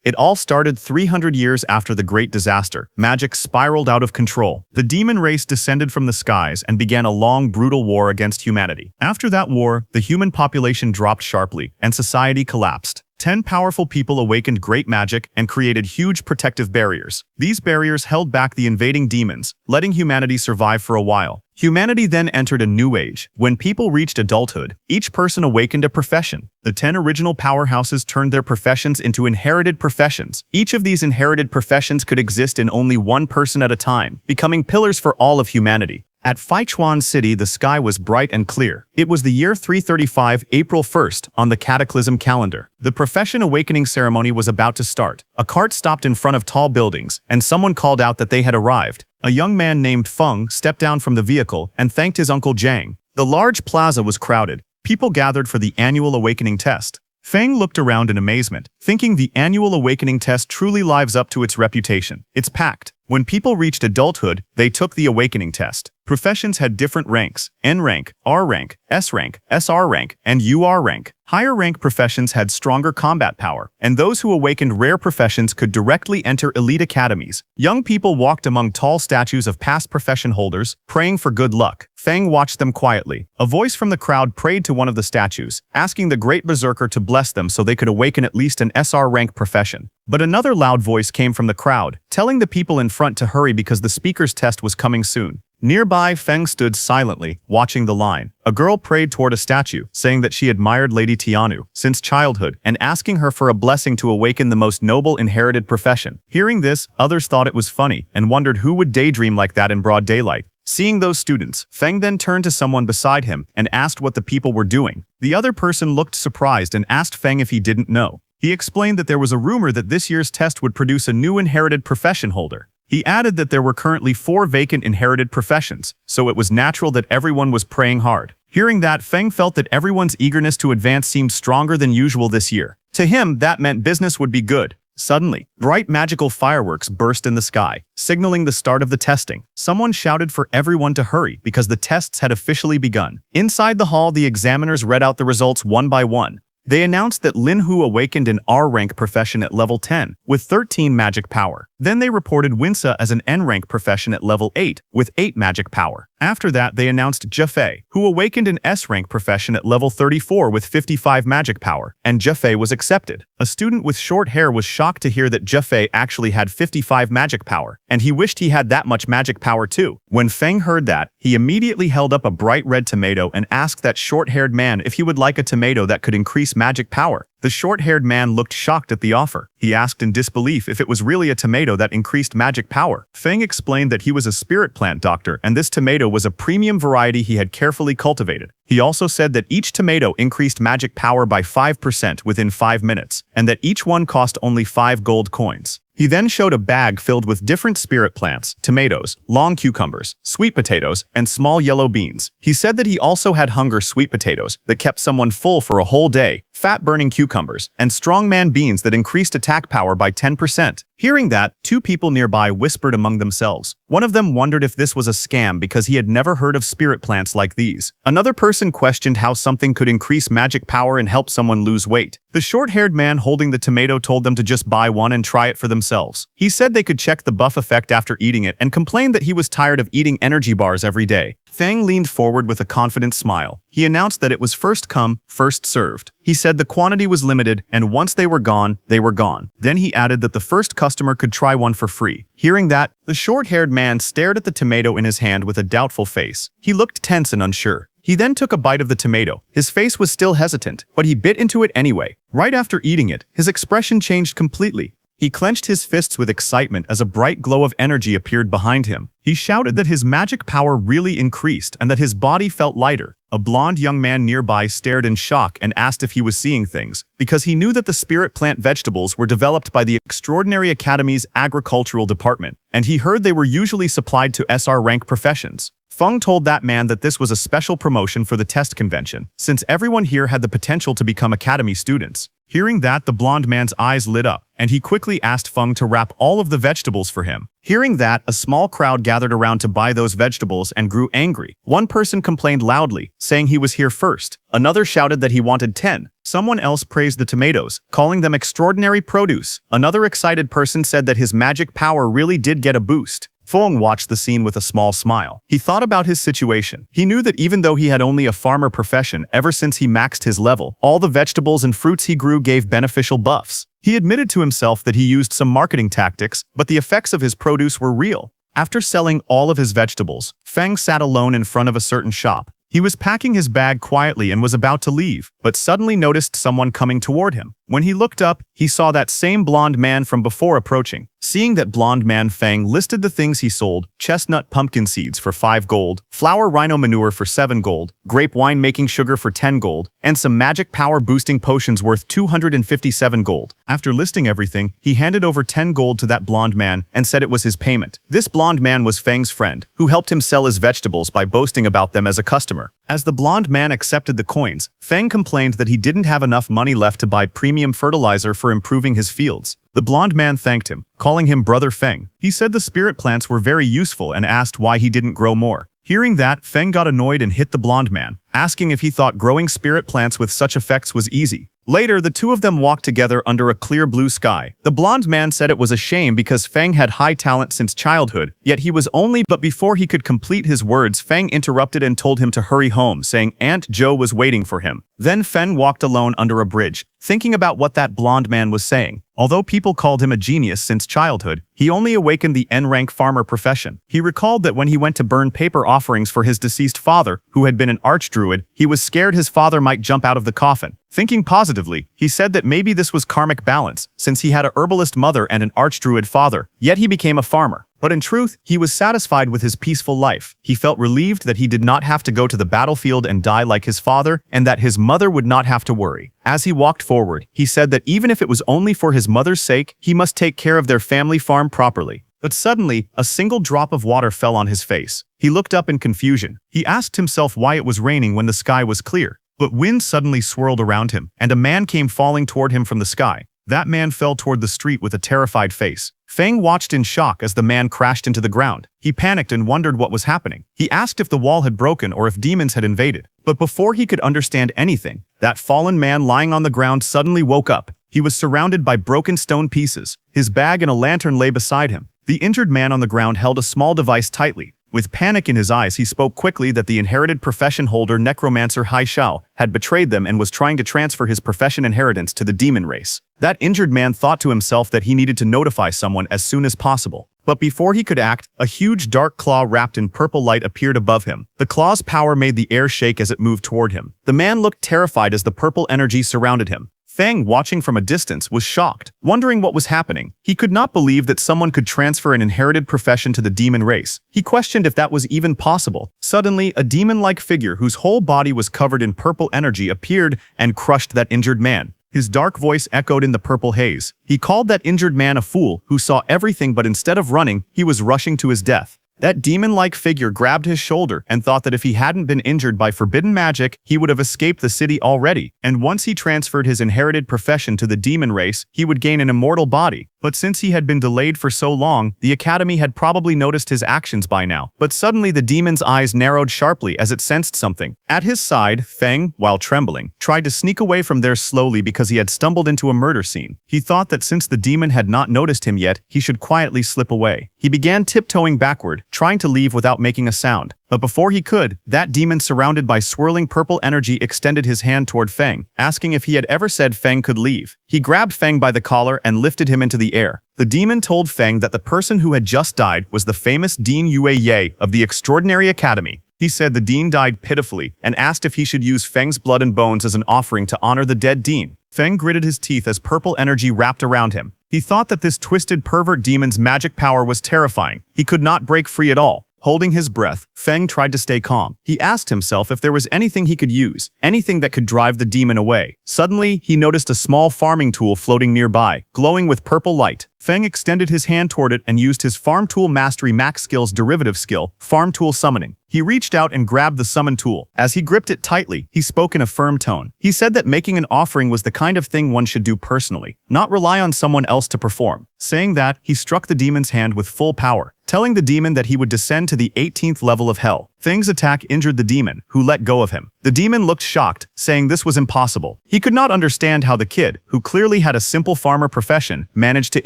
It all started 300 years after the Great Disaster. Magic spiraled out of control. The demon race descended from the skies and began a long, brutal war against humanity. After that war, the human population dropped sharply, and society collapsed. 10 powerful people awakened great magic and created huge protective barriers. These barriers held back the invading demons, letting humanity survive for a while. Humanity then entered a new age. When people reached adulthood, each person awakened a profession. The 10 original powerhouses turned their professions into inherited professions. Each of these inherited professions could exist in only one person at a time, becoming pillars for all of humanity. At Feichuan City, the sky was bright and clear. It was the year 335, April 1st, on the Cataclysm calendar. The profession awakening ceremony was about to start. A cart stopped in front of tall buildings, and someone called out that they had arrived. A young man named Feng stepped down from the vehicle and thanked his uncle Zhang. The large plaza was crowded. People gathered for the annual awakening test. Feng looked around in amazement, thinking the annual awakening test truly lives up to its reputation. It's packed. When people reached adulthood, they took the awakening test. Professions had different ranks: N rank, R rank, SR rank, and UR rank. Higher rank professions had stronger combat power, and those who awakened rare professions could directly enter elite academies. Young people walked among tall statues of past profession holders, praying for good luck. Feng watched them quietly. A voice from the crowd prayed to one of the statues, asking the great berserker to bless them so they could awaken at least an SR rank profession. But another loud voice came from the crowd, telling the people in front to hurry because the speaker's test was coming soon. Nearby, Feng stood silently, watching the line. A girl prayed toward a statue, saying that she admired Lady Tianu since childhood and asking her for a blessing to awaken the most noble inherited profession. Hearing this, others thought it was funny and wondered who would daydream like that in broad daylight. Seeing those students, Feng then turned to someone beside him and asked what the people were doing. The other person looked surprised and asked Feng if he didn't know. He explained that there was a rumor that this year's test would produce a new inherited profession holder. He added that there were currently 4 vacant inherited professions, so it was natural that everyone was praying hard. Hearing that, Feng felt that everyone's eagerness to advance seemed stronger than usual this year. To him, that meant business would be good. Suddenly, bright magical fireworks burst in the sky, signaling the start of the testing. Someone shouted for everyone to hurry because the tests had officially begun. Inside the hall, the examiners read out the results one by one. They announced that Lin Hu awakened an R-rank profession at level 10, with 13 magic power. Then they reported Winsa as an N-rank profession at level 8, with 8 magic power. After that, they announced Jefei, who awakened an S-rank profession at level 34 with 55 magic power, and Jefei was accepted. A student with short hair was shocked to hear that Jefei actually had 55 magic power, and he wished he had that much magic power too. When Feng heard that, he immediately held up a bright red tomato and asked that short-haired man if he would like a tomato that could increase magic power. The short-haired man looked shocked at the offer. He asked in disbelief if it was really a tomato that increased magic power. Feng explained that he was a spirit plant doctor and this tomato was a premium variety he had carefully cultivated. He also said that each tomato increased magic power by 5% within 5 minutes, and that each one cost only 5 gold coins. He then showed a bag filled with different spirit plants, tomatoes, long cucumbers, sweet potatoes, and small yellow beans. He said that he also had hunger sweet potatoes that kept someone full for a whole day, fat-burning cucumbers, and strongman beans that increased attack power by 10%. Hearing that, 2 people nearby whispered among themselves. One of them wondered if this was a scam because he had never heard of spirit plants like these. Another person questioned how something could increase magic power and help someone lose weight. The short-haired man holding the tomato told them to just buy one and try it for themselves. He said they could check the buff effect after eating it and complained that he was tired of eating energy bars every day. Feng leaned forward with a confident smile. He announced that it was first come, first served. He said the quantity was limited, and once they were gone, they were gone. Then he added that the first customer could try one for free. Hearing that, the short-haired man stared at the tomato in his hand with a doubtful face. He looked tense and unsure. He then took a bite of the tomato. His face was still hesitant, but he bit into it anyway. Right after eating it, his expression changed completely. He clenched his fists with excitement as a bright glow of energy appeared behind him. He shouted that his magic power really increased and that his body felt lighter. A blonde young man nearby stared in shock and asked if he was seeing things, because he knew that the spirit plant vegetables were developed by the Extraordinary Academy's agricultural department, and he heard they were usually supplied to SR rank professions. Feng told that man that this was a special promotion for the test convention, since everyone here had the potential to become academy students. Hearing that, the blonde man's eyes lit up, and he quickly asked Feng to wrap all of the vegetables for him. Hearing that, a small crowd gathered around to buy those vegetables and grew angry. One person complained loudly, saying he was here first. Another shouted that he wanted 10. Someone else praised the tomatoes, calling them extraordinary produce. Another excited person said that his magic power really did get a boost. Feng watched the scene with a small smile. He thought about his situation. He knew that even though he had only a farmer profession ever since he maxed his level, all the vegetables and fruits he grew gave beneficial buffs. He admitted to himself that he used some marketing tactics, but the effects of his produce were real. After selling all of his vegetables, Feng sat alone in front of a certain shop. He was packing his bag quietly and was about to leave, but suddenly noticed someone coming toward him. When he looked up, he saw that same blonde man from before approaching. Seeing that blonde man, Feng listed the things he sold: chestnut pumpkin seeds for 5 gold, flour rhino manure for 7 gold, grape wine making sugar for 10 gold, and some magic power boosting potions worth 257 gold. After listing everything, he handed over 10 gold to that blonde man and said it was his payment. This blonde man was Feng's friend, who helped him sell his vegetables by boasting about them as a customer. As the blonde man accepted the coins, Feng complained that he didn't have enough money left to buy premium fertilizer for improving his fields. The blonde man thanked him, calling him Brother Feng. He said the spirit plants were very useful and asked why he didn't grow more. Hearing that, Feng got annoyed and hit the blonde man, asking if he thought growing spirit plants with such effects was easy. Later, the two of them walked together under a clear blue sky. The blonde man said it was a shame because Feng had high talent since childhood, yet he was only— But before he could complete his words, Feng interrupted and told him to hurry home, saying Aunt Joe was waiting for him. Then Feng walked alone under a bridge, thinking about what that blonde man was saying. Although people called him a genius since childhood, he only awakened the N-rank farmer profession. He recalled that when he went to burn paper offerings for his deceased father, who had been an archdruid, he was scared his father might jump out of the coffin. Thinking positively, he said that maybe this was karmic balance, since he had a herbalist mother and an archdruid father, yet he became a farmer. But in truth, he was satisfied with his peaceful life. He felt relieved that he did not have to go to the battlefield and die like his father, and that his mother would not have to worry. As he walked forward, he said that even if it was only for his mother's sake, he must take care of their family farm properly. But suddenly, a single drop of water fell on his face. He looked up in confusion. He asked himself why it was raining when the sky was clear. But wind suddenly swirled around him, and a man came falling toward him from the sky. That man fell toward the street with a terrified face. Feng watched in shock as the man crashed into the ground. He panicked and wondered what was happening. He asked if the wall had broken or if demons had invaded. But before he could understand anything, that fallen man lying on the ground suddenly woke up. He was surrounded by broken stone pieces. His bag and a lantern lay beside him. The injured man on the ground held a small device tightly. With panic in his eyes, he spoke quickly that the inherited profession holder Necromancer Hai Shao had betrayed them and was trying to transfer his profession inheritance to the demon race. That injured man thought to himself that he needed to notify someone as soon as possible. But before he could act, a huge dark claw wrapped in purple light appeared above him. The claw's power made the air shake as it moved toward him. The man looked terrified as the purple energy surrounded him. Feng, watching from a distance, was shocked, wondering what was happening. He could not believe that someone could transfer an inherited profession to the demon race. He questioned if that was even possible. Suddenly, a demon-like figure whose whole body was covered in purple energy appeared and crushed that injured man. His dark voice echoed in the purple haze. He called that injured man a fool who saw everything, but instead of running, he was rushing to his death. That demon-like figure grabbed his shoulder and thought that if he hadn't been injured by forbidden magic, he would have escaped the city already. And once he transferred his inherited profession to the demon race, he would gain an immortal body. But since he had been delayed for so long, the Academy had probably noticed his actions by now. But suddenly the demon's eyes narrowed sharply as it sensed something. At his side, Feng, while trembling, tried to sneak away from there slowly because he had stumbled into a murder scene. He thought that since the demon had not noticed him yet, he should quietly slip away. He began tiptoeing backward, trying to leave without making a sound. But before he could, that demon surrounded by swirling purple energy extended his hand toward Feng, asking if he had ever said Feng could leave. He grabbed Feng by the collar and lifted him into the air. The demon told Feng that the person who had just died was the famous Dean Yue Ye of the Extraordinary Academy. He said the dean died pitifully and asked if he should use Feng's blood and bones as an offering to honor the dead dean. Feng gritted his teeth as purple energy wrapped around him. He thought that this twisted pervert demon's magic power was terrifying. He could not break free at all. Holding his breath, Feng tried to stay calm. He asked himself if there was anything he could use, anything that could drive the demon away. Suddenly, he noticed a small farming tool floating nearby, glowing with purple light. Feng extended his hand toward it and used his Farm Tool Mastery Max Skill's derivative skill, Farm Tool Summoning. He reached out and grabbed the summon tool. As he gripped it tightly, he spoke in a firm tone. He said that making an offering was the kind of thing one should do personally, not rely on someone else to perform. Saying that, he struck the demon's hand with full power, telling the demon that he would descend to the 18th level of hell. Feng's attack injured the demon, who let go of him. The demon looked shocked, saying this was impossible. He could not understand how the kid, who clearly had a simple farmer profession, managed to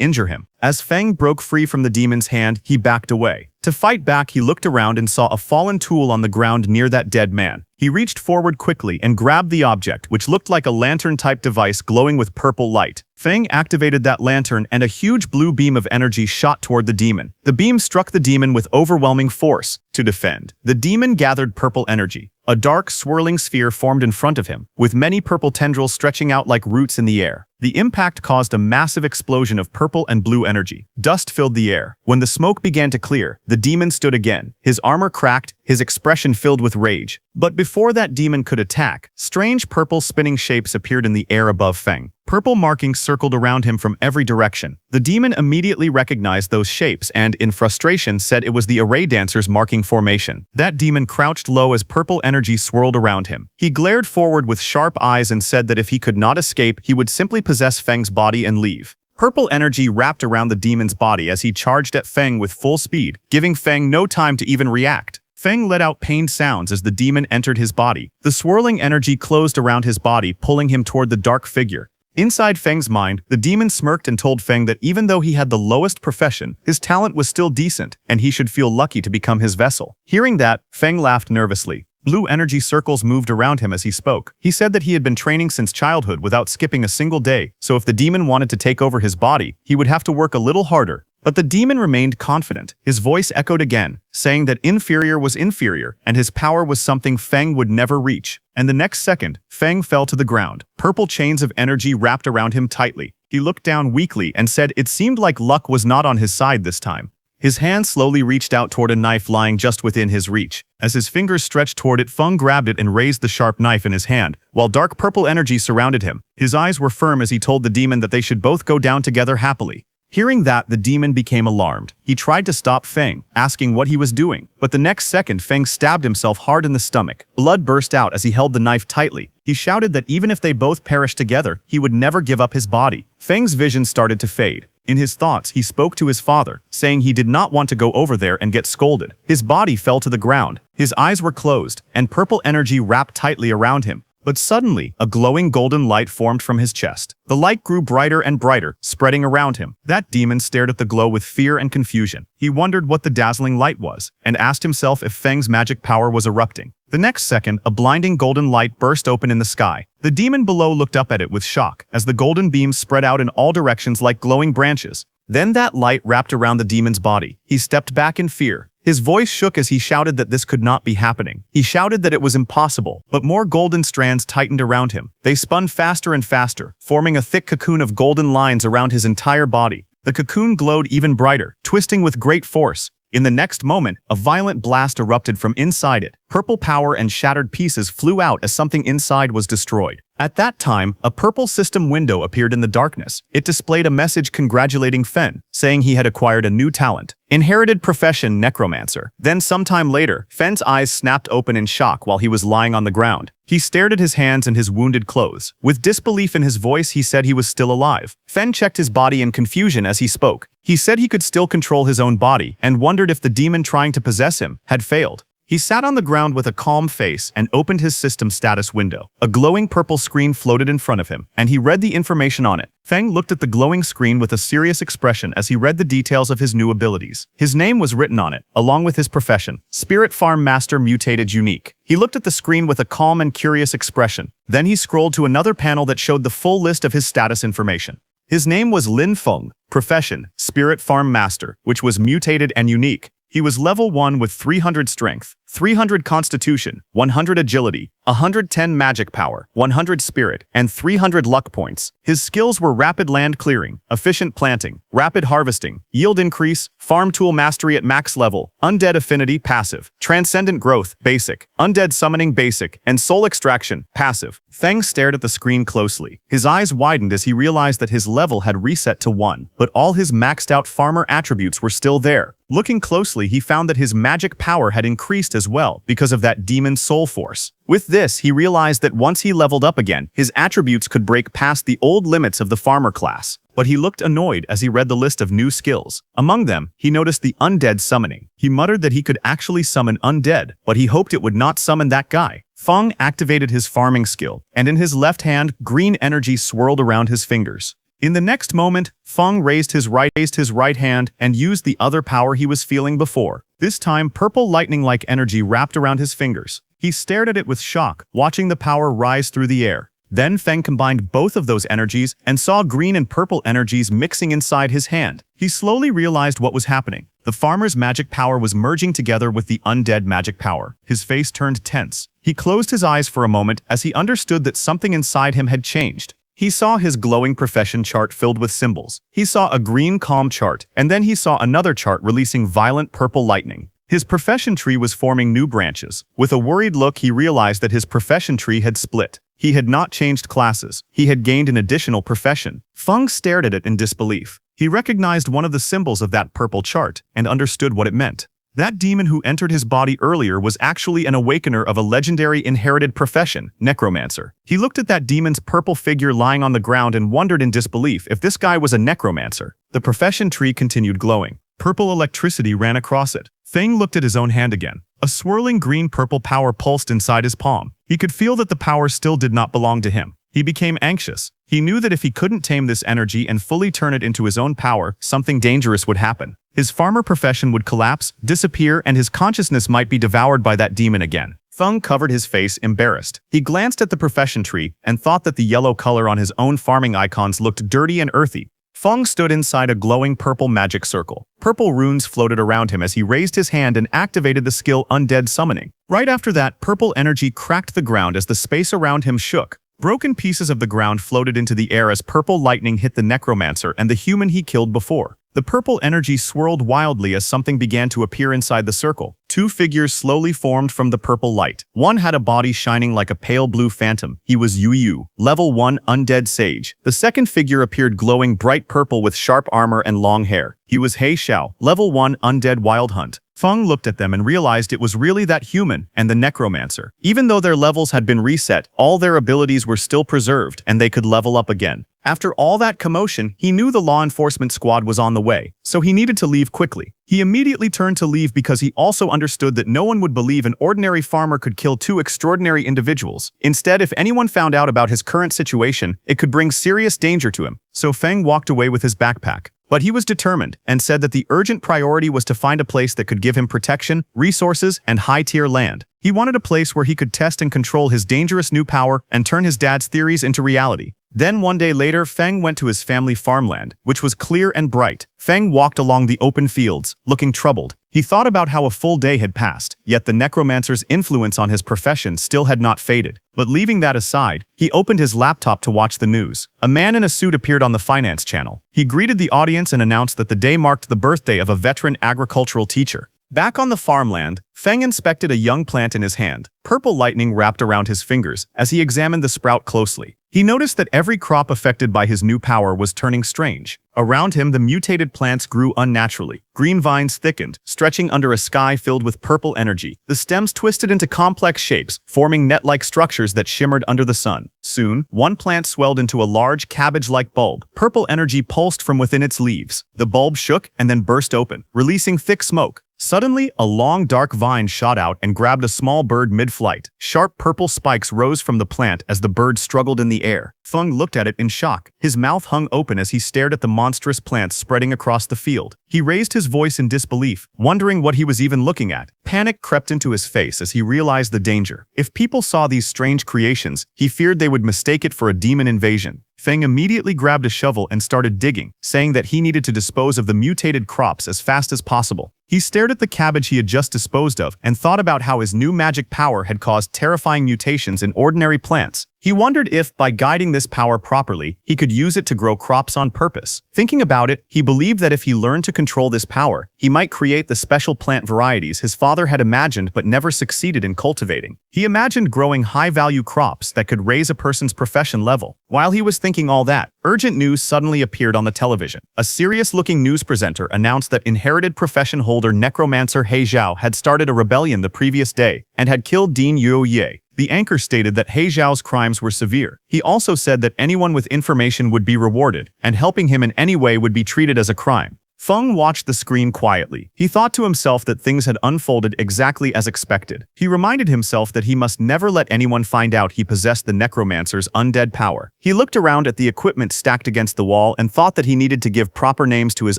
injure him. As Feng broke free from the demon's hand, he backed away. To fight back, he looked around and saw a fallen tool on the ground near that dead man. He reached forward quickly and grabbed the object, which looked like a lantern-type device glowing with purple light. Feng activated that lantern and a huge blue beam of energy shot toward the demon. The beam struck the demon with overwhelming force. To defend, the demon gathered purple energy. A dark, swirling sphere formed in front of him, with many purple tendrils stretching out like roots in the air. The impact caused a massive explosion of purple and blue energy. Dust filled the air. When the smoke began to clear, the demon stood again. His armor cracked, his expression filled with rage. But before that demon could attack, strange purple spinning shapes appeared in the air above Feng. Purple markings circled around him from every direction. The demon immediately recognized those shapes and, in frustration, said it was the array dancers marking formation. That demon crouched low as purple energy swirled around him. He glared forward with sharp eyes and said that if he could not escape, he would simply possess Feng's body and leave. Purple energy wrapped around the demon's body as he charged at Feng with full speed, giving Feng no time to even react. Feng let out pained sounds as the demon entered his body. The swirling energy closed around his body, pulling him toward the dark figure. Inside Feng's mind, the demon smirked and told Feng that even though he had the lowest profession, his talent was still decent, and he should feel lucky to become his vessel. Hearing that, Feng laughed nervously. Blue energy circles moved around him as he spoke. He said that he had been training since childhood without skipping a single day, so if the demon wanted to take over his body, he would have to work a little harder. But the demon remained confident. His voice echoed again, saying that inferior was inferior, and his power was something Feng would never reach. And the next second, Feng fell to the ground. Purple chains of energy wrapped around him tightly. He looked down weakly and said it seemed like luck was not on his side this time. His hand slowly reached out toward a knife lying just within his reach. As his fingers stretched toward it, Feng grabbed it and raised the sharp knife in his hand, while dark purple energy surrounded him. His eyes were firm as he told the demon that they should both go down together happily. Hearing that, the demon became alarmed. He tried to stop Feng, asking what he was doing, but the next second Feng stabbed himself hard in the stomach. Blood burst out as he held the knife tightly. He shouted that even if they both perished together, he would never give up his body. Feng's vision started to fade. In his thoughts, he spoke to his father, saying he did not want to go over there and get scolded. His body fell to the ground. His eyes were closed, and purple energy wrapped tightly around him. But suddenly, a glowing golden light formed from his chest. The light grew brighter and brighter, spreading around him. That demon stared at the glow with fear and confusion. He wondered what the dazzling light was, and asked himself if Feng's magic power was erupting. The next second, a blinding golden light burst open in the sky. The demon below looked up at it with shock, as the golden beams spread out in all directions like glowing branches. Then that light wrapped around the demon's body. He stepped back in fear. His voice shook as he shouted that this could not be happening. He shouted that it was impossible, but more golden strands tightened around him. They spun faster and faster, forming a thick cocoon of golden lines around his entire body. The cocoon glowed even brighter, twisting with great force. In the next moment, a violent blast erupted from inside it. Purple power and shattered pieces flew out as something inside was destroyed. At that time, a purple system window appeared in the darkness. It displayed a message congratulating Fen, saying he had acquired a new talent. Inherited profession Necromancer. Then sometime later, Fen's eyes snapped open in shock while he was lying on the ground. He stared at his hands and his wounded clothes. With disbelief in his voice, he said he was still alive. Fen checked his body in confusion as he spoke. He said he could still control his own body and wondered if the demon trying to possess him had failed. He sat on the ground with a calm face and opened his system status window. A glowing purple screen floated in front of him, and he read the information on it. Feng looked at the glowing screen with a serious expression as he read the details of his new abilities. His name was written on it, along with his profession, Spirit Farm Master Mutated Unique. He looked at the screen with a calm and curious expression. Then he scrolled to another panel that showed the full list of his status information. His name was Lin Feng, profession, Spirit Farm Master, which was mutated and unique. He was level 1 with 300 strength, 300 constitution, 100 agility, 110 magic power, 100 spirit, and 300 luck points. His skills were rapid land clearing, efficient planting, rapid harvesting, yield increase, farm tool mastery at max level, undead affinity passive, transcendent growth basic, undead summoning basic, and soul extraction passive. Feng stared at the screen closely. His eyes widened as he realized that his level had reset to 1, but all his maxed out farmer attributes were still there. Looking closely, he found that his magic power had increased as well because of that demon soul force. With this, he realized that once he leveled up again, his attributes could break past the old limits of the farmer class. But he looked annoyed as he read the list of new skills. Among them, he noticed the undead summoning. He muttered that he could actually summon undead, but he hoped it would not summon that guy. Feng activated his farming skill, and in his left hand, green energy swirled around his fingers. In the next moment, Feng raised his right hand and used the other power he was feeling before. This time, purple lightning-like energy wrapped around his fingers. He stared at it with shock, watching the power rise through the air. Then Feng combined both of those energies and saw green and purple energies mixing inside his hand. He slowly realized what was happening. The farmer's magic power was merging together with the undead magic power. His face turned tense. He closed his eyes for a moment as he understood that something inside him had changed. He saw his glowing profession chart filled with symbols. He saw a green calm chart, and then he saw another chart releasing violent purple lightning. His profession tree was forming new branches. With a worried look, he realized that his profession tree had split. He had not changed classes. He had gained an additional profession. Feng stared at it in disbelief. He recognized one of the symbols of that purple chart and understood what it meant. That demon who entered his body earlier was actually an awakener of a legendary inherited profession, Necromancer. He looked at that demon's purple figure lying on the ground and wondered in disbelief if this guy was a Necromancer. The profession tree continued glowing. Purple electricity ran across it. Feng looked at his own hand again. A swirling green-purple power pulsed inside his palm. He could feel that the power still did not belong to him. He became anxious. He knew that if he couldn't tame this energy and fully turn it into his own power, something dangerous would happen. His farmer profession would collapse, disappear, and his consciousness might be devoured by that demon again. Feng covered his face, embarrassed. He glanced at the profession tree and thought that the yellow color on his own farming icons looked dirty and earthy. Feng stood inside a glowing purple magic circle. Purple runes floated around him as he raised his hand and activated the skill Undead Summoning. Right after that, purple energy cracked the ground as the space around him shook. Broken pieces of the ground floated into the air as purple lightning hit the Necromancer and the human he killed before. The purple energy swirled wildly as something began to appear inside the circle. Two figures slowly formed from the purple light. One had a body shining like a pale blue phantom. He was Yu, level 1 undead sage. The second figure appeared glowing bright purple with sharp armor and long hair. He was He Xiao, level 1 undead wild hunt. Feng looked at them and realized it was really that human and the Necromancer. Even though their levels had been reset, all their abilities were still preserved and they could level up again. After all that commotion, he knew the law enforcement squad was on the way, so he needed to leave quickly. He immediately turned to leave because he also understood that no one would believe an ordinary farmer could kill two extraordinary individuals. Instead, if anyone found out about his current situation, it could bring serious danger to him. So Feng walked away with his backpack. But he was determined and said that the urgent priority was to find a place that could give him protection, resources, and high-tier land. He wanted a place where he could test and control his dangerous new power and turn his dad's theories into reality. Then one day later, Feng went to his family farmland, which was clear and bright. Feng walked along the open fields, looking troubled. He thought about how a full day had passed, yet the Necromancer's influence on his profession still had not faded. But leaving that aside, he opened his laptop to watch the news. A man in a suit appeared on the finance channel. He greeted the audience and announced that the day marked the birthday of a veteran agricultural teacher. Back on the farmland, Feng inspected a young plant in his hand. Purple lightning wrapped around his fingers as he examined the sprout closely. He noticed that every crop affected by his new power was turning strange. Around him, the mutated plants grew unnaturally. Green vines thickened, stretching under a sky filled with purple energy. The stems twisted into complex shapes, forming net-like structures that shimmered under the sun. Soon, one plant swelled into a large cabbage-like bulb. Purple energy pulsed from within its leaves. The bulb shook and then burst open, releasing thick smoke. Suddenly, a long dark vine shot out and grabbed a small bird mid-flight. Sharp purple spikes rose from the plant as the bird struggled in the air. Feng looked at it in shock. His mouth hung open as he stared at the monstrous plants spreading across the field. He raised his voice in disbelief, wondering what he was even looking at. Panic crept into his face as he realized the danger. If people saw these strange creations, he feared they would mistake it for a demon invasion. Feng immediately grabbed a shovel and started digging, saying that he needed to dispose of the mutated crops as fast as possible. He stared at the cabbage he had just disposed of and thought about how his new magic power had caused terrifying mutations in ordinary plants. He wondered if, by guiding this power properly, he could use it to grow crops on purpose. Thinking about it, he believed that if he learned to control this power, he might create the special plant varieties his father had imagined but never succeeded in cultivating. He imagined growing high-value crops that could raise a person's profession level. While he was thinking all that, urgent news suddenly appeared on the television. A serious-looking news presenter announced that inherited profession holder Necromancer He Zhao had started a rebellion the previous day and had killed Dean Yuoye. The anchor stated that He Zhao's crimes were severe. He also said that anyone with information would be rewarded, and helping him in any way would be treated as a crime. Feng watched the screen quietly. He thought to himself that things had unfolded exactly as expected. He reminded himself that he must never let anyone find out he possessed the Necromancer's undead power. He looked around at the equipment stacked against the wall and thought that he needed to give proper names to his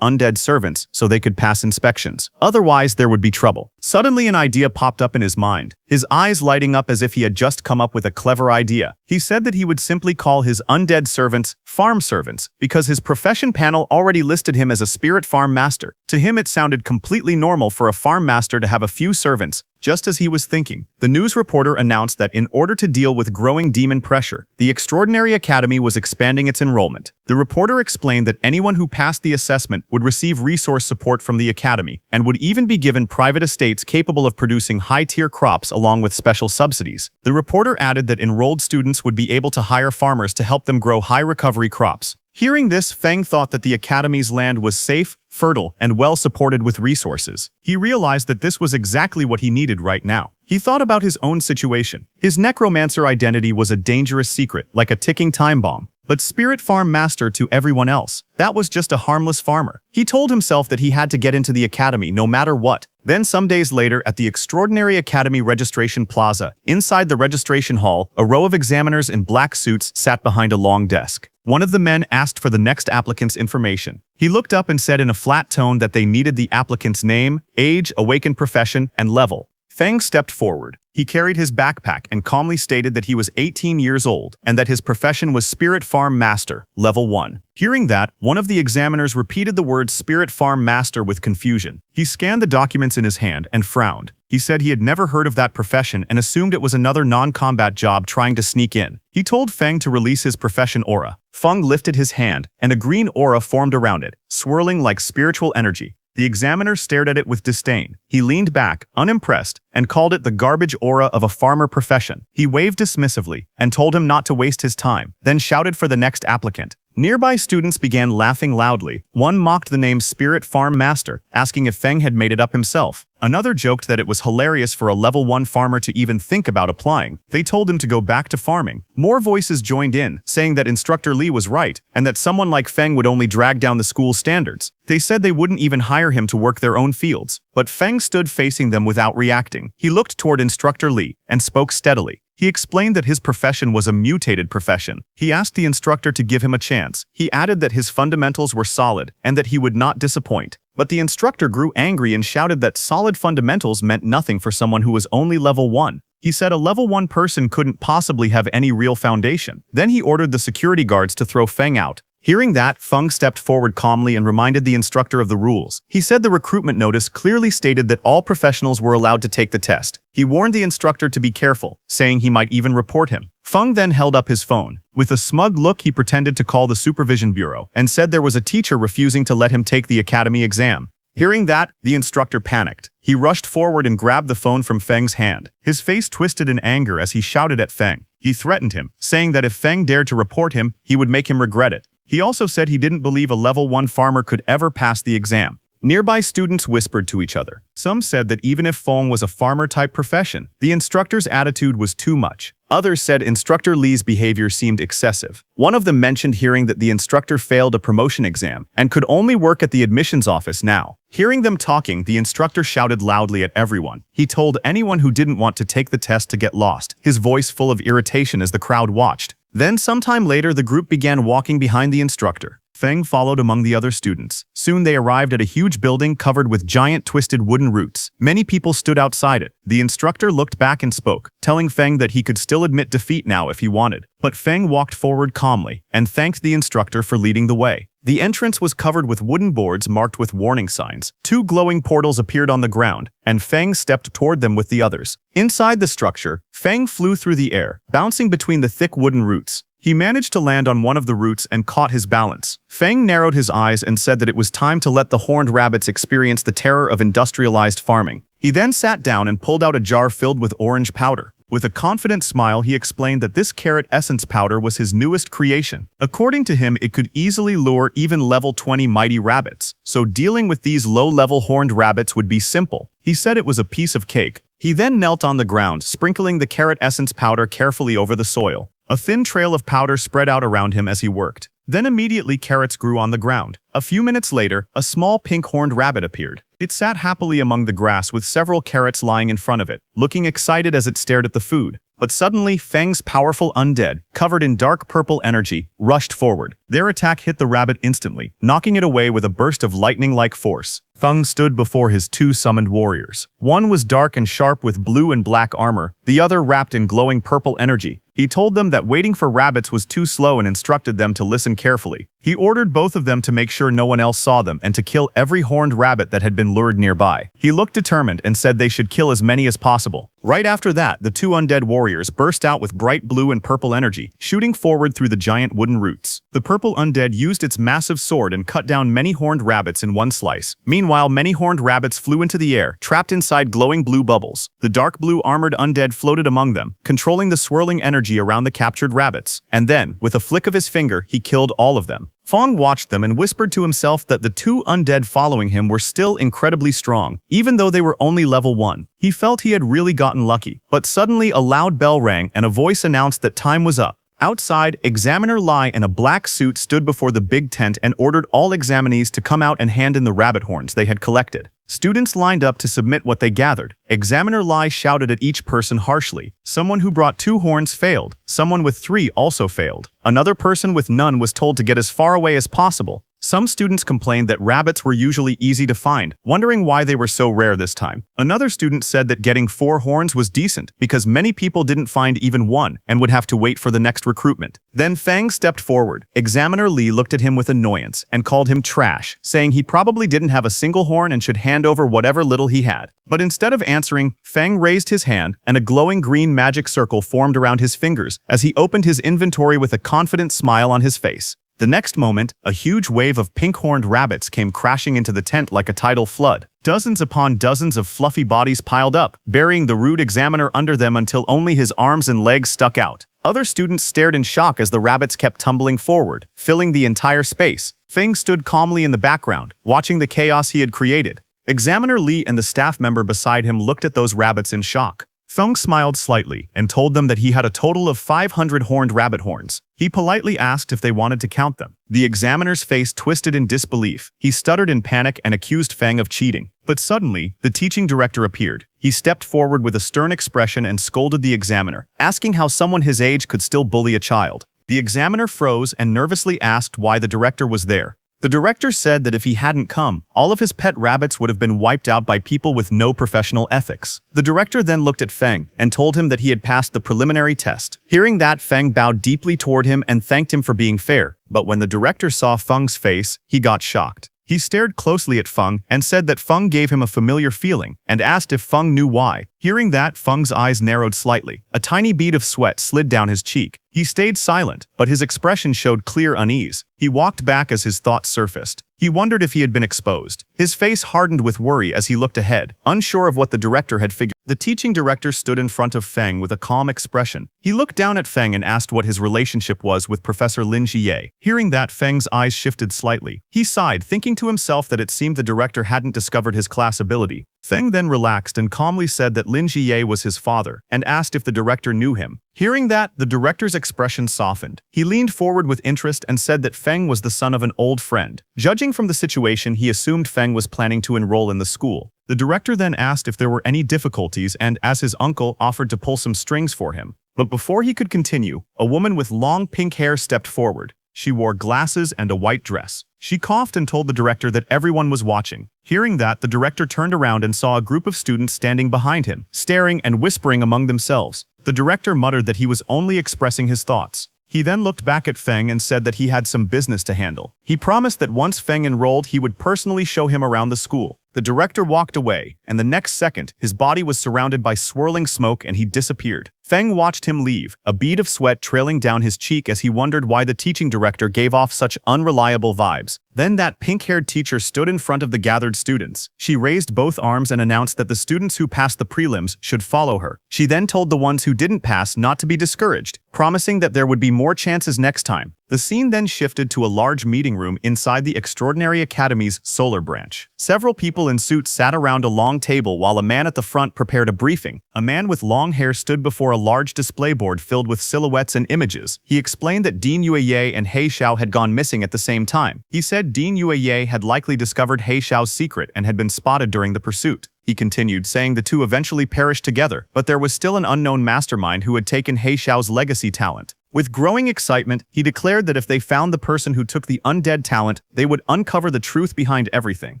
undead servants so they could pass inspections. Otherwise, there would be trouble. Suddenly, an idea popped up in his mind, his eyes lighting up as if he had just come up with a clever idea. He said that he would simply call his undead servants farm servants because his profession panel already listed him as a spirit farm master. To him, it sounded completely normal for a farm master to have a few servants. Just as he was thinking, the news reporter announced that in order to deal with growing demon pressure, the Extraordinary Academy was expanding its enrollment. The reporter explained that anyone who passed the assessment would receive resource support from the Academy and would even be given private estates capable of producing high-tier crops along with special subsidies. The reporter added that enrolled students would be able to hire farmers to help them grow high-recovery crops. Hearing this, Feng thought that the Academy's land was safe, fertile, and well supported with resources. He realized that this was exactly what he needed right now. He thought about his own situation. His necromancer identity was a dangerous secret, like a ticking time bomb. But Spirit Farm Master to everyone else, that was just a harmless farmer. He told himself that he had to get into the academy no matter what. Then some days later, at the Extraordinary Academy Registration Plaza, inside the registration hall, a row of examiners in black suits sat behind a long desk. One of the men asked for the next applicant's information. He looked up and said in a flat tone that they needed the applicant's name, age, awakened profession, and level. Feng stepped forward. He carried his backpack and calmly stated that he was 18 years old and that his profession was Spirit Farm Master, Level 1. Hearing that, one of the examiners repeated the word Spirit Farm Master with confusion. He scanned the documents in his hand and frowned. He said he had never heard of that profession and assumed it was another non-combat job trying to sneak in. He told Feng to release his profession aura. Feng lifted his hand, and a green aura formed around it, swirling like spiritual energy. The examiner stared at it with disdain. He leaned back, unimpressed, and called it the garbage aura of a farmer profession. He waved dismissively and told him not to waste his time, then shouted for the next applicant. Nearby students began laughing loudly. One mocked the name Spirit Farm Master, asking if Feng had made it up himself. Another joked that it was hilarious for a level 1 farmer to even think about applying. They told him to go back to farming. More voices joined in, saying that Instructor Li was right, and that someone like Feng would only drag down the school's standards. They said they wouldn't even hire him to work their own fields. But Feng stood facing them without reacting. He looked toward Instructor Li and spoke steadily. He explained that his profession was a mutated profession. He asked the instructor to give him a chance. He added that his fundamentals were solid and that he would not disappoint. But the instructor grew angry and shouted that solid fundamentals meant nothing for someone who was only level 1. He said a level 1 person couldn't possibly have any real foundation. Then he ordered the security guards to throw Feng out. Hearing that, Feng stepped forward calmly and reminded the instructor of the rules. He said the recruitment notice clearly stated that all professionals were allowed to take the test. He warned the instructor to be careful, saying he might even report him. Feng then held up his phone. With a smug look, he pretended to call the supervision bureau and said there was a teacher refusing to let him take the academy exam. Hearing that, the instructor panicked. He rushed forward and grabbed the phone from Feng's hand. His face twisted in anger as he shouted at Feng. He threatened him, saying that if Feng dared to report him, he would make him regret it. He also said he didn't believe a level 1 farmer could ever pass the exam. Nearby students whispered to each other. Some said that even if Feng was a farmer-type profession, the instructor's attitude was too much. Others said Instructor Li's behavior seemed excessive. One of them mentioned hearing that the instructor failed a promotion exam and could only work at the admissions office now. Hearing them talking, the instructor shouted loudly at everyone. He told anyone who didn't want to take the test to get lost, his voice full of irritation as the crowd watched. Then sometime later, the group began walking behind the instructor. Feng followed among the other students. Soon they arrived at a huge building covered with giant twisted wooden roots. Many people stood outside it. The instructor looked back and spoke, telling Feng that he could still admit defeat now if he wanted. But Feng walked forward calmly and thanked the instructor for leading the way. The entrance was covered with wooden boards marked with warning signs. 2 glowing portals appeared on the ground, and Feng stepped toward them with the others. Inside the structure, Feng flew through the air, bouncing between the thick wooden roots. He managed to land on one of the roots and caught his balance. Feng narrowed his eyes and said that it was time to let the horned rabbits experience the terror of industrialized farming. He then sat down and pulled out a jar filled with orange powder. With a confident smile, he explained that this carrot essence powder was his newest creation. According to him, it could easily lure even level 20 mighty rabbits, so dealing with these low-level horned rabbits would be simple. He said it was a piece of cake. He then knelt on the ground, sprinkling the carrot essence powder carefully over the soil. A thin trail of powder spread out around him as he worked. Then immediately carrots grew on the ground. A few minutes later, a small pink-horned rabbit appeared. It sat happily among the grass with several carrots lying in front of it, looking excited as it stared at the food. But suddenly, Feng's powerful undead, covered in dark purple energy, rushed forward. Their attack hit the rabbit instantly, knocking it away with a burst of lightning-like force. Feng stood before his 2 summoned warriors. One was dark and sharp with blue and black armor, the other wrapped in glowing purple energy. He told them that waiting for rabbits was too slow and instructed them to listen carefully. He ordered both of them to make sure no one else saw them and to kill every horned rabbit that had been lured nearby. He looked determined and said they should kill as many as possible. Right after that, the 2 undead warriors burst out with bright blue and purple energy, shooting forward through the giant wooden roots. The purple undead used its massive sword and cut down many horned rabbits in one slice. Meanwhile, many horned rabbits flew into the air, trapped inside glowing blue bubbles. The dark blue armored undead floated among them, controlling the swirling energy around the captured rabbits. And then, with a flick of his finger, he killed all of them. Feng watched them and whispered to himself that the 2 undead following him were still incredibly strong, even though they were only level 1. He felt he had really gotten lucky. But suddenly a loud bell rang and a voice announced that time was up. Outside, Examiner Lai in a black suit stood before the big tent and ordered all examinees to come out and hand in the rabbit horns they had collected. Students lined up to submit what they gathered. Examiner Lai shouted at each person harshly. Someone who brought 2 horns failed. Someone with 3 also failed. Another person with none was told to get as far away as possible. Some students complained that rabbits were usually easy to find, wondering why they were so rare this time. Another student said that getting 4 horns was decent because many people didn't find even one and would have to wait for the next recruitment. Then Feng stepped forward. Examiner Li looked at him with annoyance and called him trash, saying he probably didn't have a single horn and should hand over whatever little he had. But instead of answering, Feng raised his hand and a glowing green magic circle formed around his fingers as he opened his inventory with a confident smile on his face. The next moment, a huge wave of pink-horned rabbits came crashing into the tent like a tidal flood. Dozens upon dozens of fluffy bodies piled up, burying the rude examiner under them until only his arms and legs stuck out. Other students stared in shock as the rabbits kept tumbling forward, filling the entire space. Feng stood calmly in the background, watching the chaos he had created. Examiner Li and the staff member beside him looked at those rabbits in shock. Feng smiled slightly and told them that he had a total of 500 horned rabbit horns. He politely asked if they wanted to count them. The examiner's face twisted in disbelief. He stuttered in panic and accused Feng of cheating. But suddenly, the teaching director appeared. He stepped forward with a stern expression and scolded the examiner, asking how someone his age could still bully a child. The examiner froze and nervously asked why the director was there. The director said that if he hadn't come, all of his pet rabbits would have been wiped out by people with no professional ethics. The director then looked at Feng and told him that he had passed the preliminary test. Hearing that, Feng bowed deeply toward him and thanked him for being fair. But when the director saw Feng's face, he got shocked. He stared closely at Feng and said that Feng gave him a familiar feeling and asked if Feng knew why. Hearing that, Feng's eyes narrowed slightly. A tiny bead of sweat slid down his cheek. He stayed silent, but his expression showed clear unease. He walked back as his thoughts surfaced. He wondered if he had been exposed. His face hardened with worry as he looked ahead, unsure of what the director had figured. The teaching director stood in front of Feng with a calm expression. He looked down at Feng and asked what his relationship was with Professor Lin Jie. Hearing that, Feng's eyes shifted slightly. He sighed, thinking to himself that it seemed the director hadn't discovered his class ability. Feng then relaxed and calmly said that Lin Jie was his father, and asked if the director knew him. Hearing that, the director's expression softened. He leaned forward with interest and said that Feng was the son of an old friend. Judging from the situation, he assumed Feng was planning to enroll in the school. The director then asked if there were any difficulties and, as his uncle, offered to pull some strings for him. But before he could continue, a woman with long pink hair stepped forward. She wore glasses and a white dress. She coughed and told the director that everyone was watching. Hearing that, the director turned around and saw a group of students standing behind him, staring and whispering among themselves. The director muttered that he was only expressing his thoughts. He then looked back at Feng and said that he had some business to handle. He promised that once Feng enrolled, he would personally show him around the school. The director walked away, and the next second, his body was surrounded by swirling smoke and he disappeared. Feng watched him leave, a bead of sweat trailing down his cheek as he wondered why the teaching director gave off such unreliable vibes. Then that pink-haired teacher stood in front of the gathered students. She raised both arms and announced that the students who passed the prelims should follow her. She then told the ones who didn't pass not to be discouraged, promising that there would be more chances next time. The scene then shifted to a large meeting room inside the Extraordinary Academy's solar branch. Several people in suits sat around a long table while a man at the front prepared a briefing. A man with long hair stood before a large display board filled with silhouettes and images. He explained that Dean Yueye and He Xiao had gone missing at the same time. He said Dean Yueye had likely discovered He Xiao's secret and had been spotted during the pursuit. He continued, saying the two eventually perished together, but there was still an unknown mastermind who had taken He Xiao's legacy talent. With growing excitement, he declared that if they found the person who took the undead talent, they would uncover the truth behind everything.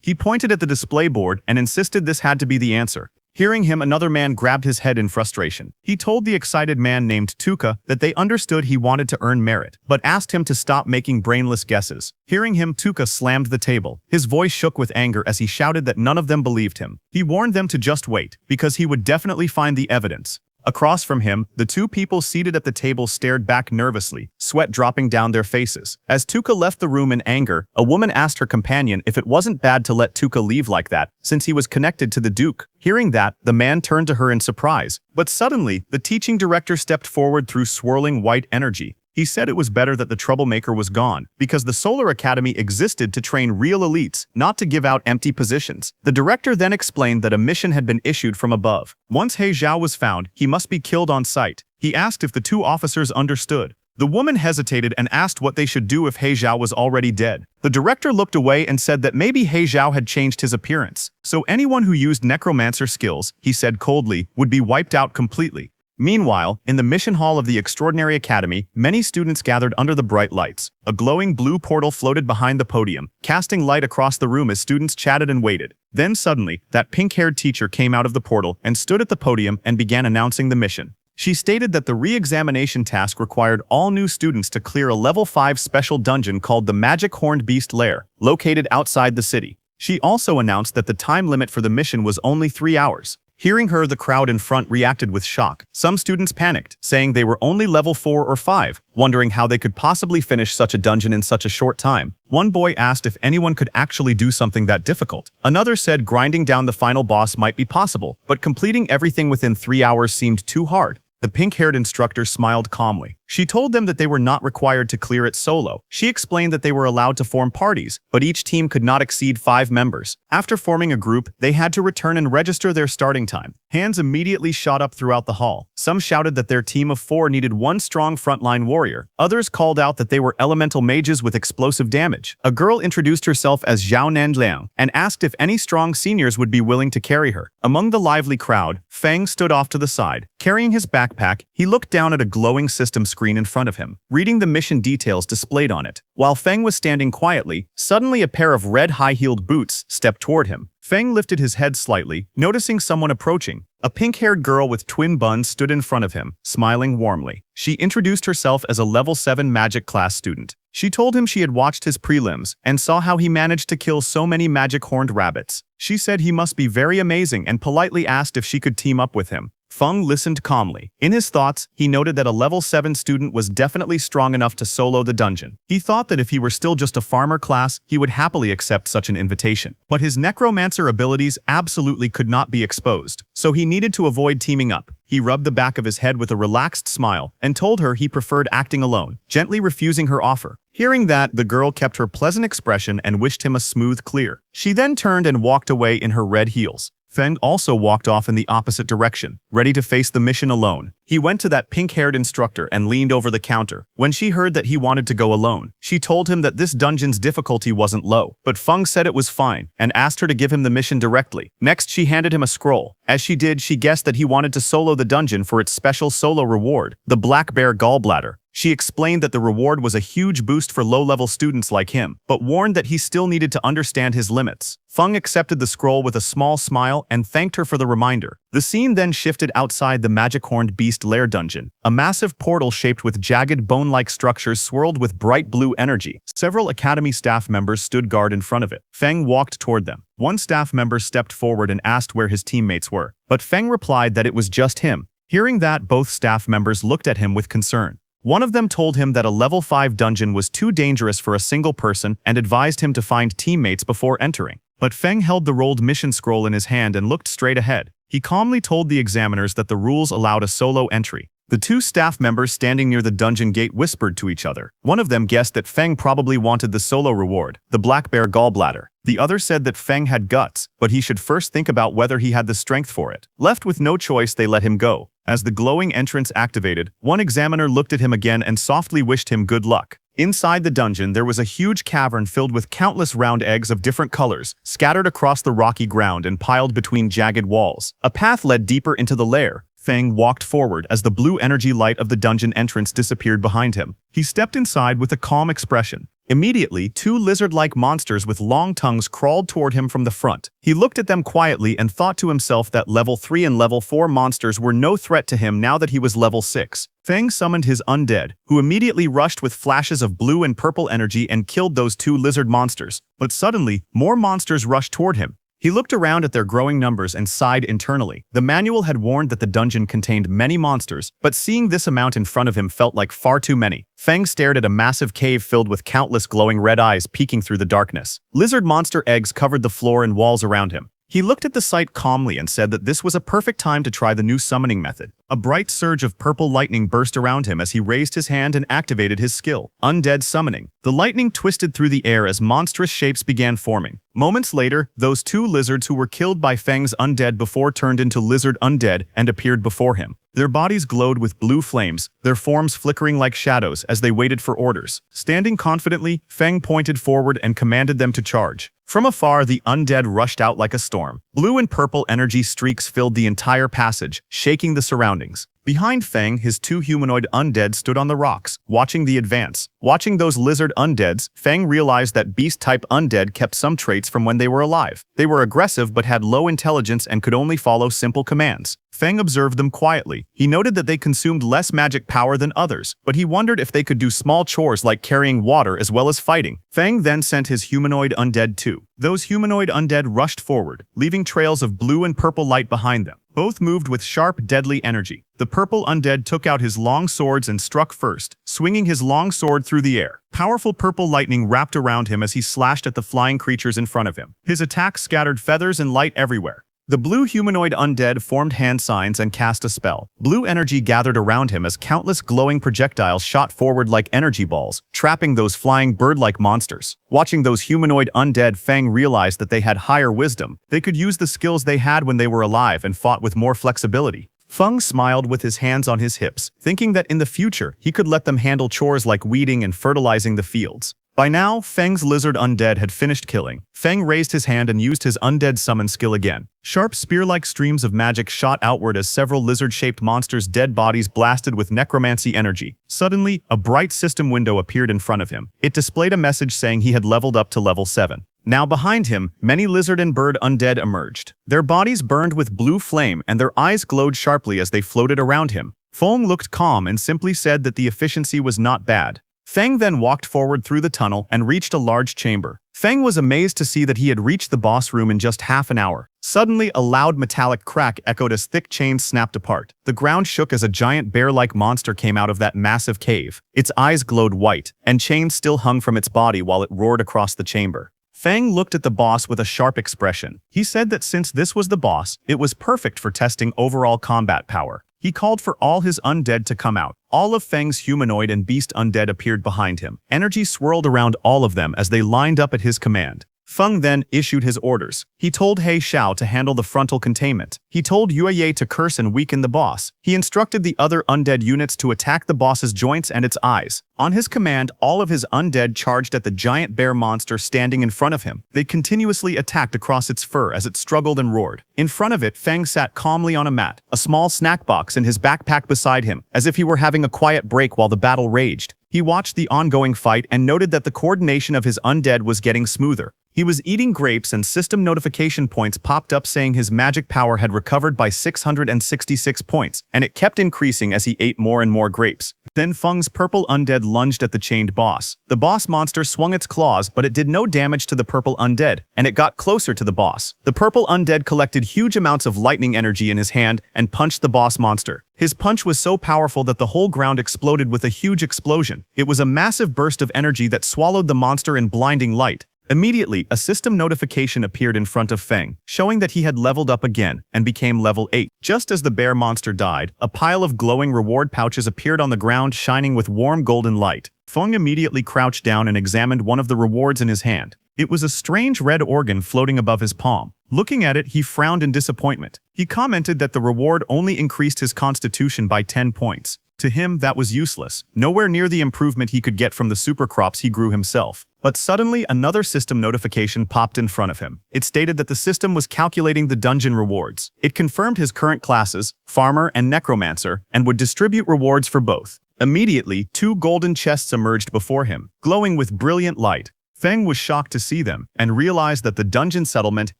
He pointed at the display board and insisted this had to be the answer. Hearing him, another man grabbed his head in frustration. He told the excited man named Tuka that they understood he wanted to earn merit, but asked him to stop making brainless guesses. Hearing him, Tuka slammed the table. His voice shook with anger as he shouted that none of them believed him. He warned them to just wait, because he would definitely find the evidence. Across from him, the two people seated at the table stared back nervously, sweat dropping down their faces. As Tuka left the room in anger, a woman asked her companion if it wasn't bad to let Tuka leave like that, since he was connected to the Duke. Hearing that, the man turned to her in surprise. But suddenly, the teaching director stepped forward through swirling white energy. He said it was better that the troublemaker was gone, because the Solar Academy existed to train real elites, not to give out empty positions. The director then explained that a mission had been issued from above. Once He Xiao was found, he must be killed on sight. He asked if the two officers understood. The woman hesitated and asked what they should do if He Xiao was already dead. The director looked away and said that maybe He Xiao had changed his appearance. So anyone who used necromancer skills, he said coldly, would be wiped out completely. Meanwhile, in the mission hall of the Extraordinary Academy, many students gathered under the bright lights. A glowing blue portal floated behind the podium, casting light across the room as students chatted and waited. Then suddenly, that pink-haired teacher came out of the portal and stood at the podium and began announcing the mission. She stated that the re-examination task required all new students to clear a level 5 special dungeon called the Magic Horned Beast Lair, located outside the city. She also announced that the time limit for the mission was only 3 hours. Hearing her, the crowd in front reacted with shock. Some students panicked, saying they were only level 4 or 5, wondering how they could possibly finish such a dungeon in such a short time. One boy asked if anyone could actually do something that difficult. Another said grinding down the final boss might be possible, but completing everything within 3 hours seemed too hard. The pink-haired instructor smiled calmly. She told them that they were not required to clear it solo. She explained that they were allowed to form parties, but each team could not exceed 5 members. After forming a group, they had to return and register their starting time. Hands immediately shot up throughout the hall. Some shouted that their team of 4 needed one strong frontline warrior. Others called out that they were elemental mages with explosive damage. A girl introduced herself as Zhao Nanliang and asked if any strong seniors would be willing to carry her. Among the lively crowd, Feng stood off to the side. Carrying his backpack, he looked down at a glowing system screen in front of him, reading the mission details displayed on it. While Feng was standing quietly, suddenly a pair of red high-heeled boots stepped toward him. Feng lifted his head slightly, noticing someone approaching. A pink-haired girl with twin buns stood in front of him, smiling warmly. She introduced herself as a level 7 magic class student. She told him she had watched his prelims and saw how he managed to kill so many magic horned rabbits. She said he must be very amazing and politely asked if she could team up with him. Feng listened calmly. In his thoughts, he noted that a level 7 student was definitely strong enough to solo the dungeon. He thought that if he were still just a farmer class, he would happily accept such an invitation. But his necromancer abilities absolutely could not be exposed, so he needed to avoid teaming up. He rubbed the back of his head with a relaxed smile and told her he preferred acting alone, gently refusing her offer. Hearing that, the girl kept her pleasant expression and wished him a smooth clear. She then turned and walked away in her red heels. Feng also walked off in the opposite direction, ready to face the mission alone. He went to that pink-haired instructor and leaned over the counter. When she heard that he wanted to go alone, she told him that this dungeon's difficulty wasn't low, but Feng said it was fine and asked her to give him the mission directly. Next, she handed him a scroll. As she did, she guessed that he wanted to solo the dungeon for its special solo reward, the Black Bear Gallbladder. She explained that the reward was a huge boost for low-level students like him, but warned that he still needed to understand his limits. Feng accepted the scroll with a small smile and thanked her for the reminder. The scene then shifted outside the magic-horned beast lair dungeon. A massive portal shaped with jagged bone-like structures swirled with bright blue energy. Several academy staff members stood guard in front of it. Feng walked toward them. One staff member stepped forward and asked where his teammates were, but Feng replied that it was just him. Hearing that, both staff members looked at him with concern. One of them told him that a level 5 dungeon was too dangerous for a single person and advised him to find teammates before entering. But Feng held the rolled mission scroll in his hand and looked straight ahead. He calmly told the examiners that the rules allowed a solo entry. The two staff members standing near the dungeon gate whispered to each other. One of them guessed that Feng probably wanted the solo reward, the black bear gallbladder. The other said that Feng had guts, but he should first think about whether he had the strength for it. Left with no choice, they let him go. As the glowing entrance activated, one examiner looked at him again and softly wished him good luck. Inside the dungeon, there was a huge cavern filled with countless round eggs of different colors, scattered across the rocky ground and piled between jagged walls. A path led deeper into the lair. Feng walked forward as the blue energy light of the dungeon entrance disappeared behind him. He stepped inside with a calm expression. Immediately, two lizard-like monsters with long tongues crawled toward him from the front. He looked at them quietly and thought to himself that level 3 and level 4 monsters were no threat to him now that he was level 6. Feng summoned his Undead, who immediately rushed with flashes of blue and purple energy and killed those two lizard monsters. But suddenly, more monsters rushed toward him. He looked around at their growing numbers and sighed internally. The manual had warned that the dungeon contained many monsters, but seeing this amount in front of him felt like far too many. Feng stared at a massive cave filled with countless glowing red eyes peeking through the darkness. Lizard monster eggs covered the floor and walls around him. He looked at the sight calmly and said that this was a perfect time to try the new summoning method. A bright surge of purple lightning burst around him as he raised his hand and activated his skill, Undead Summoning. The lightning twisted through the air as monstrous shapes began forming. Moments later, those two lizards who were killed by Feng's undead before turned into lizard undead and appeared before him. Their bodies glowed with blue flames, their forms flickering like shadows as they waited for orders. Standing confidently, Feng pointed forward and commanded them to charge. From afar, the undead rushed out like a storm. Blue and purple energy streaks filled the entire passage, shaking the surroundings. Behind Feng, his two humanoid undead stood on the rocks, watching the advance. Watching those lizard undeads, Feng realized that beast-type undead kept some traits from when they were alive. They were aggressive but had low intelligence and could only follow simple commands. Feng observed them quietly. He noted that they consumed less magic power than others, but he wondered if they could do small chores like carrying water as well as fighting. Feng then sent his humanoid undead too. Those humanoid undead rushed forward, leaving trails of blue and purple light behind them. Both moved with sharp, deadly energy. The purple undead took out his long swords and struck first, swinging his long sword through the air. Powerful purple lightning wrapped around him as he slashed at the flying creatures in front of him. His attack scattered feathers and light everywhere. The blue humanoid undead formed hand signs and cast a spell. Blue energy gathered around him as countless glowing projectiles shot forward like energy balls, trapping those flying bird-like monsters. Watching those humanoid undead, Feng realized that they had higher wisdom. They could use the skills they had when they were alive and fought with more flexibility. Feng smiled with his hands on his hips, thinking that in the future he could let them handle chores like weeding and fertilizing the fields. By now, Feng's lizard undead had finished killing. Feng raised his hand and used his undead summon skill again. Sharp spear-like streams of magic shot outward as several lizard-shaped monsters' dead bodies blasted with necromancy energy. Suddenly, a bright system window appeared in front of him. It displayed a message saying he had leveled up to level 7. Now behind him, many lizard and bird undead emerged. Their bodies burned with blue flame and their eyes glowed sharply as they floated around him. Feng looked calm and simply said that the efficiency was not bad. Feng then walked forward through the tunnel and reached a large chamber. Feng was amazed to see that he had reached the boss room in just half an hour. Suddenly, a loud metallic crack echoed as thick chains snapped apart. The ground shook as a giant bear-like monster came out of that massive cave. Its eyes glowed white, and chains still hung from its body while it roared across the chamber. Feng looked at the boss with a sharp expression. He said that since this was the boss, it was perfect for testing overall combat power. He called for all his undead to come out. All of Feng's humanoid and beast undead appeared behind him. Energy swirled around all of them as they lined up at his command. Feng then issued his orders. He told He Xiao to handle the frontal containment. He told Yue to curse and weaken the boss. He instructed the other undead units to attack the boss's joints and its eyes. On his command, all of his undead charged at the giant bear monster standing in front of him. They continuously attacked across its fur as it struggled and roared. In front of it, Feng sat calmly on a mat, a small snack box in his backpack beside him, as if he were having a quiet break while the battle raged. He watched the ongoing fight and noted that the coordination of his undead was getting smoother. He was eating grapes and system notification points popped up saying his magic power had recovered by 666 points, and it kept increasing as he ate more and more grapes. Then Feng's purple undead lunged at the chained boss. The boss monster swung its claws, but it did no damage to the purple undead, and it got closer to the boss. The purple undead collected huge amounts of lightning energy in his hand and punched the boss monster. His punch was so powerful that the whole ground exploded with a huge explosion. It was a massive burst of energy that swallowed the monster in blinding light. Immediately, a system notification appeared in front of Feng, showing that he had leveled up again and became level 8. Just as the bear monster died, a pile of glowing reward pouches appeared on the ground shining with warm golden light. Feng immediately crouched down and examined one of the rewards in his hand. It was a strange red organ floating above his palm. Looking at it, he frowned in disappointment. He commented that the reward only increased his constitution by 10 points. To him, that was useless, nowhere near the improvement he could get from the supercrops he grew himself. But suddenly, another system notification popped in front of him. It stated that the system was calculating the dungeon rewards. It confirmed his current classes, Farmer and Necromancer, and would distribute rewards for both. Immediately, 2 golden chests emerged before him, glowing with brilliant light. Feng was shocked to see them, and realized that the dungeon settlement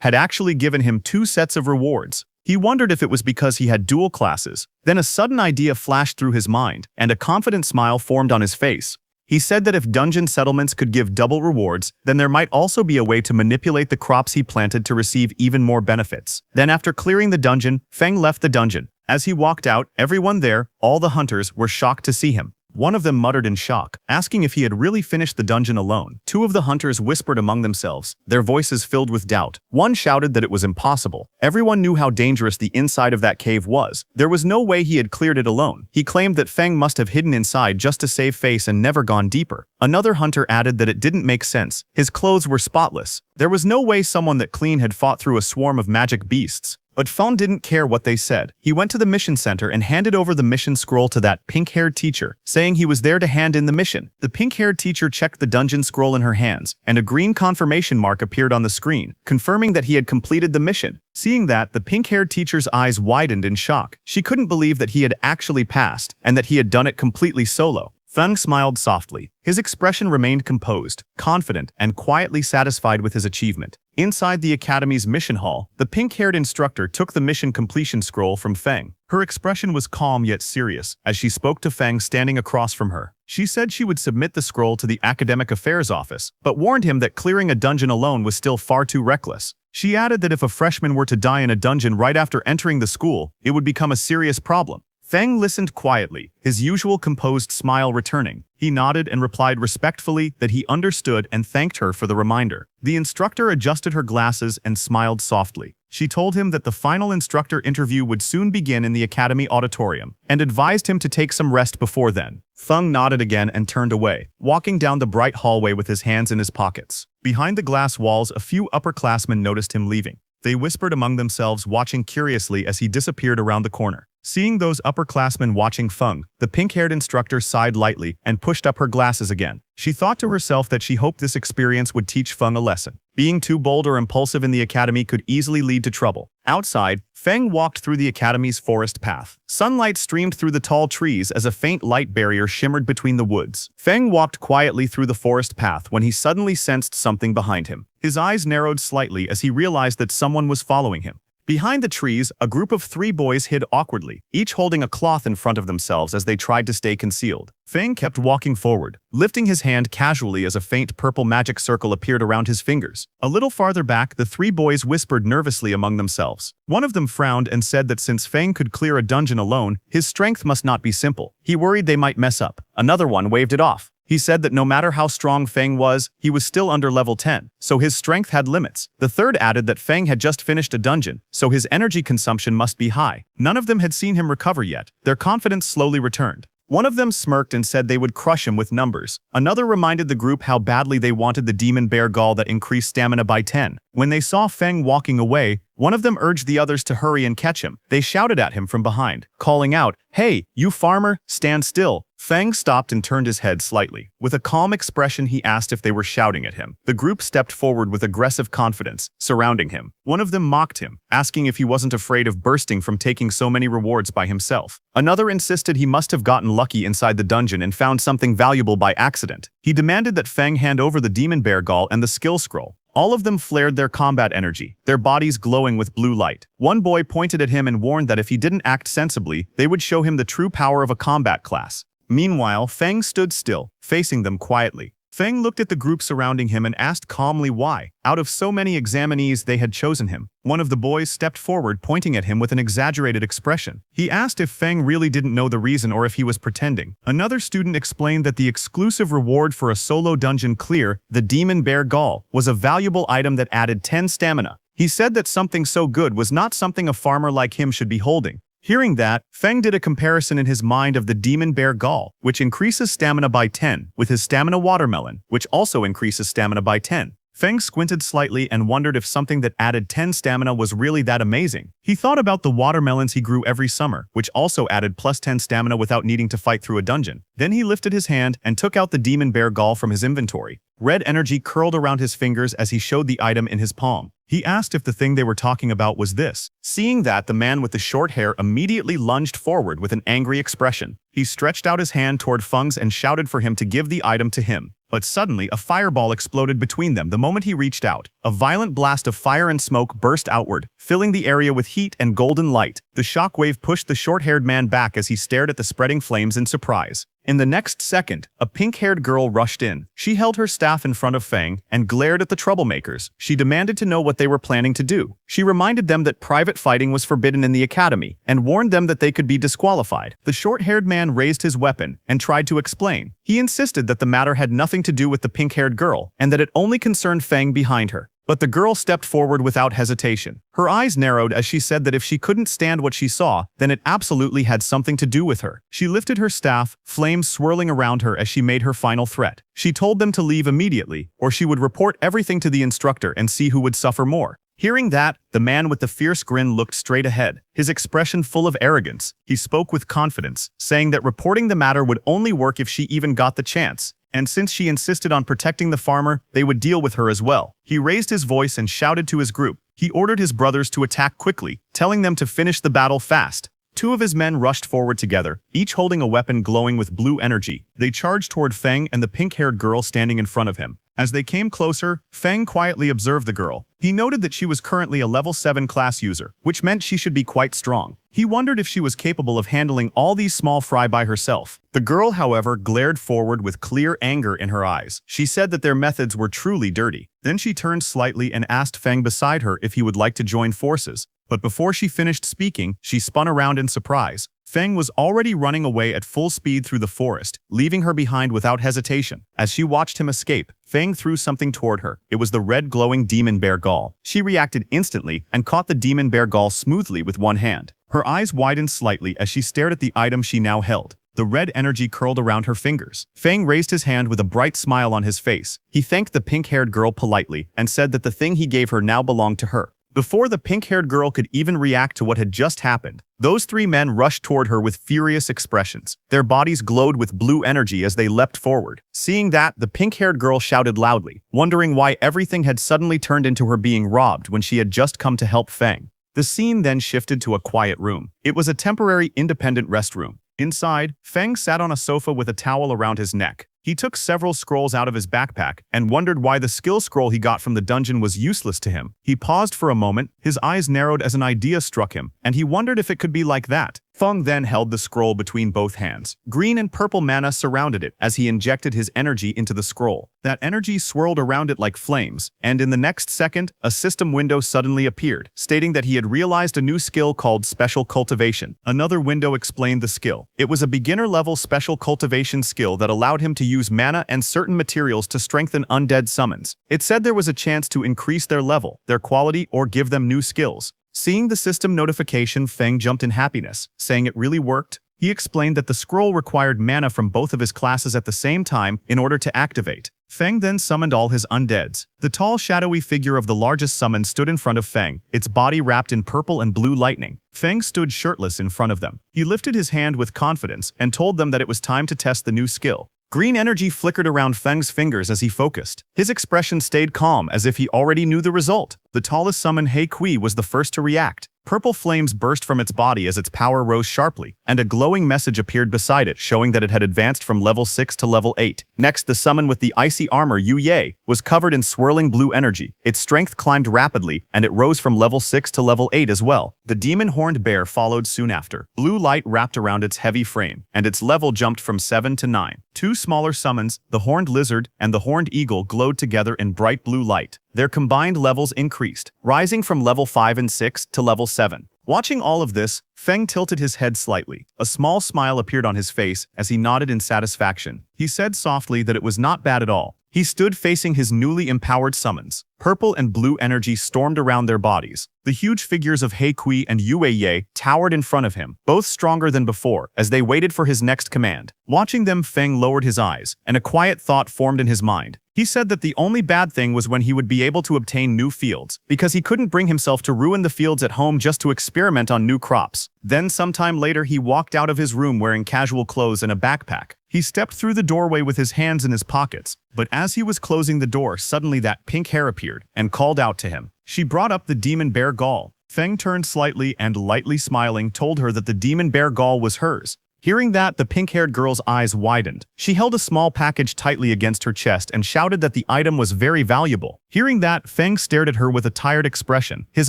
had actually given him 2 sets of rewards. He wondered if it was because he had dual classes. Then a sudden idea flashed through his mind, and a confident smile formed on his face. He said that if dungeon settlements could give double rewards, then there might also be a way to manipulate the crops he planted to receive even more benefits. Then after clearing the dungeon, Feng left the dungeon. As he walked out, everyone there, all the hunters, were shocked to see him. One of them muttered in shock, asking if he had really finished the dungeon alone. 2 of the hunters whispered among themselves, their voices filled with doubt. One shouted that it was impossible. Everyone knew how dangerous the inside of that cave was. There was no way he had cleared it alone. He claimed that Feng must have hidden inside just to save face and never gone deeper. Another hunter added that it didn't make sense. His clothes were spotless. There was no way someone that clean had fought through a swarm of magic beasts. But Feng didn't care what they said. He went to the mission center and handed over the mission scroll to that pink-haired teacher, saying he was there to hand in the mission. The pink-haired teacher checked the dungeon scroll in her hands, and a green confirmation mark appeared on the screen, confirming that he had completed the mission. Seeing that, the pink-haired teacher's eyes widened in shock. She couldn't believe that he had actually passed, and that he had done it completely solo. Feng smiled softly. His expression remained composed, confident, and quietly satisfied with his achievement. Inside the academy's mission hall, the pink-haired instructor took the mission completion scroll from Feng. Her expression was calm yet serious, as she spoke to Feng standing across from her. She said she would submit the scroll to the academic affairs office, but warned him that clearing a dungeon alone was still far too reckless. She added that if a freshman were to die in a dungeon right after entering the school, it would become a serious problem. Feng listened quietly, his usual composed smile returning. He nodded and replied respectfully that he understood and thanked her for the reminder. The instructor adjusted her glasses and smiled softly. She told him that the final instructor interview would soon begin in the academy auditorium, and advised him to take some rest before then. Feng nodded again and turned away, walking down the bright hallway with his hands in his pockets. Behind the glass walls, a few upperclassmen noticed him leaving. They whispered among themselves, watching curiously as he disappeared around the corner. Seeing those upperclassmen watching Feng, the pink-haired instructor sighed lightly and pushed up her glasses again. She thought to herself that she hoped this experience would teach Feng a lesson. Being too bold or impulsive in the academy could easily lead to trouble. Outside, Feng walked through the academy's forest path. Sunlight streamed through the tall trees as a faint light barrier shimmered between the woods. Feng walked quietly through the forest path when he suddenly sensed something behind him. His eyes narrowed slightly as he realized that someone was following him. Behind the trees, a group of 3 boys hid awkwardly, each holding a cloth in front of themselves as they tried to stay concealed. Feng kept walking forward, lifting his hand casually as a faint purple magic circle appeared around his fingers. A little farther back, the 3 boys whispered nervously among themselves. One of them frowned and said that since Feng could clear a dungeon alone, his strength must not be simple. He worried they might mess up. Another one waved it off. He said that no matter how strong Feng was, he was still under level 10, so his strength had limits. The third added that Feng had just finished a dungeon, so his energy consumption must be high. None of them had seen him recover yet. Their confidence slowly returned. One of them smirked and said they would crush him with numbers. Another reminded the group how badly they wanted the demon bear gall that increased stamina by 10. When they saw Feng walking away, one of them urged the others to hurry and catch him. They shouted at him from behind, calling out, "Hey, you farmer, stand still." Feng stopped and turned his head slightly. With a calm expression, he asked if they were shouting at him. The group stepped forward with aggressive confidence, surrounding him. One of them mocked him, asking if he wasn't afraid of bursting from taking so many rewards by himself. Another insisted he must have gotten lucky inside the dungeon and found something valuable by accident. He demanded that Feng hand over the demon bear gall and the skill scroll. All of them flared their combat energy, their bodies glowing with blue light. One boy pointed at him and warned that if he didn't act sensibly, they would show him the true power of a combat class. Meanwhile, Feng stood still, facing them quietly. Feng looked at the group surrounding him and asked calmly why. Out of so many examinees, they had chosen him. One of the boys stepped forward, pointing at him with an exaggerated expression. He asked if Feng really didn't know the reason or if he was pretending. Another student explained that the exclusive reward for a solo dungeon clear, the Demon Bear Gall, was a valuable item that added 10 stamina. He said that something so good was not something a farmer like him should be holding. Hearing that, Feng did a comparison in his mind of the Demon Bear Gall, which increases stamina by 10, with his Stamina Watermelon, which also increases stamina by 10. Feng squinted slightly and wondered if something that added 10 stamina was really that amazing. He thought about the watermelons he grew every summer, which also added plus 10 stamina without needing to fight through a dungeon. Then he lifted his hand and took out the Demon Bear Gall from his inventory. Red energy curled around his fingers as he showed the item in his palm. He asked if the thing they were talking about was this. Seeing that, the man with the short hair immediately lunged forward with an angry expression. He stretched out his hand toward Feng's and shouted for him to give the item to him. But suddenly, a fireball exploded between them the moment he reached out. A violent blast of fire and smoke burst outward, filling the area with heat and golden light. The shockwave pushed the short-haired man back as he stared at the spreading flames in surprise. In the next second, a pink-haired girl rushed in. She held her staff in front of Feng and glared at the troublemakers. She demanded to know what they were planning to do. She reminded them that private fighting was forbidden in the academy and warned them that they could be disqualified. The short-haired man raised his weapon and tried to explain. He insisted that the matter had nothing to do with the pink-haired girl and that it only concerned Feng behind her. But the girl stepped forward without hesitation. Her eyes narrowed as she said that if she couldn't stand what she saw, then it absolutely had something to do with her. She lifted her staff, flames swirling around her as she made her final threat. She told them to leave immediately, or she would report everything to the instructor and see who would suffer more. Hearing that, the man with the fierce grin looked straight ahead, his expression full of arrogance. He spoke with confidence, saying that reporting the matter would only work if she even got the chance. And since she insisted on protecting the farmer, they would deal with her as well. He raised his voice and shouted to his group. He ordered his brothers to attack quickly, telling them to finish the battle fast. Two of his men rushed forward together, each holding a weapon glowing with blue energy. They charged toward Feng and the pink-haired girl standing in front of him. As they came closer, Feng quietly observed the girl. He noted that she was currently a level 7 class user, which meant she should be quite strong. He wondered if she was capable of handling all these small fry by herself. The girl, however, glared forward with clear anger in her eyes. She said that their methods were truly dirty. Then she turned slightly and asked Feng beside her if he would like to join forces. But before she finished speaking, she spun around in surprise. Feng was already running away at full speed through the forest, leaving her behind without hesitation. As she watched him escape, Feng threw something toward her. It was the red glowing Demon Bear Gall. She reacted instantly and caught the Demon Bear Gall smoothly with one hand. Her eyes widened slightly as she stared at the item she now held. The red energy curled around her fingers. Feng raised his hand with a bright smile on his face. He thanked the pink-haired girl politely and said that the thing he gave her now belonged to her. Before the pink-haired girl could even react to what had just happened, those three men rushed toward her with furious expressions. Their bodies glowed with blue energy as they leapt forward. Seeing that, the pink-haired girl shouted loudly, wondering why everything had suddenly turned into her being robbed when she had just come to help Feng. The scene then shifted to a quiet room. It was a temporary independent restroom. Inside, Feng sat on a sofa with a towel around his neck. He took several scrolls out of his backpack and wondered why the skill scroll he got from the dungeon was useless to him. He paused for a moment, his eyes narrowed as an idea struck him, and he wondered if it could be like that. Feng then held the scroll between both hands. Green and purple mana surrounded it as he injected his energy into the scroll. That energy swirled around it like flames, and in the next second, a system window suddenly appeared, stating that he had realized a new skill called Special Cultivation. Another window explained the skill. It was a beginner-level Special Cultivation skill that allowed him to use mana and certain materials to strengthen undead summons. It said there was a chance to increase their level, their quality, or give them new skills. Seeing the system notification, Feng jumped in happiness, saying it really worked. He explained that the scroll required mana from both of his classes at the same time in order to activate. Feng then summoned all his undeads. The tall, shadowy figure of the largest summon stood in front of Feng, its body wrapped in purple and blue lightning. Feng stood shirtless in front of them. He lifted his hand with confidence and told them that it was time to test the new skill. Green energy flickered around Feng's fingers as he focused. His expression stayed calm as if he already knew the result. The tallest summon, He Kui, was the first to react. Purple flames burst from its body as its power rose sharply, and a glowing message appeared beside it showing that it had advanced from level 6 to level 8. Next, the summon with the icy armor, Yu Ye, was covered in swirling blue energy. Its strength climbed rapidly, and it rose from level 6 to level 8 as well. The demon horned bear followed soon after. Blue light wrapped around its heavy frame, and its level jumped from 7 to 9. Two smaller summons, the horned lizard and the horned eagle, glowed together in bright blue light. Their combined levels increased, rising from level 5 and 6 to level 7. Watching all of this, Feng tilted his head slightly. A small smile appeared on his face as he nodded in satisfaction. He said softly that it was not bad at all. He stood facing his newly empowered summons. Purple and blue energy stormed around their bodies. The huge figures of He Kui and Yue Ye towered in front of him, both stronger than before, as they waited for his next command. Watching them, Feng lowered his eyes, and a quiet thought formed in his mind. He said that the only bad thing was when he would be able to obtain new fields, because he couldn't bring himself to ruin the fields at home just to experiment on new crops. Then sometime later he walked out of his room wearing casual clothes and a backpack. He stepped through the doorway with his hands in his pockets, but as he was closing the door, suddenly that pink hair appeared and called out to him. She brought up the demon bear gall. Feng turned slightly and, lightly smiling, told her that the demon bear gall was hers. Hearing that, the pink-haired girl's eyes widened. She held a small package tightly against her chest and shouted that the item was very valuable. Hearing that, Feng stared at her with a tired expression, his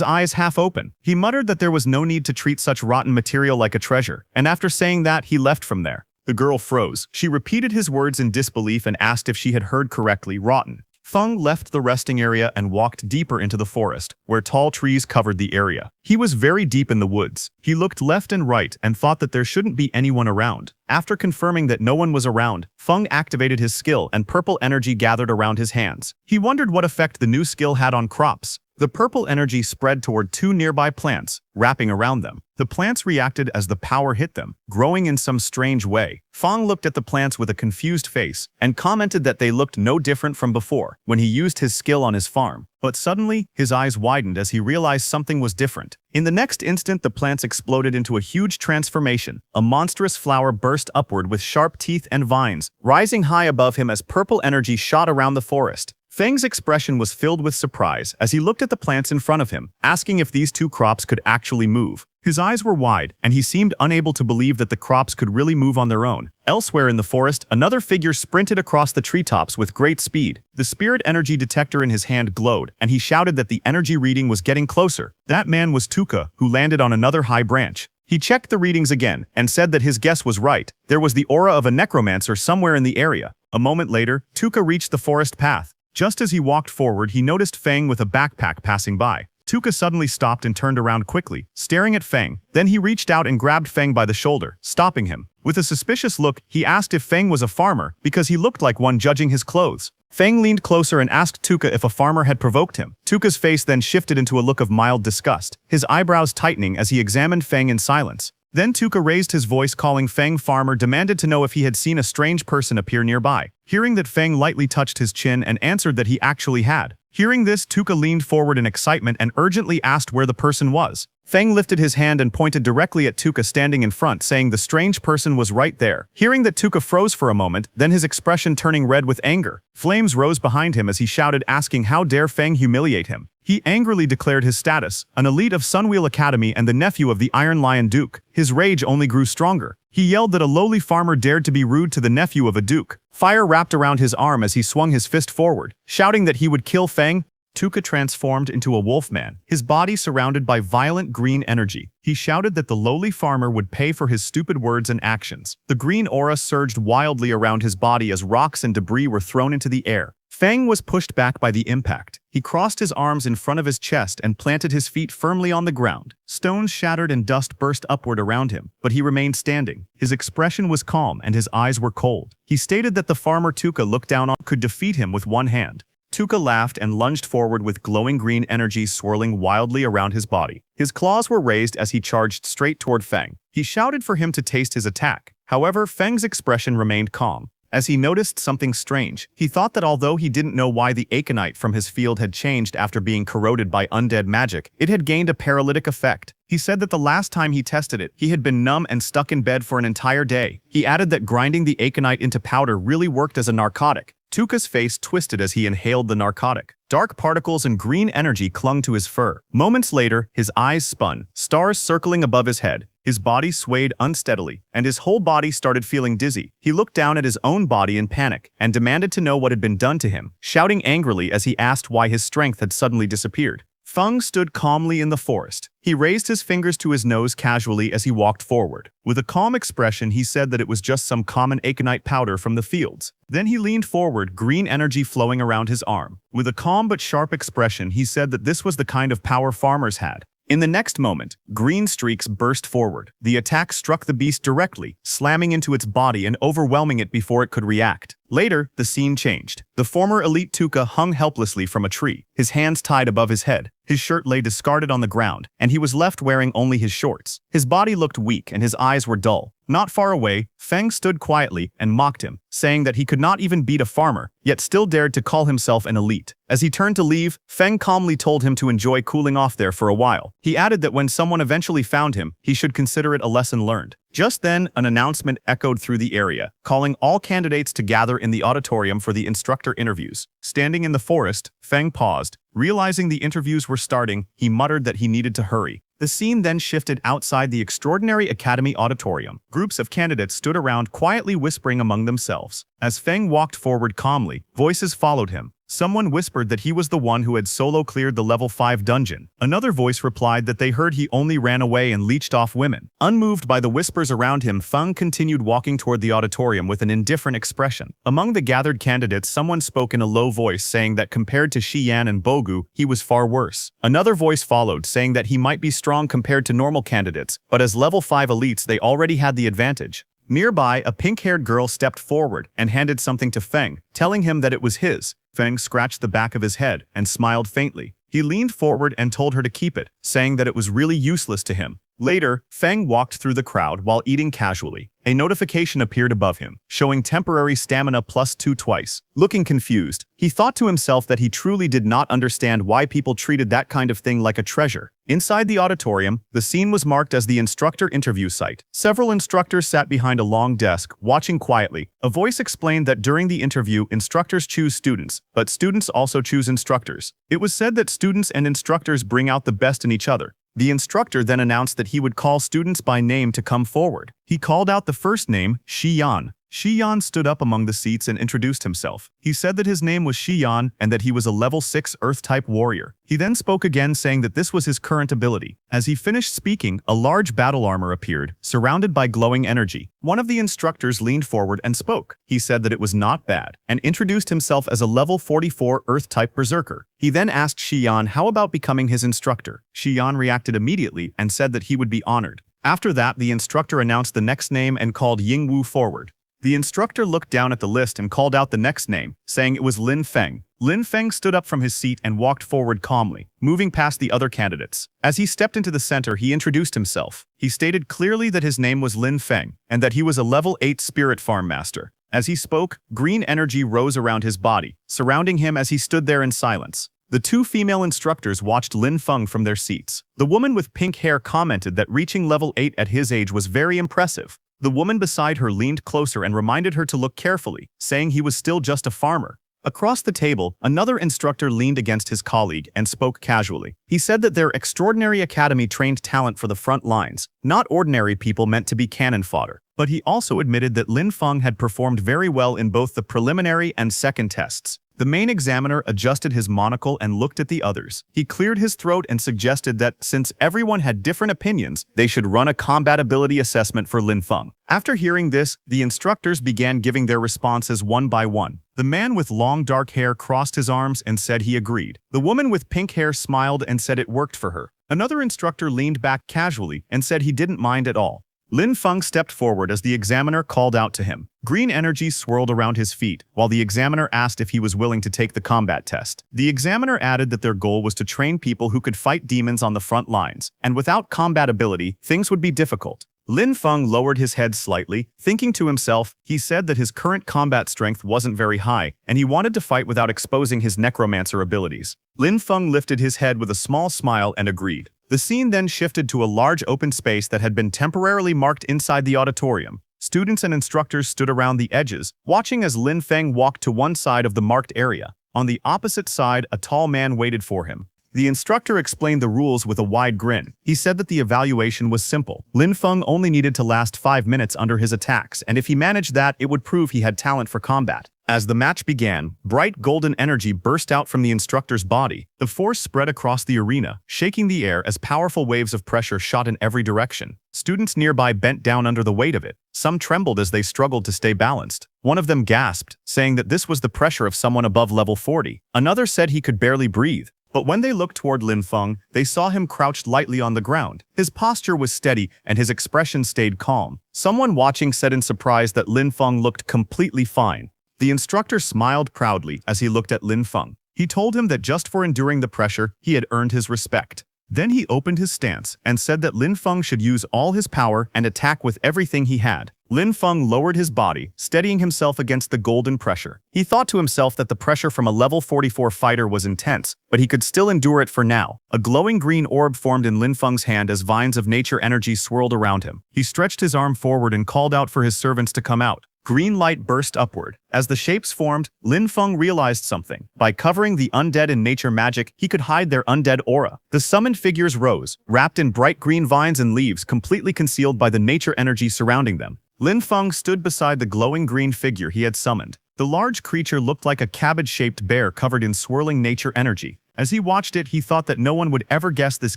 eyes half open. He muttered that there was no need to treat such rotten material like a treasure, and after saying that, he left from there. The girl froze. She repeated his words in disbelief and asked if she had heard correctly. Rotten. Feng left the resting area and walked deeper into the forest, where tall trees covered the area. He was very deep in the woods. He looked left and right and thought that there shouldn't be anyone around. After confirming that no one was around, Feng activated his skill and purple energy gathered around his hands. He wondered what effect the new skill had on crops. The purple energy spread toward two nearby plants, wrapping around them. The plants reacted as the power hit them, growing in some strange way. Feng looked at the plants with a confused face and commented that they looked no different from before when he used his skill on his farm. But suddenly, his eyes widened as he realized something was different. In the next instant, the plants exploded into a huge transformation. A monstrous flower burst upward with sharp teeth and vines, rising high above him as purple energy shot around the forest. Feng's expression was filled with surprise as he looked at the plants in front of him, asking if these two crops could actually move. His eyes were wide, and he seemed unable to believe that the crops could really move on their own. Elsewhere in the forest, another figure sprinted across the treetops with great speed. The spirit energy detector in his hand glowed, and he shouted that the energy reading was getting closer. That man was Tuka, who landed on another high branch. He checked the readings again and said that his guess was right. There was the aura of a necromancer somewhere in the area. A moment later, Tuka reached the forest path. Just as he walked forward, he noticed Feng with a backpack passing by. Tuka suddenly stopped and turned around quickly, staring at Feng. Then he reached out and grabbed Feng by the shoulder, stopping him. With a suspicious look, he asked if Feng was a farmer, because he looked like one judging his clothes. Feng leaned closer and asked Tuka if a farmer had provoked him. Tuka's face then shifted into a look of mild disgust, his eyebrows tightening as he examined Feng in silence. Then Tuka raised his voice, calling Feng farmer, demanded to know if he had seen a strange person appear nearby. Hearing that, Feng lightly touched his chin and answered that he actually had. Hearing this, Tuka leaned forward in excitement and urgently asked where the person was. Feng lifted his hand and pointed directly at Tuka standing in front, saying the strange person was right there. Hearing that, Tuka froze for a moment, then his expression turning red with anger. Flames rose behind him as he shouted, asking how dare Feng humiliate him. He angrily declared his status, an elite of Sunwheel Academy and the nephew of the Iron Lion Duke. His rage only grew stronger. He yelled that a lowly farmer dared to be rude to the nephew of a duke. Fire wrapped around his arm as he swung his fist forward, shouting that he would kill Feng. Tuka transformed into a wolfman, his body surrounded by violent green energy. He shouted that the lowly farmer would pay for his stupid words and actions. The green aura surged wildly around his body as rocks and debris were thrown into the air. Feng was pushed back by the impact. He crossed his arms in front of his chest and planted his feet firmly on the ground. Stones shattered and dust burst upward around him, but he remained standing. His expression was calm and his eyes were cold. He stated that the farmer Tuka looked down on could defeat him with one hand. Tuka laughed and lunged forward with glowing green energy swirling wildly around his body. His claws were raised as he charged straight toward Feng. He shouted for him to taste his attack. However, Feng's expression remained calm. As he noticed something strange, he thought that although he didn't know why the aconite from his field had changed after being corroded by undead magic, it had gained a paralytic effect. He said that the last time he tested it, he had been numb and stuck in bed for an entire day. He added that grinding the aconite into powder really worked as a narcotic. Tuka's face twisted as he inhaled the narcotic. Dark particles and green energy clung to his fur. Moments later, his eyes spun, stars circling above his head. His body swayed unsteadily, and his whole body started feeling dizzy. He looked down at his own body in panic, and demanded to know what had been done to him, shouting angrily as he asked why his strength had suddenly disappeared. Feng stood calmly in the forest. He raised his fingers to his nose casually as he walked forward. With a calm expression, he said that it was just some common aconite powder from the fields. Then he leaned forward, green energy flowing around his arm. With a calm but sharp expression, he said that this was the kind of power farmers had. In the next moment, green streaks burst forward. The attack struck the beast directly, slamming into its body and overwhelming it before it could react. Later, the scene changed. The former elite Tuka hung helplessly from a tree, his hands tied above his head. His shirt lay discarded on the ground, and he was left wearing only his shorts. His body looked weak and his eyes were dull. Not far away, Feng stood quietly and mocked him, saying that he could not even beat a farmer, yet still dared to call himself an elite. As he turned to leave, Feng calmly told him to enjoy cooling off there for a while. He added that when someone eventually found him, he should consider it a lesson learned. Just then, an announcement echoed through the area, calling all candidates to gather in the auditorium for the instructor interviews. Standing in the forest, Feng paused. Realizing the interviews were starting, he muttered that he needed to hurry. The scene then shifted outside the Extraordinary Academy auditorium. Groups of candidates stood around quietly whispering among themselves. As Feng walked forward calmly, voices followed him. Someone whispered that he was the one who had solo cleared the level 5 dungeon. Another voice replied that they heard he only ran away and leeched off women. Unmoved by the whispers around him, Feng continued walking toward the auditorium with an indifferent expression. Among the gathered candidates, someone spoke in a low voice saying that compared to Shiyan and Bogu, he was far worse. Another voice followed saying that he might be strong compared to normal candidates, but as level 5 elites they already had the advantage. Nearby, a pink-haired girl stepped forward and handed something to Feng, telling him that it was his. Feng scratched the back of his head and smiled faintly. He leaned forward and told her to keep it, saying that it was really useless to him. Later, Feng walked through the crowd while eating casually. A notification appeared above him, showing temporary stamina +2 twice. Looking confused, he thought to himself that he truly did not understand why people treated that kind of thing like a treasure. Inside the auditorium, the scene was marked as the instructor interview site. Several instructors sat behind a long desk, watching quietly. A voice explained that during the interview, instructors choose students, but students also choose instructors. It was said that students and instructors bring out the best in each other. The instructor then announced that he would call students by name to come forward. He called out the first name, Shiyan. Shiyan stood up among the seats and introduced himself. He said that his name was Shiyan and that he was a level 6 Earth-type warrior. He then spoke again saying that this was his current ability. As he finished speaking, a large battle armor appeared, surrounded by glowing energy. One of the instructors leaned forward and spoke. He said that it was not bad, and introduced himself as a level 44 Earth-type berserker. He then asked Shiyan how about becoming his instructor. Shiyan reacted immediately and said that he would be honored. After that, the instructor announced the next name and called Yingwu forward. The instructor looked down at the list and called out the next name, saying it was Lin Feng. Lin Feng stood up from his seat and walked forward calmly, moving past the other candidates. As he stepped into the center, he introduced himself. He stated clearly that his name was Lin Feng, and that he was a level 8 spirit farm master. As he spoke, green energy rose around his body, surrounding him as he stood there in silence. The two female instructors watched Lin Feng from their seats. The woman with pink hair commented that reaching level 8 at his age was very impressive. The woman beside her leaned closer and reminded her to look carefully, saying he was still just a farmer. Across the table, another instructor leaned against his colleague and spoke casually. He said that their extraordinary academy trained talent for the front lines, not ordinary people meant to be cannon fodder. But he also admitted that Lin Feng had performed very well in both the preliminary and second tests. The main examiner adjusted his monocle and looked at the others. He cleared his throat and suggested that, since everyone had different opinions, they should run a combatability assessment for Lin Feng. After hearing this, the instructors began giving their responses one by one. The man with long dark hair crossed his arms and said he agreed. The woman with pink hair smiled and said it worked for her. Another instructor leaned back casually and said he didn't mind at all. Lin Feng stepped forward as the examiner called out to him. Green energy swirled around his feet, while the examiner asked if he was willing to take the combat test. The examiner added that their goal was to train people who could fight demons on the front lines, and without combat ability, things would be difficult. Lin Feng lowered his head slightly, thinking to himself. He said that his current combat strength wasn't very high, and he wanted to fight without exposing his necromancer abilities. Lin Feng lifted his head with a small smile and agreed. The scene then shifted to a large open space that had been temporarily marked inside the auditorium. Students and instructors stood around the edges, watching as Lin Feng walked to one side of the marked area. On the opposite side, a tall man waited for him. The instructor explained the rules with a wide grin. He said that the evaluation was simple. Lin Feng only needed to last 5 minutes under his attacks, and if he managed that, it would prove he had talent for combat. As the match began, bright golden energy burst out from the instructor's body. The force spread across the arena, shaking the air as powerful waves of pressure shot in every direction. Students nearby bent down under the weight of it. Some trembled as they struggled to stay balanced. One of them gasped, saying that this was the pressure of someone above level 40. Another said he could barely breathe. But when they looked toward Lin Feng, they saw him crouched lightly on the ground. His posture was steady and his expression stayed calm. Someone watching said in surprise that Lin Feng looked completely fine. The instructor smiled proudly as he looked at Lin Feng. He told him that just for enduring the pressure, he had earned his respect. Then he opened his stance and said that Lin Feng should use all his power and attack with everything he had. Lin Feng lowered his body, steadying himself against the golden pressure. He thought to himself that the pressure from a level 44 fighter was intense, but he could still endure it for now. A glowing green orb formed in Lin Feng's hand as vines of nature energy swirled around him. He stretched his arm forward and called out for his servants to come out. Green light burst upward. As the shapes formed, Lin Feng realized something. By covering the undead in nature magic, he could hide their undead aura. The summoned figures rose, wrapped in bright green vines and leaves completely concealed by the nature energy surrounding them. Lin Feng stood beside the glowing green figure he had summoned. The large creature looked like a cabbage-shaped bear covered in swirling nature energy. As he watched it, he thought that no one would ever guess this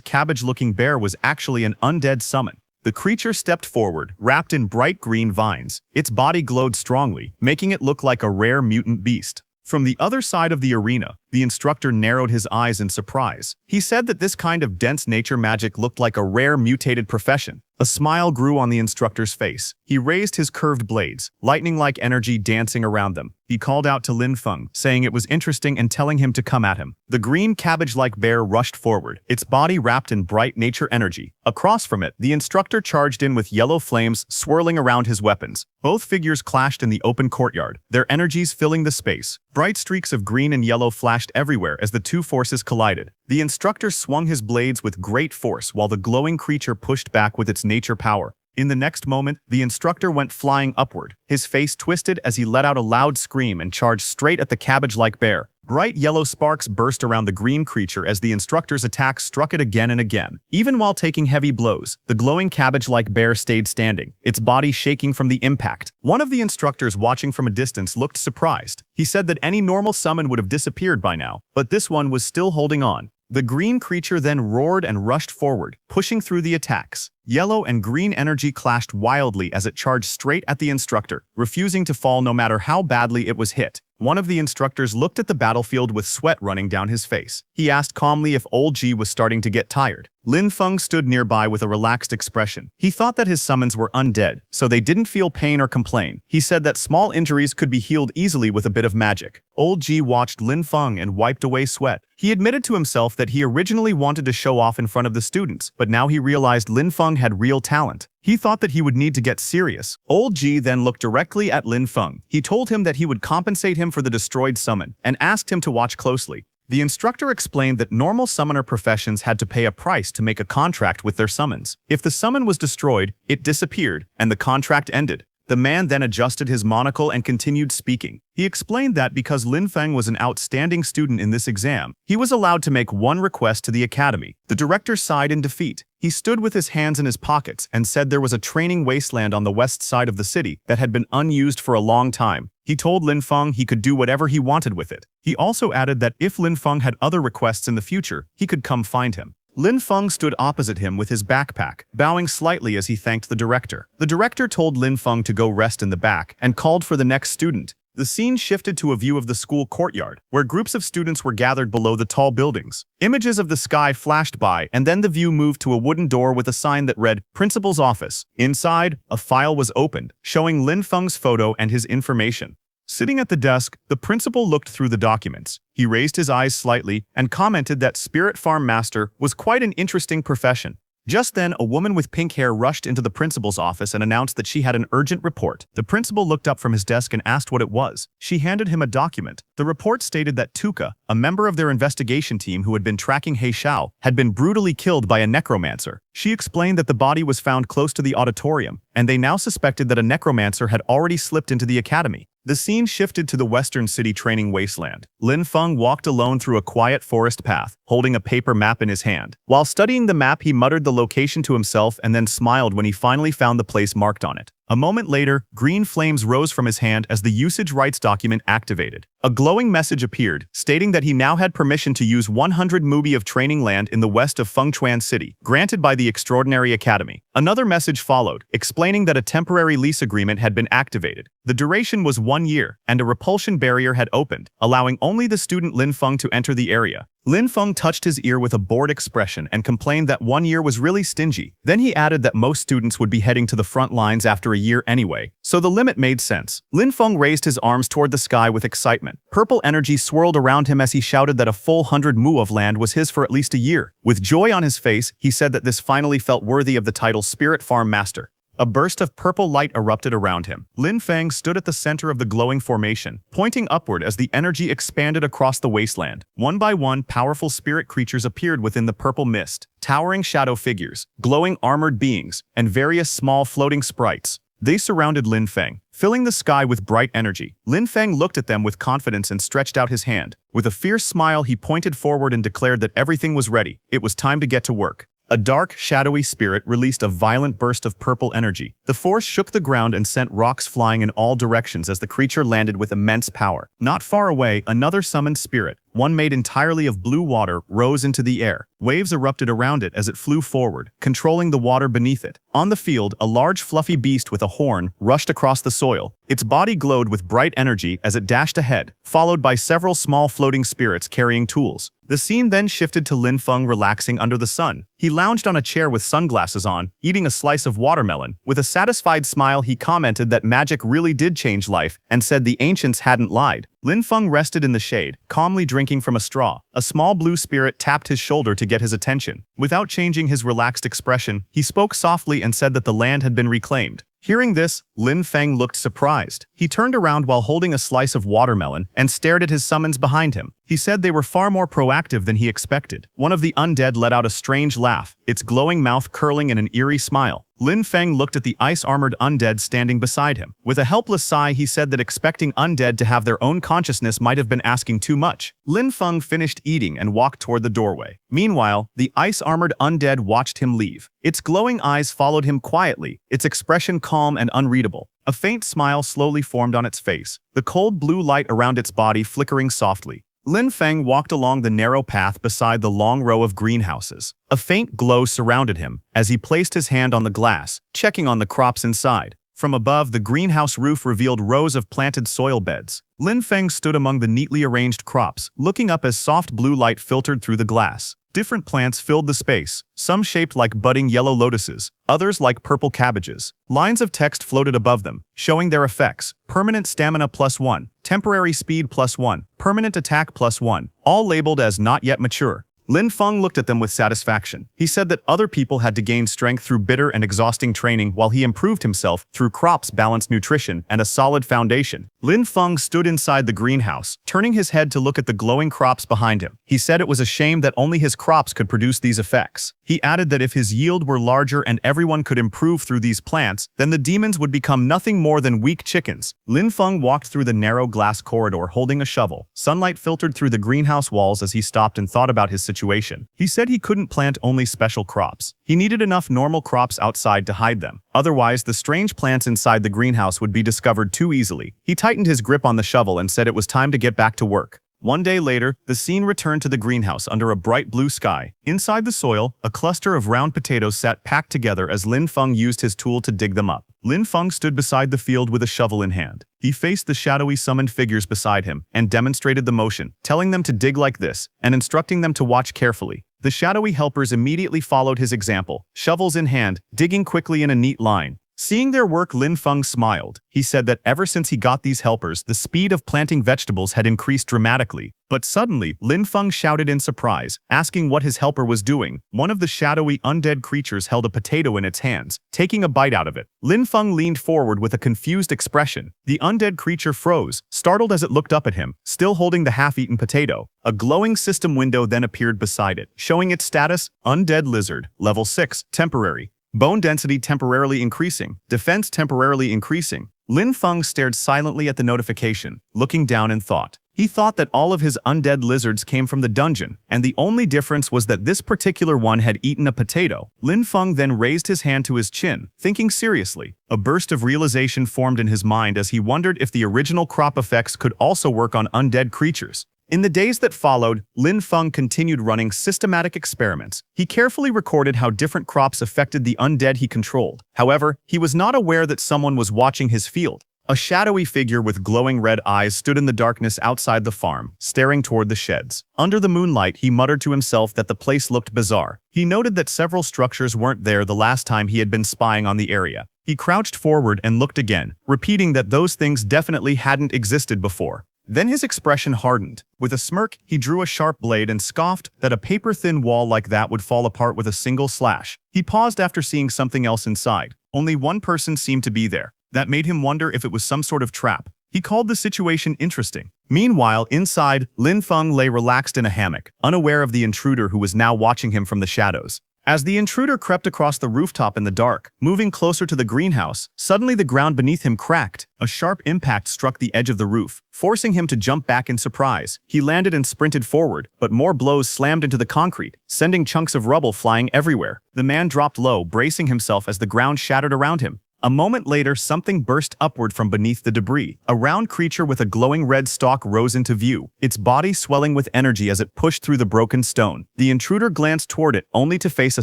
cabbage-looking bear was actually an undead summon. The creature stepped forward, wrapped in bright green vines. Its body glowed strongly, making it look like a rare mutant beast. From the other side of the arena, the instructor narrowed his eyes in surprise. He said that this kind of dense nature magic looked like a rare mutated profession. A smile grew on the instructor's face. He raised his curved blades, lightning-like energy dancing around them. He called out to Lin Feng, saying it was interesting and telling him to come at him. The green cabbage-like bear rushed forward, its body wrapped in bright nature energy. Across from it, the instructor charged in with yellow flames swirling around his weapons. Both figures clashed in the open courtyard, their energies filling the space. Bright streaks of green and yellow flashed everywhere as the two forces collided. The instructor swung his blades with great force while the glowing creature pushed back with its nature power. In the next moment, the instructor went flying upward. His face twisted as he let out a loud scream and charged straight at the cabbage-like bear. Bright yellow sparks burst around the green creature as the instructor's attack struck it again and again. Even while taking heavy blows, the glowing cabbage-like bear stayed standing, its body shaking from the impact. One of the instructors watching from a distance looked surprised. He said that any normal summon would have disappeared by now, but this one was still holding on. The green creature then roared and rushed forward, pushing through the attacks. Yellow and green energy clashed wildly as it charged straight at the instructor, refusing to fall no matter how badly it was hit. One of the instructors looked at the battlefield with sweat running down his face. He asked calmly if Old G was starting to get tired. Lin Feng stood nearby with a relaxed expression. He thought that his summons were undead, so they didn't feel pain or complain. He said that small injuries could be healed easily with a bit of magic. Old G watched Lin Feng and wiped away sweat. He admitted to himself that he originally wanted to show off in front of the students, but now he realized Lin Feng had real talent. He thought that he would need to get serious. Old G then looked directly at Lin Feng. He told him that he would compensate him for the destroyed summon, and asked him to watch closely. The instructor explained that normal summoner professions had to pay a price to make a contract with their summons. If the summon was destroyed, it disappeared, and the contract ended. The man then adjusted his monocle and continued speaking. He explained that because Lin Feng was an outstanding student in this exam, he was allowed to make one request to the academy. The director sighed in defeat. He stood with his hands in his pockets and said there was a training wasteland on the west side of the city that had been unused for a long time. He told Lin Feng he could do whatever he wanted with it. He also added that if Lin Feng had other requests in the future, he could come find him. Lin Feng stood opposite him with his backpack, bowing slightly as he thanked the director. The director told Lin Feng to go rest in the back and called for the next student. The scene shifted to a view of the school courtyard, where groups of students were gathered below the tall buildings. Images of the sky flashed by, and then the view moved to a wooden door with a sign that read, Principal's Office. Inside, a file was opened, showing Lin Feng's photo and his information. Sitting at the desk, the principal looked through the documents. He raised his eyes slightly and commented that Spirit Farm Master was quite an interesting profession. Just then, a woman with pink hair rushed into the principal's office and announced that she had an urgent report. The principal looked up from his desk and asked what it was. She handed him a document. The report stated that Tuka, a member of their investigation team who had been tracking He Xiao, had been brutally killed by a necromancer. She explained that the body was found close to the auditorium, and they now suspected that a necromancer had already slipped into the academy. The scene shifted to the western city training wasteland. Lin Feng walked alone through a quiet forest path, holding a paper map in his hand. While studying the map, he muttered the location to himself and then smiled when he finally found the place marked on it. A moment later, green flames rose from his hand as the usage rights document activated. A glowing message appeared, stating that he now had permission to use 100 mubi of training land in the west of Fengchuan City, granted by the Extraordinary Academy. Another message followed, explaining that a temporary lease agreement had been activated. The duration was 1 year, and a repulsion barrier had opened, allowing only the student Lin Feng to enter the area. Lin Feng touched his ear with a bored expression and complained that 1 year was really stingy. Then he added that most students would be heading to the front lines after a year anyway, so the limit made sense. Lin Feng raised his arms toward the sky with excitement. Purple energy swirled around him as he shouted that a full 100 mu of land was his for at least a year. With joy on his face, he said that this finally felt worthy of the title Spirit Farm Master. A burst of purple light erupted around him. Lin Feng stood at the center of the glowing formation, pointing upward as the energy expanded across the wasteland. One by one, powerful spirit creatures appeared within the purple mist, towering shadow figures, glowing armored beings, and various small floating sprites. They surrounded Lin Feng, filling the sky with bright energy. Lin Feng looked at them with confidence and stretched out his hand. With a fierce smile, he pointed forward and declared that everything was ready. It was time to get to work. A dark, shadowy spirit released a violent burst of purple energy. The force shook the ground and sent rocks flying in all directions as the creature landed with immense power. Not far away, another summoned spirit, one made entirely of blue water, rose into the air. Waves erupted around it as it flew forward, controlling the water beneath it. On the field, a large fluffy beast with a horn rushed across the soil. Its body glowed with bright energy as it dashed ahead, followed by several small floating spirits carrying tools. The scene then shifted to Lin Feng relaxing under the sun. He lounged on a chair with sunglasses on, eating a slice of watermelon. With a satisfied smile, he commented that magic really did change life and said the ancients hadn't lied. Lin Feng rested in the shade, calmly drinking from a straw. A small blue spirit tapped his shoulder to get his attention. Without changing his relaxed expression, he spoke softly and said that the land had been reclaimed. Hearing this, Lin Feng looked surprised. He turned around while holding a slice of watermelon and stared at his summons behind him. He said they were far more proactive than he expected. One of the undead let out a strange laugh, its glowing mouth curling in an eerie smile. Lin Feng looked at the ice-armored undead standing beside him. With a helpless sigh, he said that expecting undead to have their own consciousness might have been asking too much. Lin Feng finished eating and walked toward the doorway. Meanwhile, the ice-armored undead watched him leave. Its glowing eyes followed him quietly, its expression calm and unreadable. A faint smile slowly formed on its face, the cold blue light around its body flickering softly. Lin Feng walked along the narrow path beside the long row of greenhouses. A faint glow surrounded him as he placed his hand on the glass, checking on the crops inside. From above, the greenhouse roof revealed rows of planted soil beds. Lin Feng stood among the neatly arranged crops, looking up as soft blue light filtered through the glass. Different plants filled the space, some shaped like budding yellow lotuses, others like purple cabbages. Lines of text floated above them, showing their effects: permanent stamina +1, temporary speed +1, permanent attack +1, all labeled as not yet mature. Lin Feng looked at them with satisfaction. He said that other people had to gain strength through bitter and exhausting training while he improved himself through crops, balanced nutrition, and a solid foundation. Lin Feng stood inside the greenhouse, turning his head to look at the glowing crops behind him. He said it was a shame that only his crops could produce these effects. He added that if his yield were larger and everyone could improve through these plants, then the demons would become nothing more than weak chickens. Lin Feng walked through the narrow glass corridor holding a shovel. Sunlight filtered through the greenhouse walls as he stopped and thought about his situation. He said he couldn't plant only special crops. He needed enough normal crops outside to hide them. Otherwise, the strange plants inside the greenhouse would be discovered too easily. He tightened his grip on the shovel and said it was time to get back to work. One day later, the scene returned to the greenhouse under a bright blue sky. Inside the soil, a cluster of round potatoes sat packed together as Lin Feng used his tool to dig them up. Lin Feng stood beside the field with a shovel in hand. He faced the shadowy summoned figures beside him and demonstrated the motion, telling them to dig like this and instructing them to watch carefully. The shadowy helpers immediately followed his example, shovels in hand, digging quickly in a neat line. Seeing their work, Lin Feng smiled. He said that ever since he got these helpers, the speed of planting vegetables had increased dramatically. But suddenly, Lin Feng shouted in surprise, asking what his helper was doing. One of the shadowy undead creatures held a potato in its hands, taking a bite out of it. Lin Feng leaned forward with a confused expression. The undead creature froze, startled as it looked up at him, still holding the half-eaten potato. A glowing system window then appeared beside it, showing its status: Undead Lizard, Level 6, Temporary. Bone density temporarily increasing. Defense temporarily increasing. Lin Feng stared silently at the notification, looking down in thought. He thought that all of his undead lizards came from the dungeon, and the only difference was that this particular one had eaten a potato. Lin Feng then raised his hand to his chin, thinking seriously. A burst of realization formed in his mind as he wondered if the original crop effects could also work on undead creatures. In the days that followed, Lin Feng continued running systematic experiments. He carefully recorded how different crops affected the undead he controlled. However, he was not aware that someone was watching his field. A shadowy figure with glowing red eyes stood in the darkness outside the farm, staring toward the sheds. Under the moonlight, he muttered to himself that the place looked bizarre. He noted that several structures weren't there the last time he had been spying on the area. He crouched forward and looked again, repeating that those things definitely hadn't existed before. Then his expression hardened. With a smirk, he drew a sharp blade and scoffed that a paper-thin wall like that would fall apart with a single slash. He paused after seeing something else inside. Only one person seemed to be there. That made him wonder if it was some sort of trap. He called the situation interesting. Meanwhile, inside, Lin Feng lay relaxed in a hammock, unaware of the intruder who was now watching him from the shadows. As the intruder crept across the rooftop in the dark, moving closer to the greenhouse, suddenly the ground beneath him cracked. A sharp impact struck the edge of the roof, forcing him to jump back in surprise. He landed and sprinted forward, but more blows slammed into the concrete, sending chunks of rubble flying everywhere. The man dropped low, bracing himself as the ground shattered around him. A moment later, something burst upward from beneath the debris. A round creature with a glowing red stalk rose into view, its body swelling with energy as it pushed through the broken stone. The intruder glanced toward it, only to face a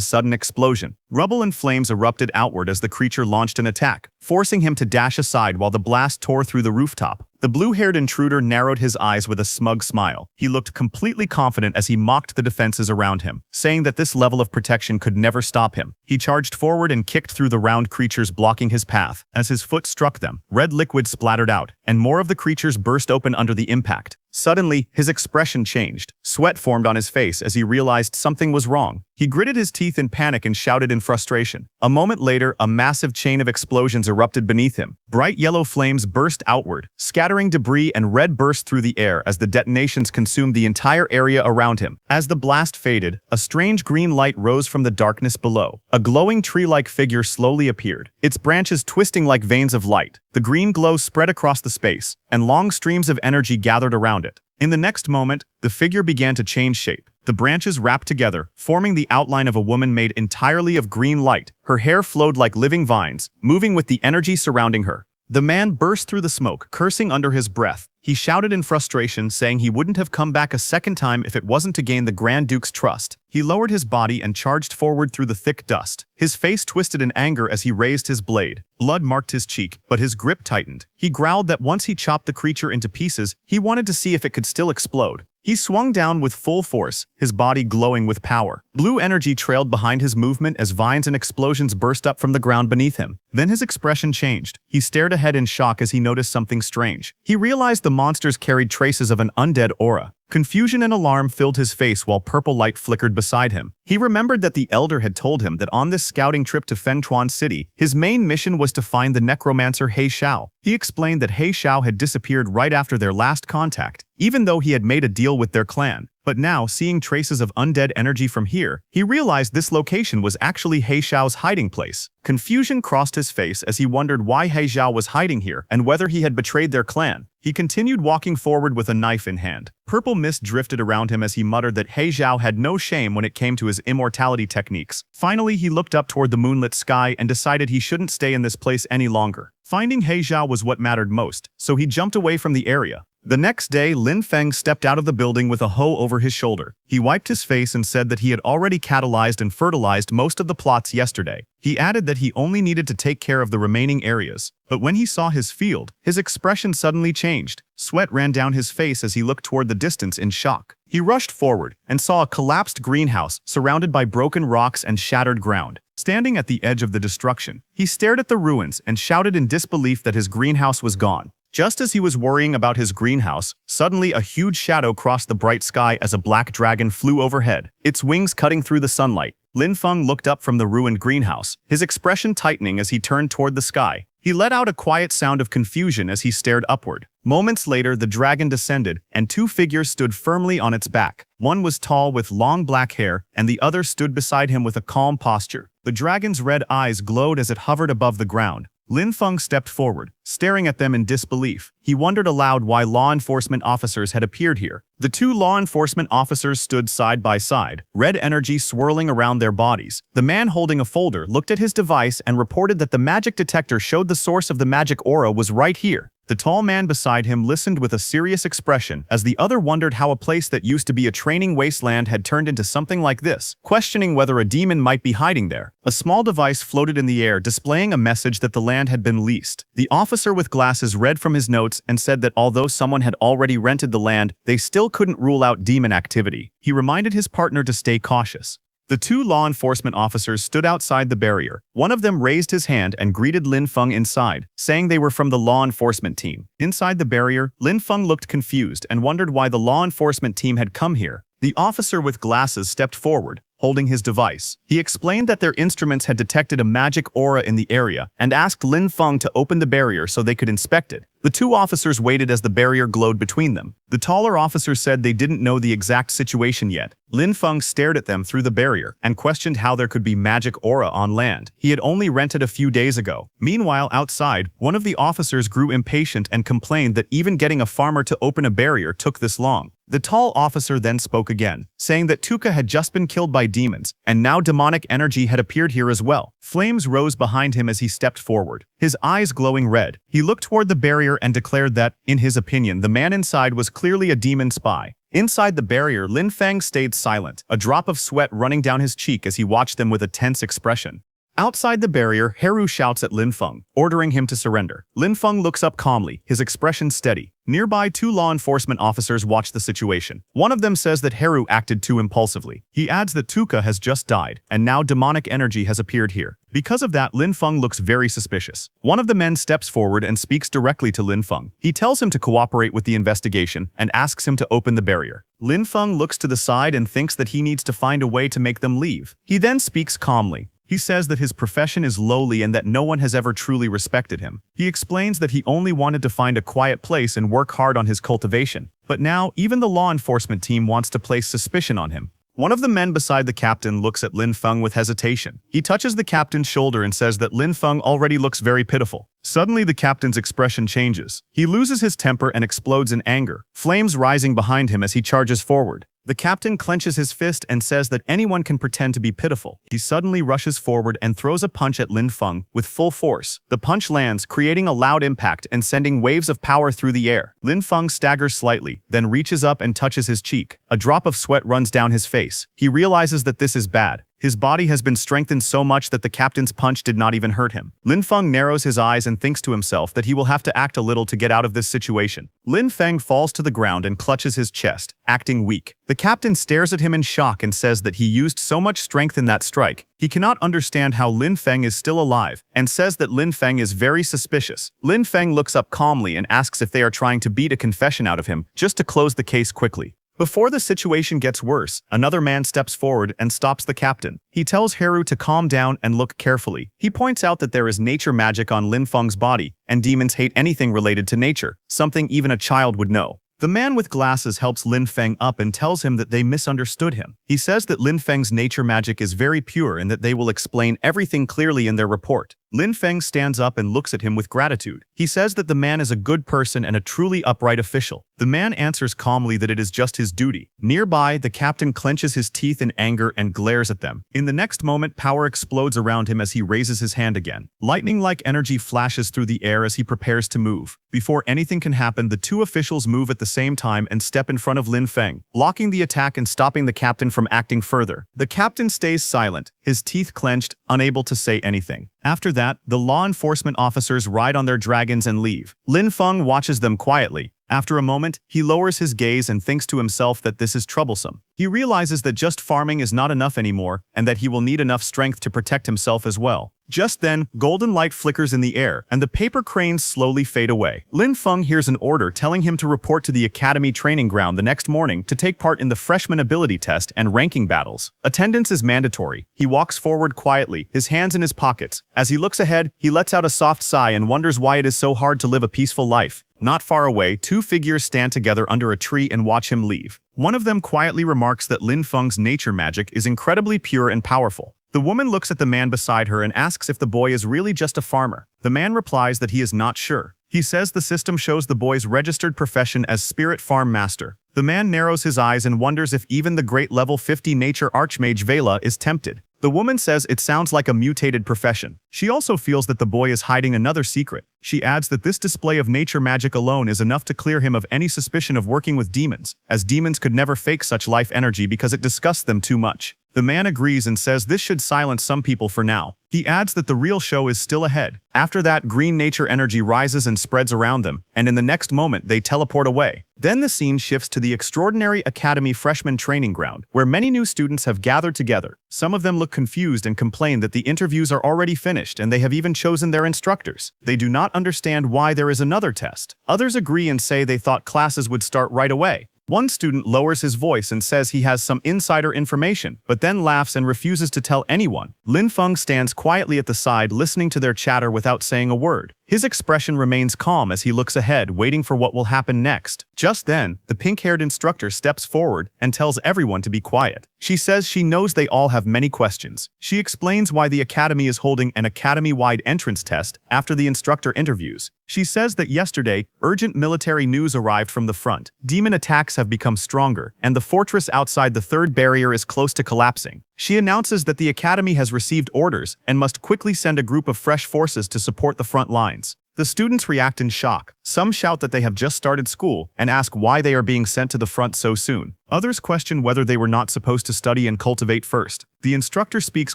sudden explosion. Rubble and flames erupted outward as the creature launched an attack, forcing him to dash aside while the blast tore through the rooftop. The blue-haired intruder narrowed his eyes with a smug smile. He looked completely confident as he mocked the defenses around him, saying that this level of protection could never stop him. He charged forward and kicked through the round creatures blocking his path. As his foot struck them, red liquid splattered out, and more of the creatures burst open under the impact. Suddenly, his expression changed. Sweat formed on his face as he realized something was wrong. He gritted his teeth in panic and shouted in frustration. A moment later, a massive chain of explosions erupted beneath him. Bright yellow flames burst outward, scattering debris, and red burst through the air as the detonations consumed the entire area around him. As the blast faded, a strange green light rose from the darkness below. A glowing tree-like figure slowly appeared, its branches twisting like veins of light. The green glow spread across the space, and long streams of energy gathered around it. In the next moment, the figure began to change shape. The branches wrapped together, forming the outline of a woman made entirely of green light. Her hair flowed like living vines, moving with the energy surrounding her. The man burst through the smoke, cursing under his breath. He shouted in frustration, saying he wouldn't have come back a second time if it wasn't to gain the Grand Duke's trust. He lowered his body and charged forward through the thick dust. His face twisted in anger as he raised his blade. Blood marked his cheek, but his grip tightened. He growled that once he chopped the creature into pieces, he wanted to see if it could still explode. He swung down with full force, his body glowing with power. Blue energy trailed behind his movement as vines and explosions burst up from the ground beneath him. Then his expression changed. He stared ahead in shock as he noticed something strange. He realized the monsters carried traces of an undead aura. Confusion and alarm filled his face while purple light flickered beside him. He remembered that the Elder had told him that on this scouting trip to Fengchuan City, his main mission was to find the Necromancer He Xiao. He explained that He Xiao had disappeared right after their last contact, even though he had made a deal with their clan. But now, seeing traces of undead energy from here, he realized this location was actually He Xiao's hiding place. Confusion crossed his face as he wondered why He Xiao was hiding here and whether he had betrayed their clan. He continued walking forward with a knife in hand. Purple mist drifted around him as he muttered that He Xiao had no shame when it came to his immortality techniques. Finally, he looked up toward the moonlit sky and decided he shouldn't stay in this place any longer. Finding He Xiao was what mattered most, so he jumped away from the area. The next day, Lin Feng stepped out of the building with a hoe over his shoulder. He wiped his face and said that he had already catalyzed and fertilized most of the plots yesterday. He added that he only needed to take care of the remaining areas. But when he saw his field, his expression suddenly changed. Sweat ran down his face as he looked toward the distance in shock. He rushed forward and saw a collapsed greenhouse surrounded by broken rocks and shattered ground. Standing at the edge of the destruction, he stared at the ruins and shouted in disbelief that his greenhouse was gone. Just as he was worrying about his greenhouse, suddenly a huge shadow crossed the bright sky as a black dragon flew overhead, its wings cutting through the sunlight. Lin Feng looked up from the ruined greenhouse, his expression tightening as he turned toward the sky. He let out a quiet sound of confusion as he stared upward. Moments later, the dragon descended, and two figures stood firmly on its back. One was tall with long black hair, and the other stood beside him with a calm posture. The dragon's red eyes glowed as it hovered above the ground. Lin Feng stepped forward, staring at them in disbelief. He wondered aloud why law enforcement officers had appeared here. The two law enforcement officers stood side by side, red energy swirling around their bodies. The man holding a folder looked at his device and reported that the magic detector showed the source of the magic aura was right here. The tall man beside him listened with a serious expression as the other wondered how a place that used to be a training wasteland had turned into something like this, questioning whether a demon might be hiding there. A small device floated in the air displaying a message that the land had been leased. The officer with glasses read from his notes and said that although someone had already rented the land, they still couldn't rule out demon activity. He reminded his partner to stay cautious. The two law enforcement officers stood outside the barrier. One of them raised his hand and greeted Lin Feng inside, saying they were from the law enforcement team. Inside the barrier, Lin Feng looked confused and wondered why the law enforcement team had come here. The officer with glasses stepped forward, holding his device. He explained that their instruments had detected a magic aura in the area and asked Lin Feng to open the barrier so they could inspect it. The two officers waited as the barrier glowed between them. The taller officer said they didn't know the exact situation yet. Lin Feng stared at them through the barrier and questioned how there could be magic aura on land he had only rented a few days ago. Meanwhile, outside, one of the officers grew impatient and complained that even getting a farmer to open a barrier took this long. The tall officer then spoke again, saying that Tuka had just been killed by demons, and now demonic energy had appeared here as well. Flames rose behind him as he stepped forward, his eyes glowing red. He looked toward the barrier and declared that, in his opinion, the man inside was clearly a demon spy. Inside the barrier, Lin Feng stayed silent, a drop of sweat running down his cheek as he watched them with a tense expression. Outside the barrier, Heru shouts at Lin Feng, ordering him to surrender. Lin Feng looks up calmly, his expression steady. Nearby, two law enforcement officers watch the situation. One of them says that Heru acted too impulsively. He adds that Tuka has just died, and now demonic energy has appeared here. Because of that, Lin Feng looks very suspicious. One of the men steps forward and speaks directly to Lin Feng. He tells him to cooperate with the investigation and asks him to open the barrier. Lin Feng looks to the side and thinks that he needs to find a way to make them leave. He then speaks calmly. He says that his profession is lowly and that no one has ever truly respected him. He explains that he only wanted to find a quiet place and work hard on his cultivation. But now, even the law enforcement team wants to place suspicion on him. One of the men beside the captain looks at Lin Feng with hesitation. He touches the captain's shoulder and says that Lin Feng already looks very pitiful. Suddenly, the captain's expression changes. He loses his temper and explodes in anger, flames rising behind him as he charges forward. The captain clenches his fist and says that anyone can pretend to be pitiful. He suddenly rushes forward and throws a punch at Lin Feng with full force. The punch lands, creating a loud impact and sending waves of power through the air. Lin Feng staggers slightly, then reaches up and touches his cheek. A drop of sweat runs down his face. He realizes that this is bad. His body has been strengthened so much that the captain's punch did not even hurt him. Lin Feng narrows his eyes and thinks to himself that he will have to act a little to get out of this situation. Lin Feng falls to the ground and clutches his chest, acting weak. The captain stares at him in shock and says that he used so much strength in that strike. He cannot understand how Lin Feng is still alive, and says that Lin Feng is very suspicious. Lin Feng looks up calmly and asks if they are trying to beat a confession out of him, just to close the case quickly. Before the situation gets worse, another man steps forward and stops the captain. He tells Heru to calm down and look carefully. He points out that there is nature magic on Lin Feng's body, and demons hate anything related to nature, something even a child would know. The man with glasses helps Lin Feng up and tells him that they misunderstood him. He says that Lin Feng's nature magic is very pure and that they will explain everything clearly in their report. Lin Feng stands up and looks at him with gratitude. He says that the man is a good person and a truly upright official. The The man answers calmly that it is just his duty. Nearby, the captain clenches his teeth in anger and glares at them. In the next moment, power explodes around him as he raises his hand again. Lightning-like energy flashes through the air as he prepares to move. Before anything can happen, the two officials move at the same time and step in front of Lin Feng, blocking the attack and stopping the captain from acting further. The captain stays silent, his teeth clenched, unable to say anything. After that, the law enforcement officers ride on their dragons and leave. Lin Feng watches them quietly. After a moment, he lowers his gaze and thinks to himself that this is troublesome. He realizes that just farming is not enough anymore, and that he will need enough strength to protect himself as well. Just then, golden light flickers in the air, and the paper cranes slowly fade away. Lin Feng hears an order telling him to report to the academy training ground the next morning to take part in the freshman ability test and ranking battles. Attendance is mandatory. He walks forward quietly, his hands in his pockets. As he looks ahead, he lets out a soft sigh and wonders why it is so hard to live a peaceful life. Not far away, two figures stand together under a tree and watch him leave. One of them quietly remarks that Lin Feng's nature magic is incredibly pure and powerful. The woman looks at the man beside her and asks if the boy is really just a farmer. The man replies that he is not sure. He says the system shows the boy's registered profession as Spirit Farm Master. The man narrows his eyes and wonders if even the great level 50 nature archmage Vela is tempted. The woman says it sounds like a mutated profession. She also feels that the boy is hiding another secret. She adds that this display of nature magic alone is enough to clear him of any suspicion of working with demons, as demons could never fake such life energy because it disgusts them too much. The man agrees and says this should silence some people for now. He adds that the real show is still ahead. After that, green nature energy rises and spreads around them, and in the next moment they teleport away. Then the scene shifts to the extraordinary Academy freshman training ground, where many new students have gathered together. Some of them look confused and complain that the interviews are already finished and they have even chosen their instructors. They do not understand why there is another test. Others agree and say they thought classes would start right away. One student lowers his voice and says he has some insider information, but then laughs and refuses to tell anyone. Lin Feng stands quietly at the side, listening to their chatter without saying a word. His expression remains calm as he looks ahead, waiting for what will happen next. Just then, the pink-haired instructor steps forward and tells everyone to be quiet. She says she knows they all have many questions. She explains why the academy is holding an academy-wide entrance test after the instructor interviews. She says that yesterday, urgent military news arrived from the front. Demon attacks have become stronger, and the fortress outside the third barrier is close to collapsing. She announces that the academy has received orders and must quickly send a group of fresh forces to support the front lines. The students react in shock. Some shout that they have just started school and ask why they are being sent to the front so soon. Others question whether they were not supposed to study and cultivate first. The instructor speaks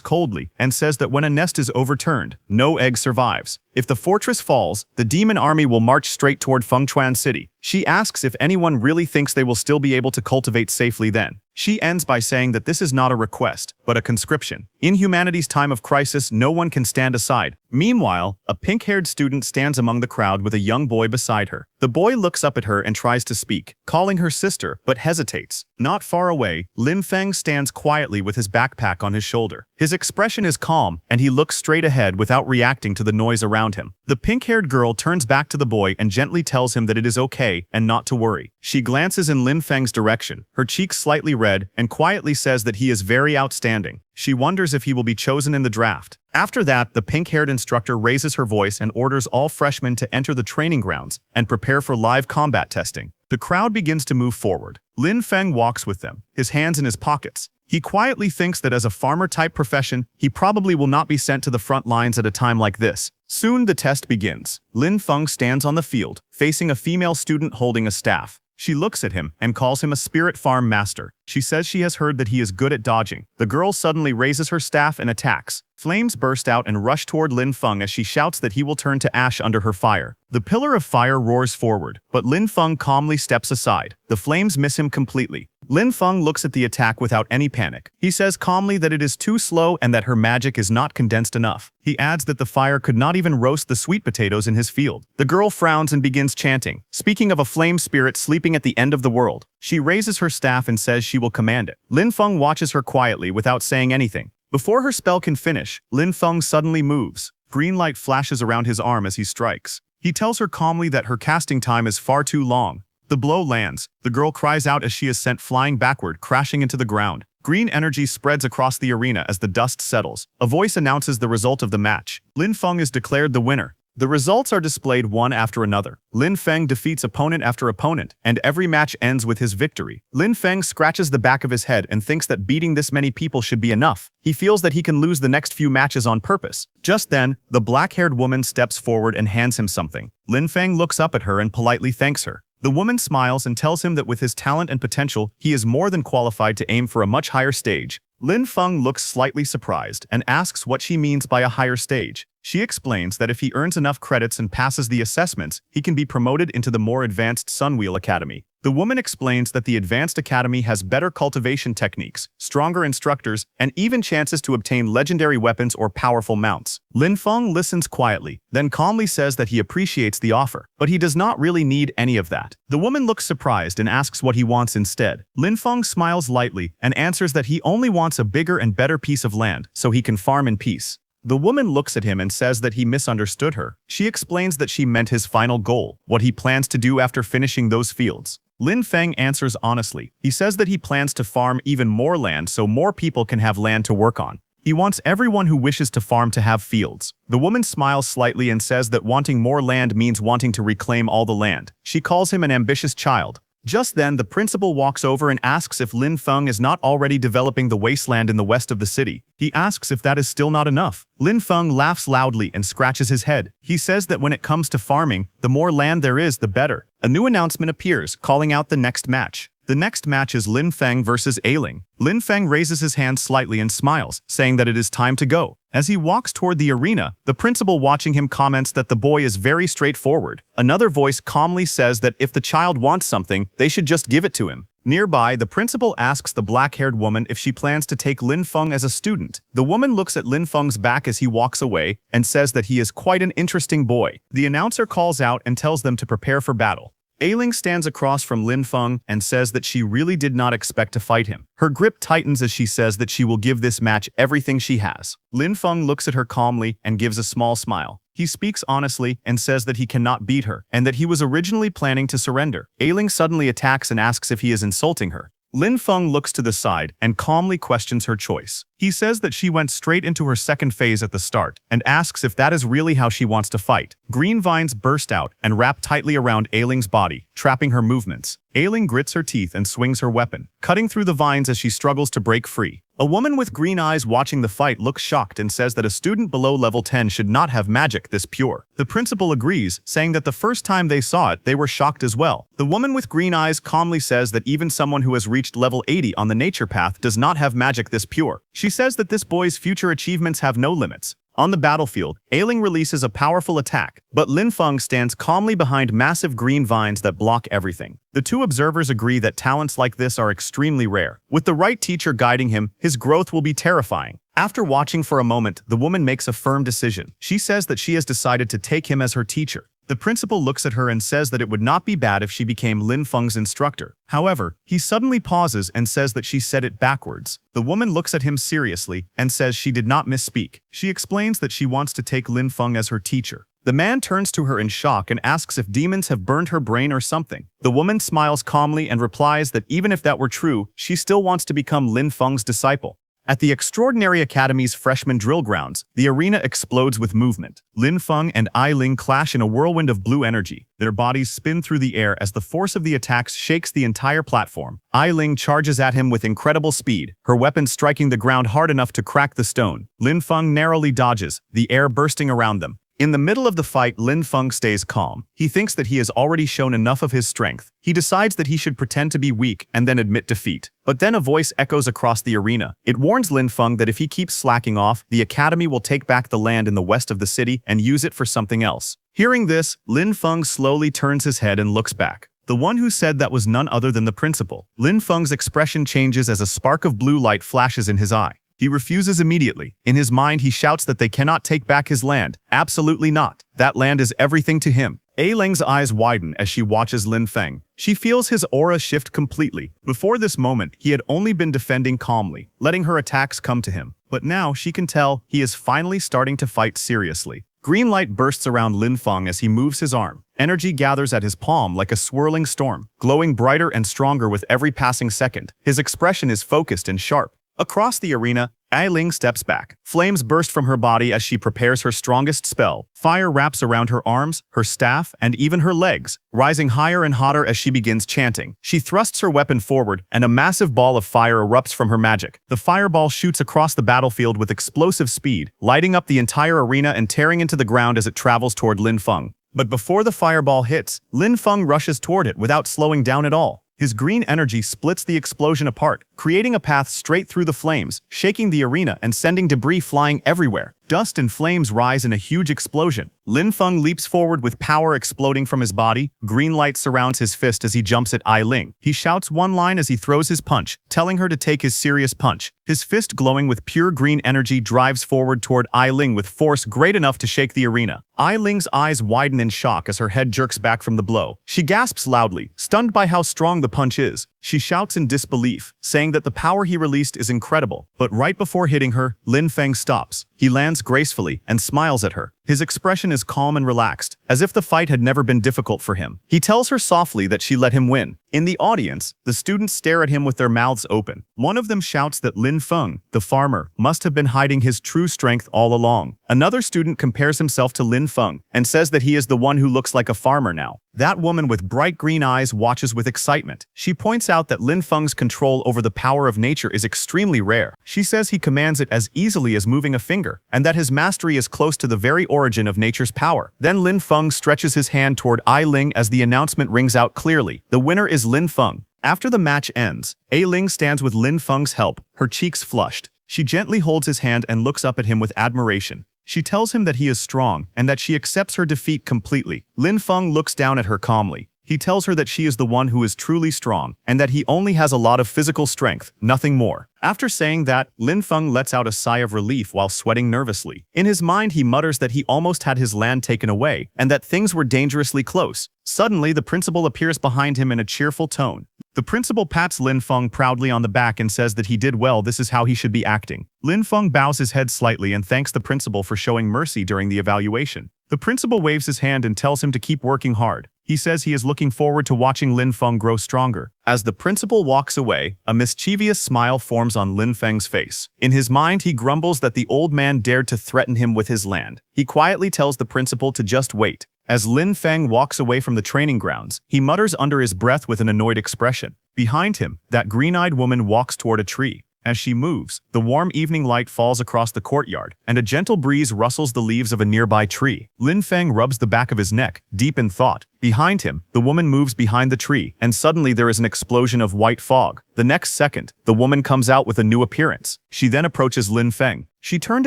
coldly and says that when a nest is overturned, no egg survives. If the fortress falls, the demon army will march straight toward Fengchuan City. She asks if anyone really thinks they will still be able to cultivate safely then. She ends by saying that this is not a request, but a conscription. In humanity's time of crisis, no one can stand aside. Meanwhile, a pink-haired student stands among the crowd with a young boy beside her. The boy looks up at her and tries to speak, calling her sister, but hesitates. Not far away, Lin Feng stands quietly with his backpack on his shoulder. His expression is calm, and he looks straight ahead without reacting to the noise around him. The pink-haired girl turns back to the boy and gently tells him that it is okay and not to worry. She glances in Lin Feng's direction, her cheeks slightly red, and quietly says that he is very outstanding. She wonders if he will be chosen in the draft. After that, the pink-haired instructor raises her voice and orders all freshmen to enter the training grounds and prepare for live combat testing. The crowd begins to move forward. Lin Feng walks with them, his hands in his pockets. He quietly thinks that as a farmer-type profession, he probably will not be sent to the front lines at a time like this. Soon the test begins. Lin Feng stands on the field, facing a female student holding a staff. She looks at him and calls him a spirit farm master. She says she has heard that he is good at dodging. The girl suddenly raises her staff and attacks. Flames burst out and rush toward Lin Feng as she shouts that he will turn to ash under her fire. The pillar of fire roars forward, but Lin Feng calmly steps aside. The flames miss him completely. Lin Feng looks at the attack without any panic. He says calmly that it is too slow and that her magic is not condensed enough. He adds that the fire could not even roast the sweet potatoes in his field. The girl frowns and begins chanting, speaking of a flame spirit sleeping at the end of the world. She raises her staff and says she will command it. Lin Feng watches her quietly without saying anything. Before her spell can finish, Lin Feng suddenly moves. Green light flashes around his arm as he strikes. He tells her calmly that her casting time is far too long. The blow lands. The girl cries out as she is sent flying backward, crashing into the ground. Green energy spreads across the arena as the dust settles. A voice announces the result of the match. Lin Feng is declared the winner. The results are displayed one after another. Lin Feng defeats opponent after opponent, and every match ends with his victory. Lin Feng scratches the back of his head and thinks that beating this many people should be enough. He feels that he can lose the next few matches on purpose. Just then, the black-haired woman steps forward and hands him something. Lin Feng looks up at her and politely thanks her. The woman smiles and tells him that with his talent and potential, he is more than qualified to aim for a much higher stage. Lin Feng looks slightly surprised and asks what she means by a higher stage. She explains that if he earns enough credits and passes the assessments, he can be promoted into the more advanced Sunwheel Academy. The woman explains that the Advanced Academy has better cultivation techniques, stronger instructors, and even chances to obtain legendary weapons or powerful mounts. Lin Feng listens quietly, then calmly says that he appreciates the offer, but he does not really need any of that. The woman looks surprised and asks what he wants instead. Lin Feng smiles lightly and answers that he only wants a bigger and better piece of land so he can farm in peace. The woman looks at him and says that he misunderstood her. She explains that she meant his final goal, what he plans to do after finishing those fields. Lin Feng answers honestly. He says that he plans to farm even more land so more people can have land to work on. He wants everyone who wishes to farm to have fields. The woman smiles slightly and says that wanting more land means wanting to reclaim all the land. She calls him an ambitious child. Just then, the principal walks over and asks if Lin Feng is not already developing the wasteland in the west of the city. He asks if that is still not enough. Lin Feng laughs loudly and scratches his head. He says that when it comes to farming, the more land there is, the better. A new announcement appears, calling out the next match. The next match is Lin Feng versus Ailing. Lin Feng raises his hand slightly and smiles, saying that it is time to go. As he walks toward the arena, the principal watching him comments that the boy is very straightforward. Another voice calmly says that if the child wants something, they should just give it to him. Nearby, the principal asks the black-haired woman if she plans to take Lin Feng as a student. The woman looks at Lin Feng's back as he walks away and says that he is quite an interesting boy. The announcer calls out and tells them to prepare for battle. Ailing stands across from Lin Feng and says that she really did not expect to fight him. Her grip tightens as she says that she will give this match everything she has. Lin Feng looks at her calmly and gives a small smile. He speaks honestly and says that he cannot beat her and that he was originally planning to surrender. Ailing suddenly attacks and asks if he is insulting her. Lin Feng looks to the side and calmly questions her choice. He says that she went straight into her second phase at the start and asks if that is really how she wants to fight. Green vines burst out and wrap tightly around Ailing's body, trapping her movements. Ailing grits her teeth and swings her weapon, cutting through the vines as she struggles to break free. A woman with green eyes watching the fight looks shocked and says that a student below level 10 should not have magic this pure. The principal agrees, saying that the first time they saw it, they were shocked as well. The woman with green eyes calmly says that even someone who has reached level 80 on the nature path does not have magic this pure. She says that this boy's future achievements have no limits. On the battlefield, Ailing releases a powerful attack, but Lin Feng stands calmly behind massive green vines that block everything. The two observers agree that talents like this are extremely rare. With the right teacher guiding him, his growth will be terrifying. After watching for a moment, the woman makes a firm decision. She says that she has decided to take him as her teacher. The principal looks at her and says that it would not be bad if she became Lin Feng's instructor. However, he suddenly pauses and says that she said it backwards. The woman looks at him seriously and says she did not misspeak. She explains that she wants to take Lin Feng as her teacher. The man turns to her in shock and asks if demons have burned her brain or something. The woman smiles calmly and replies that even if that were true, she still wants to become Lin Feng's disciple. At the Extraordinary Academy's freshman drill grounds, the arena explodes with movement. Lin Feng and Ailing clash in a whirlwind of blue energy. Their bodies spin through the air as the force of the attacks shakes the entire platform. Ailing charges at him with incredible speed, her weapon striking the ground hard enough to crack the stone. Lin Feng narrowly dodges, the air bursting around them. In the middle of the fight, Lin Feng stays calm. He thinks that he has already shown enough of his strength. He decides that he should pretend to be weak and then admit defeat. But then a voice echoes across the arena. It warns Lin Feng that if he keeps slacking off, the academy will take back the land in the west of the city and use it for something else. Hearing this, Lin Feng slowly turns his head and looks back. The one who said that was none other than the principal. Lin Feng's expression changes as a spark of blue light flashes in his eye. He refuses immediately. In his mind, he shouts that they cannot take back his land. Absolutely not. That land is everything to him. Ailing's eyes widen as she watches Lin Feng. She feels his aura shift completely. Before this moment, he had only been defending calmly, letting her attacks come to him. But now, she can tell, he is finally starting to fight seriously. Green light bursts around Lin Feng as he moves his arm. Energy gathers at his palm like a swirling storm, glowing brighter and stronger with every passing second. His expression is focused and sharp. Across the arena, Ai Ling steps back. Flames burst from her body as she prepares her strongest spell. Fire wraps around her arms, her staff, and even her legs, rising higher and hotter as she begins chanting. She thrusts her weapon forward, and a massive ball of fire erupts from her magic. The fireball shoots across the battlefield with explosive speed, lighting up the entire arena and tearing into the ground as it travels toward Lin Feng. But before the fireball hits, Lin Feng rushes toward it without slowing down at all. His green energy splits the explosion apart, creating a path straight through the flames, shaking the arena and sending debris flying everywhere. Dust and flames rise in a huge explosion. Lin Feng leaps forward with power exploding from his body. Green light surrounds his fist as he jumps at Ai Ling. He shouts one line as he throws his punch, telling her to take his serious punch. His fist glowing with pure green energy drives forward toward Ai Ling with force great enough to shake the arena. Ai Ling's eyes widen in shock as her head jerks back from the blow. She gasps loudly, stunned by how strong the punch is. She shouts in disbelief, saying that the power he released is incredible. But right before hitting her, Lin Feng stops. He lands gracefully and smiles at her. His expression is calm and relaxed, as if the fight had never been difficult for him. He tells her softly that she let him win. In the audience, the students stare at him with their mouths open. One of them shouts that Lin Feng, the farmer, must have been hiding his true strength all along. Another student compares himself to Lin Feng and says that he is the one who looks like a farmer now. That woman with bright green eyes watches with excitement. She points out that Lin Feng's control over the power of nature is extremely rare. She says he commands it as easily as moving a finger, and that his mastery is close to the very origin of nature's power. Then Lin Feng stretches his hand toward Ai Ling as the announcement rings out clearly. The winner is Lin Feng. After the match ends, Ai Ling stands with Lin Feng's help, her cheeks flushed. She gently holds his hand and looks up at him with admiration. She tells him that he is strong and that she accepts her defeat completely. Lin Feng looks down at her calmly. He tells her that she is the one who is truly strong and that he only has a lot of physical strength, nothing more. After saying that, Lin Feng lets out a sigh of relief while sweating nervously. In his mind, he mutters that he almost had his land taken away and that things were dangerously close. Suddenly, the principal appears behind him in a cheerful tone. The principal pats Lin Feng proudly on the back and says that he did well, this is how he should be acting. Lin Feng bows his head slightly and thanks the principal for showing mercy during the evaluation. The principal waves his hand and tells him to keep working hard. He says he is looking forward to watching Lin Feng grow stronger. As the principal walks away, a mischievous smile forms on Lin Feng's face. In his mind, he grumbles that the old man dared to threaten him with his land. He quietly tells the principal to just wait. As Lin Feng walks away from the training grounds, he mutters under his breath with an annoyed expression. Behind him, that green-eyed woman walks toward a tree. As she moves, the warm evening light falls across the courtyard, and a gentle breeze rustles the leaves of a nearby tree. Lin Feng rubs the back of his neck, deep in thought. Behind him, the woman moves behind the tree, and suddenly there is an explosion of white fog. The next second, the woman comes out with a new appearance. She then approaches Lin Feng. She turned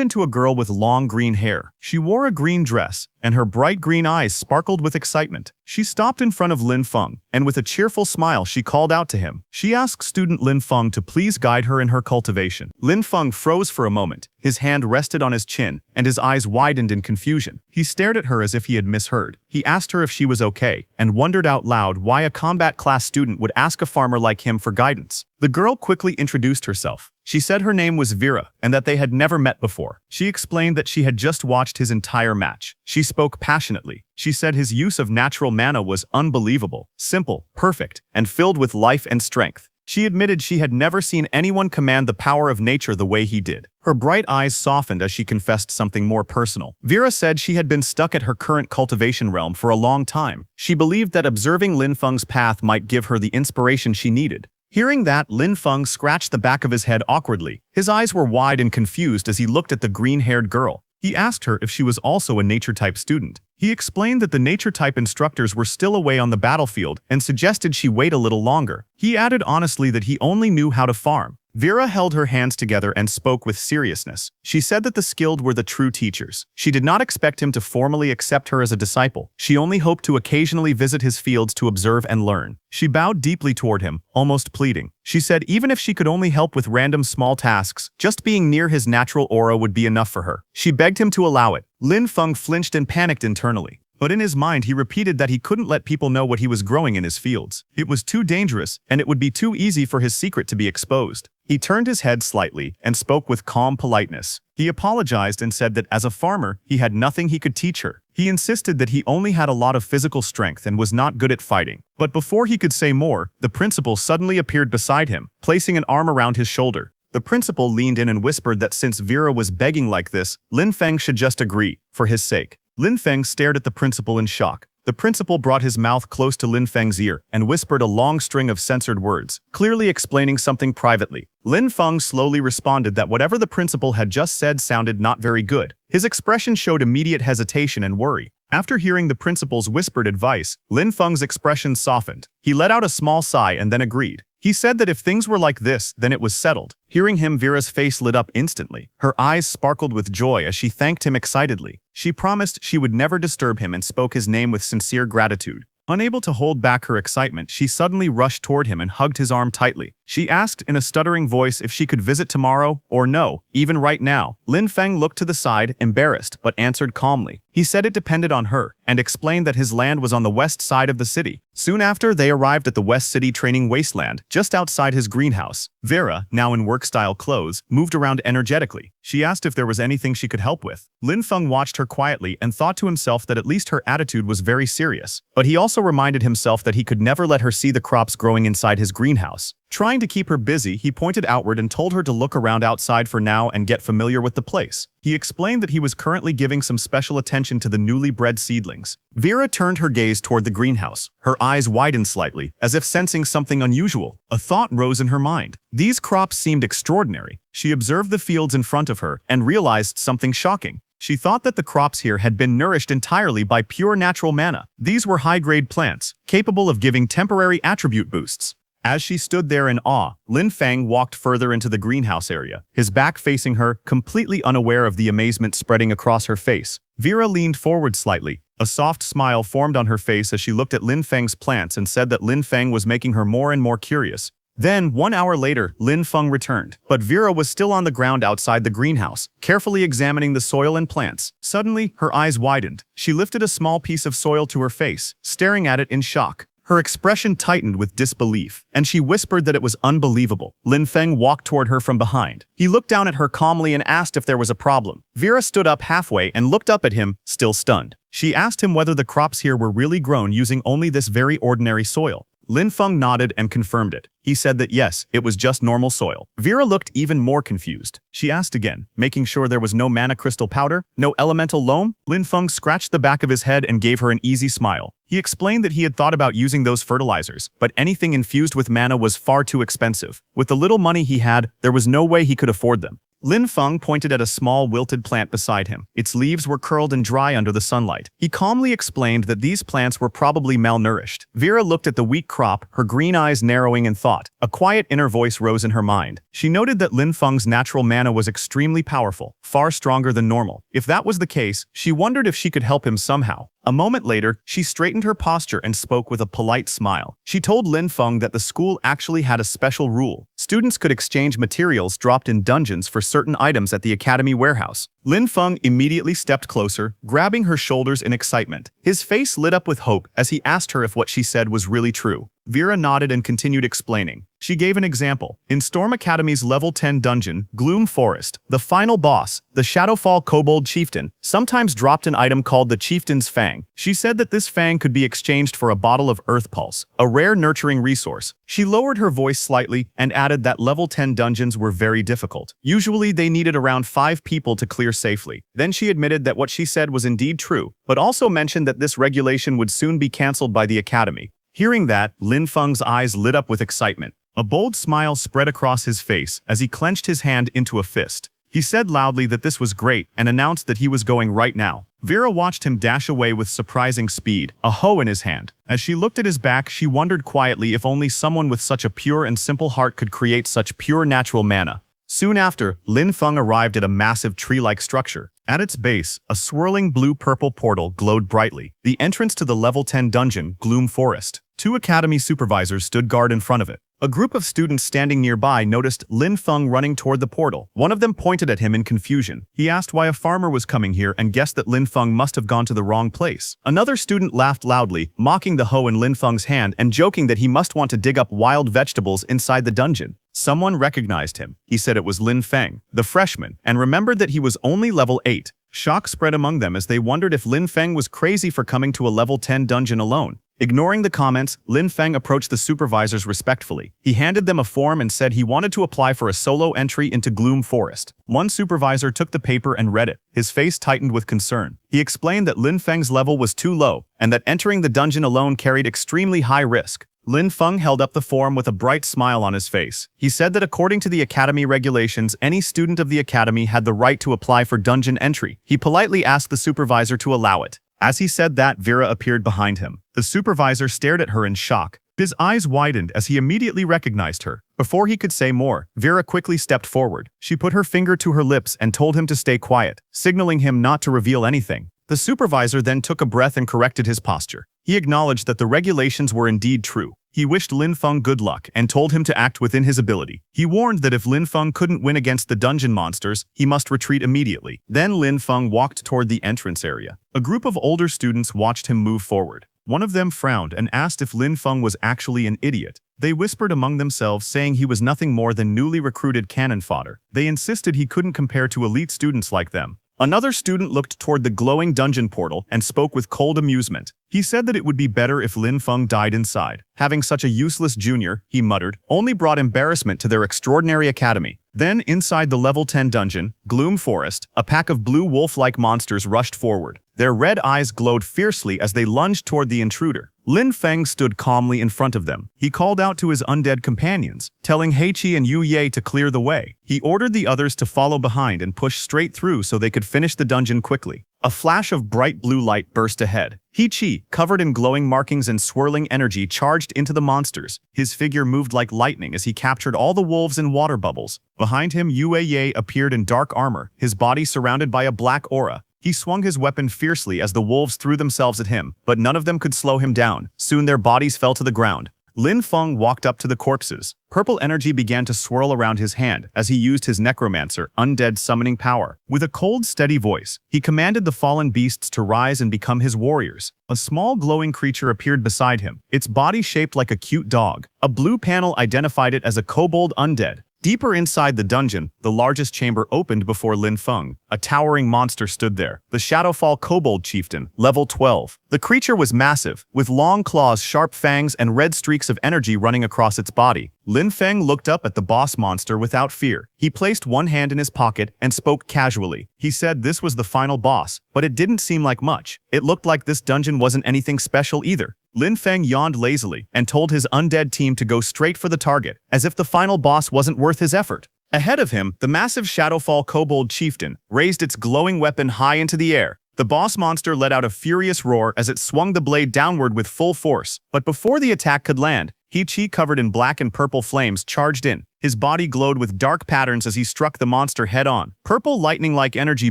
into a girl with long green hair. She wore a green dress, and her bright green eyes sparkled with excitement. She stopped in front of Lin Feng, and with a cheerful smile she called out to him. She asked student Lin Feng to please guide her in her cultivation. Lin Feng froze for a moment. His hand rested on his chin, and his eyes widened in confusion. He stared at her as if he had misheard. He asked her if she was okay, and wondered out loud why a combat class student would ask a farmer like him for guidance. The girl quickly introduced herself. She said her name was Vera, and that they had never met before. She explained that she had just watched his entire match. She spoke passionately. She said his use of natural mana was unbelievable, simple, perfect, and filled with life and strength. She admitted she had never seen anyone command the power of nature the way he did. Her bright eyes softened as she confessed something more personal. Vera said she had been stuck at her current cultivation realm for a long time. She believed that observing Lin Feng's path might give her the inspiration she needed. Hearing that, Lin Feng scratched the back of his head awkwardly. His eyes were wide and confused as he looked at the green-haired girl. He asked her if she was also a nature-type student. He explained that the nature-type instructors were still away on the battlefield and suggested she wait a little longer. He added honestly that he only knew how to farm. Vera held her hands together and spoke with seriousness. She said that the skilled were the true teachers. She did not expect him to formally accept her as a disciple. She only hoped to occasionally visit his fields to observe and learn. She bowed deeply toward him, almost pleading. She said even if she could only help with random small tasks, just being near his natural aura would be enough for her. She begged him to allow it. Lin Feng flinched and panicked internally. But in his mind, he repeated that he couldn't let people know what he was growing in his fields. It was too dangerous, and it would be too easy for his secret to be exposed. He turned his head slightly and spoke with calm politeness. He apologized and said that as a farmer, he had nothing he could teach her. He insisted that he only had a lot of physical strength and was not good at fighting. But before he could say more, the principal suddenly appeared beside him, placing an arm around his shoulder. The principal leaned in and whispered that since Vera was begging like this, Lin Feng should just agree, for his sake. Lin Feng stared at the principal in shock. The principal brought his mouth close to Lin Feng's ear and whispered a long string of censored words, clearly explaining something privately. Lin Feng slowly responded that whatever the principal had just said sounded not very good. His expression showed immediate hesitation and worry. After hearing the principal's whispered advice, Lin Feng's expression softened. He let out a small sigh and then agreed. He said that if things were like this, then it was settled. Hearing him, Vera's face lit up instantly. Her eyes sparkled with joy as she thanked him excitedly. She promised she would never disturb him and spoke his name with sincere gratitude. Unable to hold back her excitement, she suddenly rushed toward him and hugged his arm tightly. She asked in a stuttering voice if she could visit tomorrow or no, even right now. Lin Feng looked to the side, embarrassed, but answered calmly. He said it depended on her, and explained that his land was on the west side of the city. Soon after, they arrived at the West City training wasteland, just outside his greenhouse. Vera, now in work-style clothes, moved around energetically. She asked if there was anything she could help with. Lin Feng watched her quietly and thought to himself that at least her attitude was very serious. But he also reminded himself that he could never let her see the crops growing inside his greenhouse. Trying to keep her busy, he pointed outward and told her to look around outside for now and get familiar with the place. He explained that he was currently giving some special attention to the newly bred seedlings. Vera turned her gaze toward the greenhouse. Her eyes widened slightly, as if sensing something unusual. A thought rose in her mind. These crops seemed extraordinary. She observed the fields in front of her and realized something shocking. She thought that the crops here had been nourished entirely by pure natural mana. These were high-grade plants, capable of giving temporary attribute boosts. As she stood there in awe, Lin Feng walked further into the greenhouse area, his back facing her, completely unaware of the amazement spreading across her face. Vera leaned forward slightly. A soft smile formed on her face as she looked at Lin Feng's plants and said that Lin Feng was making her more and more curious. Then, 1 hour later, Lin Feng returned, but Vera was still on the ground outside the greenhouse, carefully examining the soil and plants. Suddenly, her eyes widened. She lifted a small piece of soil to her face, staring at it in shock. Her expression tightened with disbelief, and she whispered that it was unbelievable. Lin Feng walked toward her from behind. He looked down at her calmly and asked if there was a problem. Vera stood up halfway and looked up at him, still stunned. She asked him whether the crops here were really grown using only this very ordinary soil. Lin Feng nodded and confirmed it. He said that yes, it was just normal soil. Vera looked even more confused. She asked again, making sure there was no mana crystal powder, no elemental loam. Lin Feng scratched the back of his head and gave her an easy smile. He explained that he had thought about using those fertilizers, but anything infused with mana was far too expensive. With the little money he had, there was no way he could afford them. Lin Feng pointed at a small wilted plant beside him. Its leaves were curled and dry under the sunlight. He calmly explained that these plants were probably malnourished. Vera looked at the weak crop, her green eyes narrowing in thought. A quiet inner voice rose in her mind. She noted that Lin Feng's natural mana was extremely powerful, far stronger than normal. If that was the case, she wondered if she could help him somehow. A moment later, she straightened her posture and spoke with a polite smile. She told Lin Feng that the school actually had a special rule. Students could exchange materials dropped in dungeons for certain items at the academy warehouse. Lin Feng immediately stepped closer, grabbing her shoulders in excitement. His face lit up with hope as he asked her if what she said was really true. Vera nodded and continued explaining. She gave an example. In Storm Academy's level 10 dungeon, Gloom Forest, the final boss, the Shadowfall Kobold Chieftain, sometimes dropped an item called the Chieftain's Fang. She said that this fang could be exchanged for a bottle of Earth Pulse, a rare nurturing resource. She lowered her voice slightly and added that level 10 dungeons were very difficult. Usually they needed around 5 people to clear safely. Then she admitted that what she said was indeed true, but also mentioned that this regulation would soon be cancelled by the academy. Hearing that, Lin Feng's eyes lit up with excitement. A bold smile spread across his face as he clenched his hand into a fist. He said loudly that this was great and announced that he was going right now. Vera watched him dash away with surprising speed, a hoe in his hand. As she looked at his back, she wondered quietly if only someone with such a pure and simple heart could create such pure natural mana. Soon after, Lin Feng arrived at a massive tree-like structure. At its base, a swirling blue-purple portal glowed brightly. The entrance to the level 10 dungeon, Gloom Forest. 2 academy supervisors stood guard in front of it. A group of students standing nearby noticed Lin Feng running toward the portal. One of them pointed at him in confusion. He asked why a farmer was coming here and guessed that Lin Feng must have gone to the wrong place. Another student laughed loudly, mocking the hoe in Lin Feng's hand and joking that he must want to dig up wild vegetables inside the dungeon. Someone recognized him. He said it was Lin Feng, the freshman, and remembered that he was only level 8. Shock spread among them as they wondered if Lin Feng was crazy for coming to a level 10 dungeon alone. Ignoring the comments, Lin Feng approached the supervisors respectfully. He handed them a form and said he wanted to apply for a solo entry into Gloom Forest. One supervisor took the paper and read it. His face tightened with concern. He explained that Lin Feng's level was too low, and that entering the dungeon alone carried extremely high risk. Lin Feng held up the form with a bright smile on his face. He said that according to the academy regulations, any student of the academy had the right to apply for dungeon entry. He politely asked the supervisor to allow it. As he said that, Vera appeared behind him. The supervisor stared at her in shock. His eyes widened as he immediately recognized her. Before he could say more, Vera quickly stepped forward. She put her finger to her lips and told him to stay quiet, signaling him not to reveal anything. The supervisor then took a breath and corrected his posture. He acknowledged that the regulations were indeed true. He wished Lin Feng good luck and told him to act within his ability. He warned that if Lin Feng couldn't win against the dungeon monsters, he must retreat immediately. Then Lin Feng walked toward the entrance area. A group of older students watched him move forward. One of them frowned and asked if Lin Feng was actually an idiot. They whispered among themselves, saying he was nothing more than newly recruited cannon fodder. They insisted he couldn't compare to elite students like them. Another student looked toward the glowing dungeon portal and spoke with cold amusement. He said that it would be better if Lin Feng died inside. Having such a useless junior, he muttered, only brought embarrassment to their extraordinary academy. Then, inside the level 10 dungeon, Gloom Forest, a pack of blue wolf-like monsters rushed forward. Their red eyes glowed fiercely as they lunged toward the intruder. Lin Feng stood calmly in front of them. He called out to his undead companions, telling Heiqi and Yu Ye to clear the way. He ordered the others to follow behind and push straight through so they could finish the dungeon quickly. A flash of bright blue light burst ahead. Heiqi, covered in glowing markings and swirling energy, charged into the monsters. His figure moved like lightning as he captured all the wolves in water bubbles. Behind him, Yu Ye appeared in dark armor, his body surrounded by a black aura. He swung his weapon fiercely as the wolves threw themselves at him, but none of them could slow him down. Soon their bodies fell to the ground. Lin Feng walked up to the corpses. Purple energy began to swirl around his hand as he used his Necromancer, Undead summoning power. With a cold, steady voice, he commanded the fallen beasts to rise and become his warriors. A small glowing creature appeared beside him, its body shaped like a cute dog. A blue panel identified it as a kobold undead. Deeper inside the dungeon, the largest chamber opened before Lin Feng. A towering monster stood there, the Shadowfall Kobold Chieftain, level 12. The creature was massive, with long claws, sharp fangs, and red streaks of energy running across its body. Lin Feng looked up at the boss monster without fear. He placed one hand in his pocket and spoke casually. He said this was the final boss, but it didn't seem like much. It looked like this dungeon wasn't anything special either. Lin Feng yawned lazily and told his undead team to go straight for the target, as if the final boss wasn't worth his effort. Ahead of him, the massive Shadowfall Kobold Chieftain raised its glowing weapon high into the air. The boss monster let out a furious roar as it swung the blade downward with full force. But before the attack could land, Heiqi, covered in black and purple flames, charged in. His body glowed with dark patterns as he struck the monster head-on. Purple lightning-like energy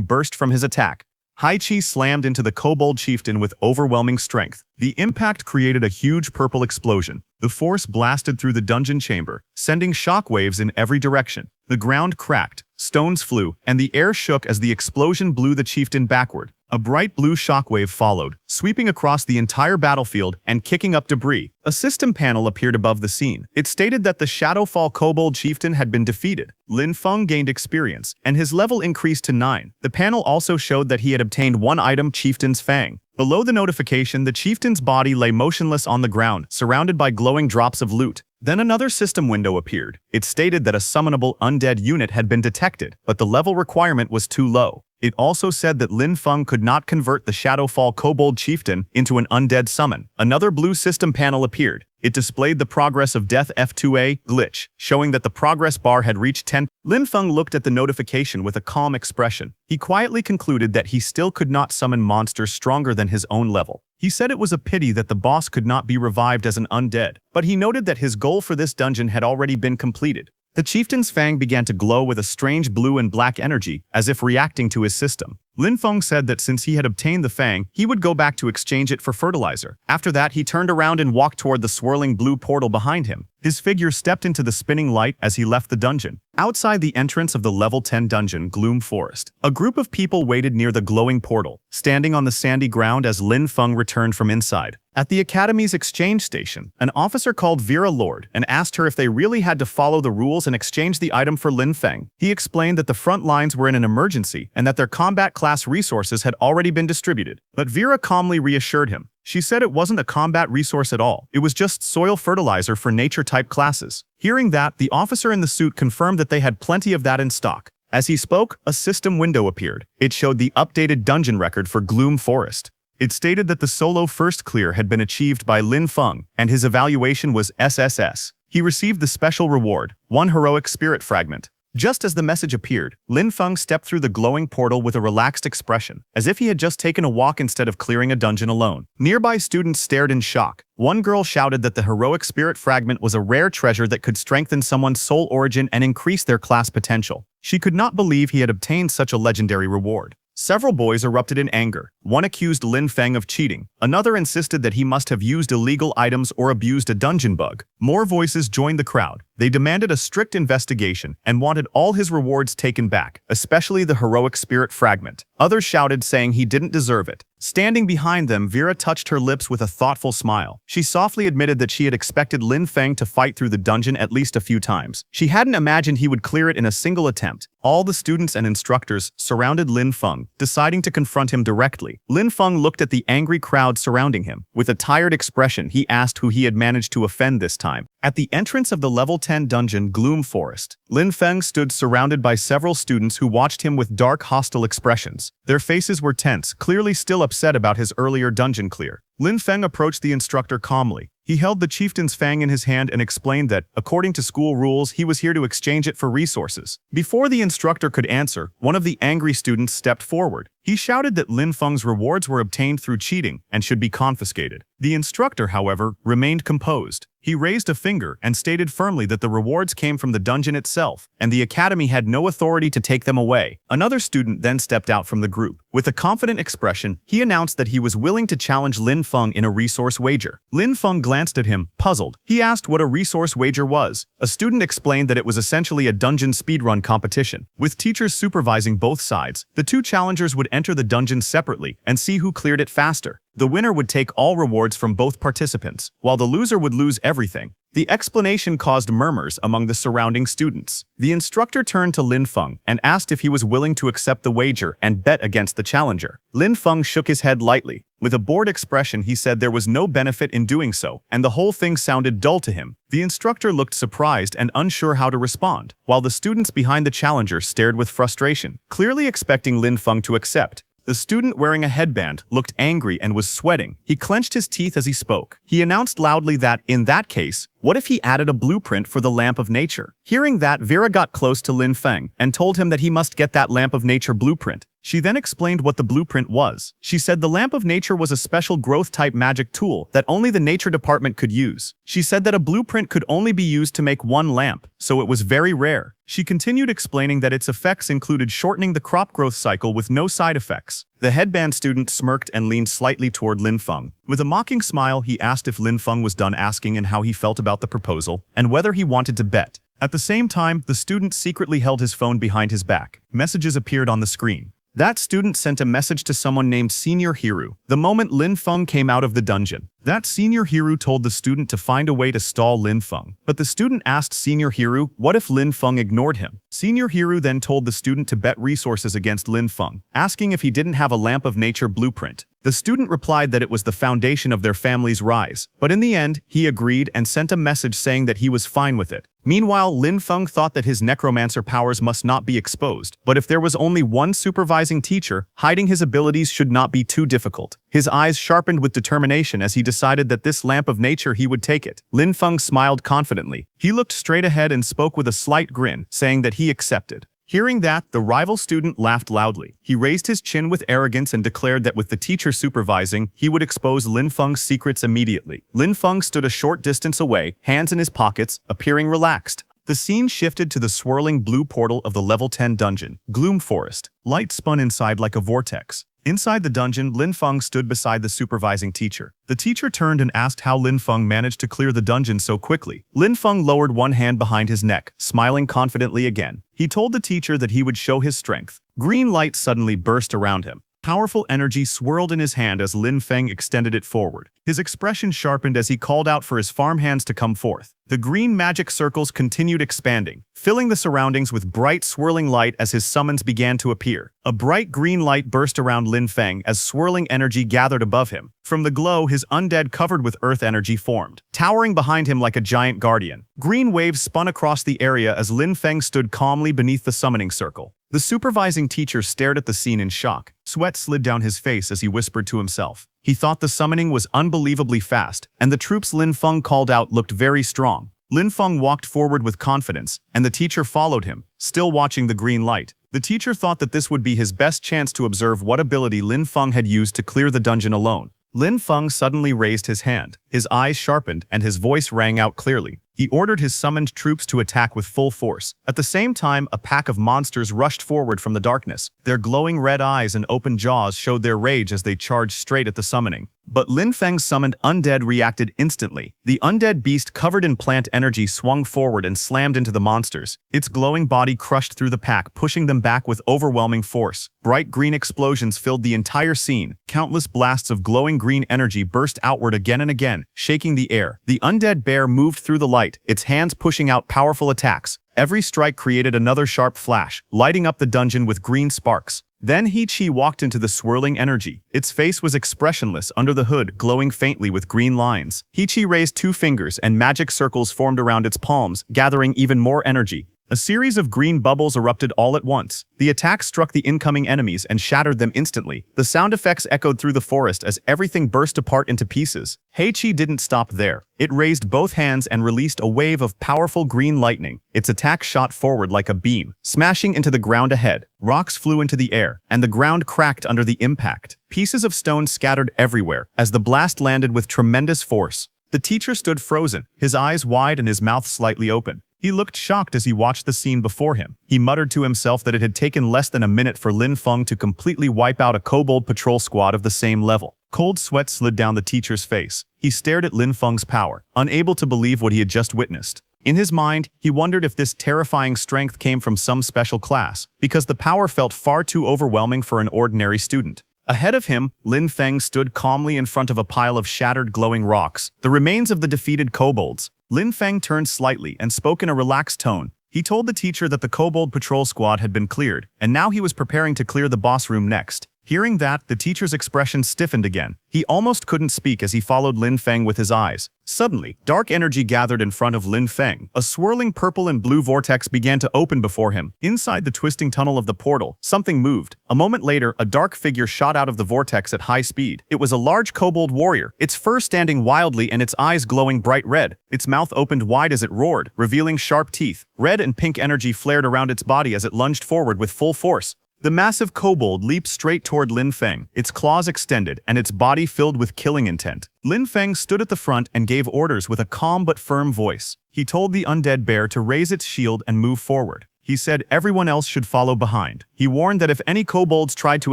burst from his attack. Heiqi slammed into the Kobold Chieftain with overwhelming strength. The impact created a huge purple explosion. The force blasted through the dungeon chamber, sending shockwaves in every direction. The ground cracked, stones flew, and the air shook as the explosion blew the chieftain backward. A bright blue shockwave followed, sweeping across the entire battlefield and kicking up debris. A system panel appeared above the scene. It stated that the Shadowfall Kobold Chieftain had been defeated. Lin Feng gained experience, and his level increased to 9. The panel also showed that he had obtained one item, Chieftain's Fang. Below the notification, the chieftain's body lay motionless on the ground, surrounded by glowing drops of loot. Then another system window appeared. It stated that a summonable undead unit had been detected, but the level requirement was too low. It also said that Lin Feng could not convert the Shadowfall Kobold Chieftain into an undead summon. Another blue system panel appeared. It displayed the progress of Death F2A glitch, showing that the progress bar had reached 10. Lin Feng looked at the notification with a calm expression. He quietly concluded that he still could not summon monsters stronger than his own level. He said it was a pity that the boss could not be revived as an undead, but he noted that his goal for this dungeon had already been completed. The chieftain's fang began to glow with a strange blue and black energy, as if reacting to his system. Lin Feng said that since he had obtained the fang, he would go back to exchange it for fertilizer. After that, he turned around and walked toward the swirling blue portal behind him. His figure stepped into the spinning light as he left the dungeon. Outside the entrance of the level 10 dungeon, Gloom Forest, a group of people waited near the glowing portal, standing on the sandy ground as Lin Feng returned from inside. At the Academy's exchange station, an officer called Vera Lord and asked her if they really had to follow the rules and exchange the item for Lin Feng. He explained that the front lines were in an emergency and that their combat class resources had already been distributed. But Vera calmly reassured him. She said it wasn't a combat resource at all. It was just soil fertilizer for nature-type classes. Hearing that, the officer in the suit confirmed that they had plenty of that in stock. As he spoke, a system window appeared. It showed the updated dungeon record for Gloom Forest. It stated that the solo first clear had been achieved by Lin Feng, and his evaluation was SSS. He received the special reward, 1 heroic spirit fragment. Just as the message appeared, Lin Feng stepped through the glowing portal with a relaxed expression, as if he had just taken a walk instead of clearing a dungeon alone. Nearby students stared in shock. One girl shouted that the heroic spirit fragment was a rare treasure that could strengthen someone's soul origin and increase their class potential. She could not believe he had obtained such a legendary reward. Several boys erupted in anger. One accused Lin Feng of cheating. Another insisted that he must have used illegal items or abused a dungeon bug. More voices joined the crowd. They demanded a strict investigation and wanted all his rewards taken back, especially the heroic spirit fragment. Others shouted, saying he didn't deserve it. Standing behind them, Vera touched her lips with a thoughtful smile. She softly admitted that she had expected Lin Feng to fight through the dungeon at least a few times. She hadn't imagined he would clear it in a single attempt. All the students and instructors surrounded Lin Feng, deciding to confront him directly. Lin Feng looked at the angry crowd surrounding him. With a tired expression, he asked who he had managed to offend this time. At the entrance of the level 10 dungeon, Gloom Forest, Lin Feng stood surrounded by several students who watched him with dark, hostile expressions. Their faces were tense, clearly still upset about his earlier dungeon clear. Lin Feng approached the instructor calmly. He held the chieftain's fang in his hand and explained that, according to school rules, he was here to exchange it for resources. Before the instructor could answer, one of the angry students stepped forward. He shouted that Lin Feng's rewards were obtained through cheating and should be confiscated. The instructor, however, remained composed. He raised a finger and stated firmly that the rewards came from the dungeon itself, and the academy had no authority to take them away. Another student then stepped out from the group. With a confident expression, he announced that he was willing to challenge Lin Feng in a resource wager. Lin Feng glanced at him, puzzled. He asked what a resource wager was. A student explained that it was essentially a dungeon speedrun competition. With teachers supervising both sides, the two challengers would enter the dungeon separately and see who cleared it faster. The winner would take all rewards from both participants, while the loser would lose everything. The explanation caused murmurs among the surrounding students. The instructor turned to Lin Feng and asked if he was willing to accept the wager and bet against the challenger. Lin Feng shook his head lightly. With a bored expression, he said there was no benefit in doing so, and the whole thing sounded dull to him. The instructor looked surprised and unsure how to respond, while the students behind the challenger stared with frustration, clearly expecting Lin Feng to accept. The student wearing a headband looked angry and was sweating. He clenched his teeth as he spoke. He announced loudly that, in that case, what if he added a blueprint for the Lamp of Nature? Hearing that, Vera got close to Lin Feng and told him that he must get that Lamp of Nature blueprint. She then explained what the blueprint was. She said the Lamp of Nature was a special growth-type magic tool that only the Nature Department could use. She said that a blueprint could only be used to make one lamp, so it was very rare. She continued explaining that its effects included shortening the crop growth cycle with no side effects. The headband student smirked and leaned slightly toward Lin Feng. With a mocking smile, he asked if Lin Feng was done asking and how he felt about the proposal, and whether he wanted to bet. At the same time, the student secretly held his phone behind his back. Messages appeared on the screen. That student sent a message to someone named Senior Hiru the moment Lin Feng came out of the dungeon. That Senior Hiru told the student to find a way to stall Lin Feng. But the student asked Senior Hiru what if Lin Feng ignored him. Senior Hiru then told the student to bet resources against Lin Feng, asking if he didn't have a Lamp of Nature blueprint. The student replied that it was the foundation of their family's rise, but in the end, he agreed and sent a message saying that he was fine with it. Meanwhile, Lin Feng thought that his necromancer powers must not be exposed, but if there was only one supervising teacher, hiding his abilities should not be too difficult. His eyes sharpened with determination as he decided that this Lamp of Nature he would take it. Lin Feng smiled confidently. He looked straight ahead and spoke with a slight grin, saying that he accepted. Hearing that, the rival student laughed loudly. He raised his chin with arrogance and declared that with the teacher supervising, he would expose Lin Feng's secrets immediately. Lin Feng stood a short distance away, hands in his pockets, appearing relaxed. The scene shifted to the swirling blue portal of the level 10 dungeon, Gloom Forest. Light spun inside like a vortex. Inside the dungeon, Lin Feng stood beside the supervising teacher. The teacher turned and asked how Lin Feng managed to clear the dungeon so quickly. Lin Feng lowered one hand behind his neck, smiling confidently again. He told the teacher that he would show his strength. Green light suddenly burst around him. Powerful energy swirled in his hand as Lin Feng extended it forward. His expression sharpened as he called out for his farmhands to come forth. The green magic circles continued expanding, filling the surroundings with bright swirling light as his summons began to appear. A bright green light burst around Lin Feng as swirling energy gathered above him. From the glow, his undead covered with earth energy formed, towering behind him like a giant guardian. Green waves spun across the area as Lin Feng stood calmly beneath the summoning circle. The supervising teacher stared at the scene in shock. Sweat slid down his face as he whispered to himself. He thought the summoning was unbelievably fast, and the troops Lin Feng called out looked very strong. Lin Feng walked forward with confidence, and the teacher followed him, still watching the green light. The teacher thought that this would be his best chance to observe what ability Lin Feng had used to clear the dungeon alone. Lin Feng suddenly raised his hand. His eyes sharpened, and his voice rang out clearly. He ordered his summoned troops to attack with full force. At the same time, a pack of monsters rushed forward from the darkness. Their glowing red eyes and open jaws showed their rage as they charged straight at the summoning. But Lin Feng's summoned undead reacted instantly. The undead beast covered in plant energy swung forward and slammed into the monsters. Its glowing body crushed through the pack, pushing them back with overwhelming force. Bright green explosions filled the entire scene. Countless blasts of glowing green energy burst outward again and again, shaking the air. The undead bear moved through the light, its hands pushing out powerful attacks. Every strike created another sharp flash, lighting up the dungeon with green sparks. Then He-Chi walked into the swirling energy. Its face was expressionless under the hood, glowing faintly with green lines. He-Chi raised 2 fingers and magic circles formed around its palms, gathering even more energy. A series of green bubbles erupted all at once. The attack struck the incoming enemies and shattered them instantly. The sound effects echoed through the forest as everything burst apart into pieces. He-Chi didn't stop there. It raised both hands and released a wave of powerful green lightning. Its attack shot forward like a beam, smashing into the ground ahead. Rocks flew into the air, and the ground cracked under the impact. Pieces of stone scattered everywhere as the blast landed with tremendous force. The teacher stood frozen, his eyes wide and his mouth slightly open. He looked shocked as he watched the scene before him. He muttered to himself that it had taken less than a minute for Lin Feng to completely wipe out a kobold patrol squad of the same level. Cold sweat slid down the teacher's face. He stared at Lin Feng's power, unable to believe what he had just witnessed. In his mind, he wondered if this terrifying strength came from some special class, because the power felt far too overwhelming for an ordinary student. Ahead of him, Lin Feng stood calmly in front of a pile of shattered glowing rocks, the remains of the defeated kobolds. Lin Feng turned slightly and spoke in a relaxed tone. He told the teacher that the kobold patrol squad had been cleared, and now he was preparing to clear the boss room next. Hearing that, the teacher's expression stiffened again. He almost couldn't speak as he followed Lin Feng with his eyes. Suddenly, dark energy gathered in front of Lin Feng. A swirling purple and blue vortex began to open before him. Inside the twisting tunnel of the portal, something moved. A moment later, a dark figure shot out of the vortex at high speed. It was a large kobold warrior, its fur standing wildly and its eyes glowing bright red. Its mouth opened wide as it roared, revealing sharp teeth. Red and pink energy flared around its body as it lunged forward with full force. The massive kobold leaped straight toward Lin Feng, its claws extended and its body filled with killing intent. Lin Feng stood at the front and gave orders with a calm but firm voice. He told the undead bear to raise its shield and move forward. He said everyone else should follow behind. He warned that if any kobolds tried to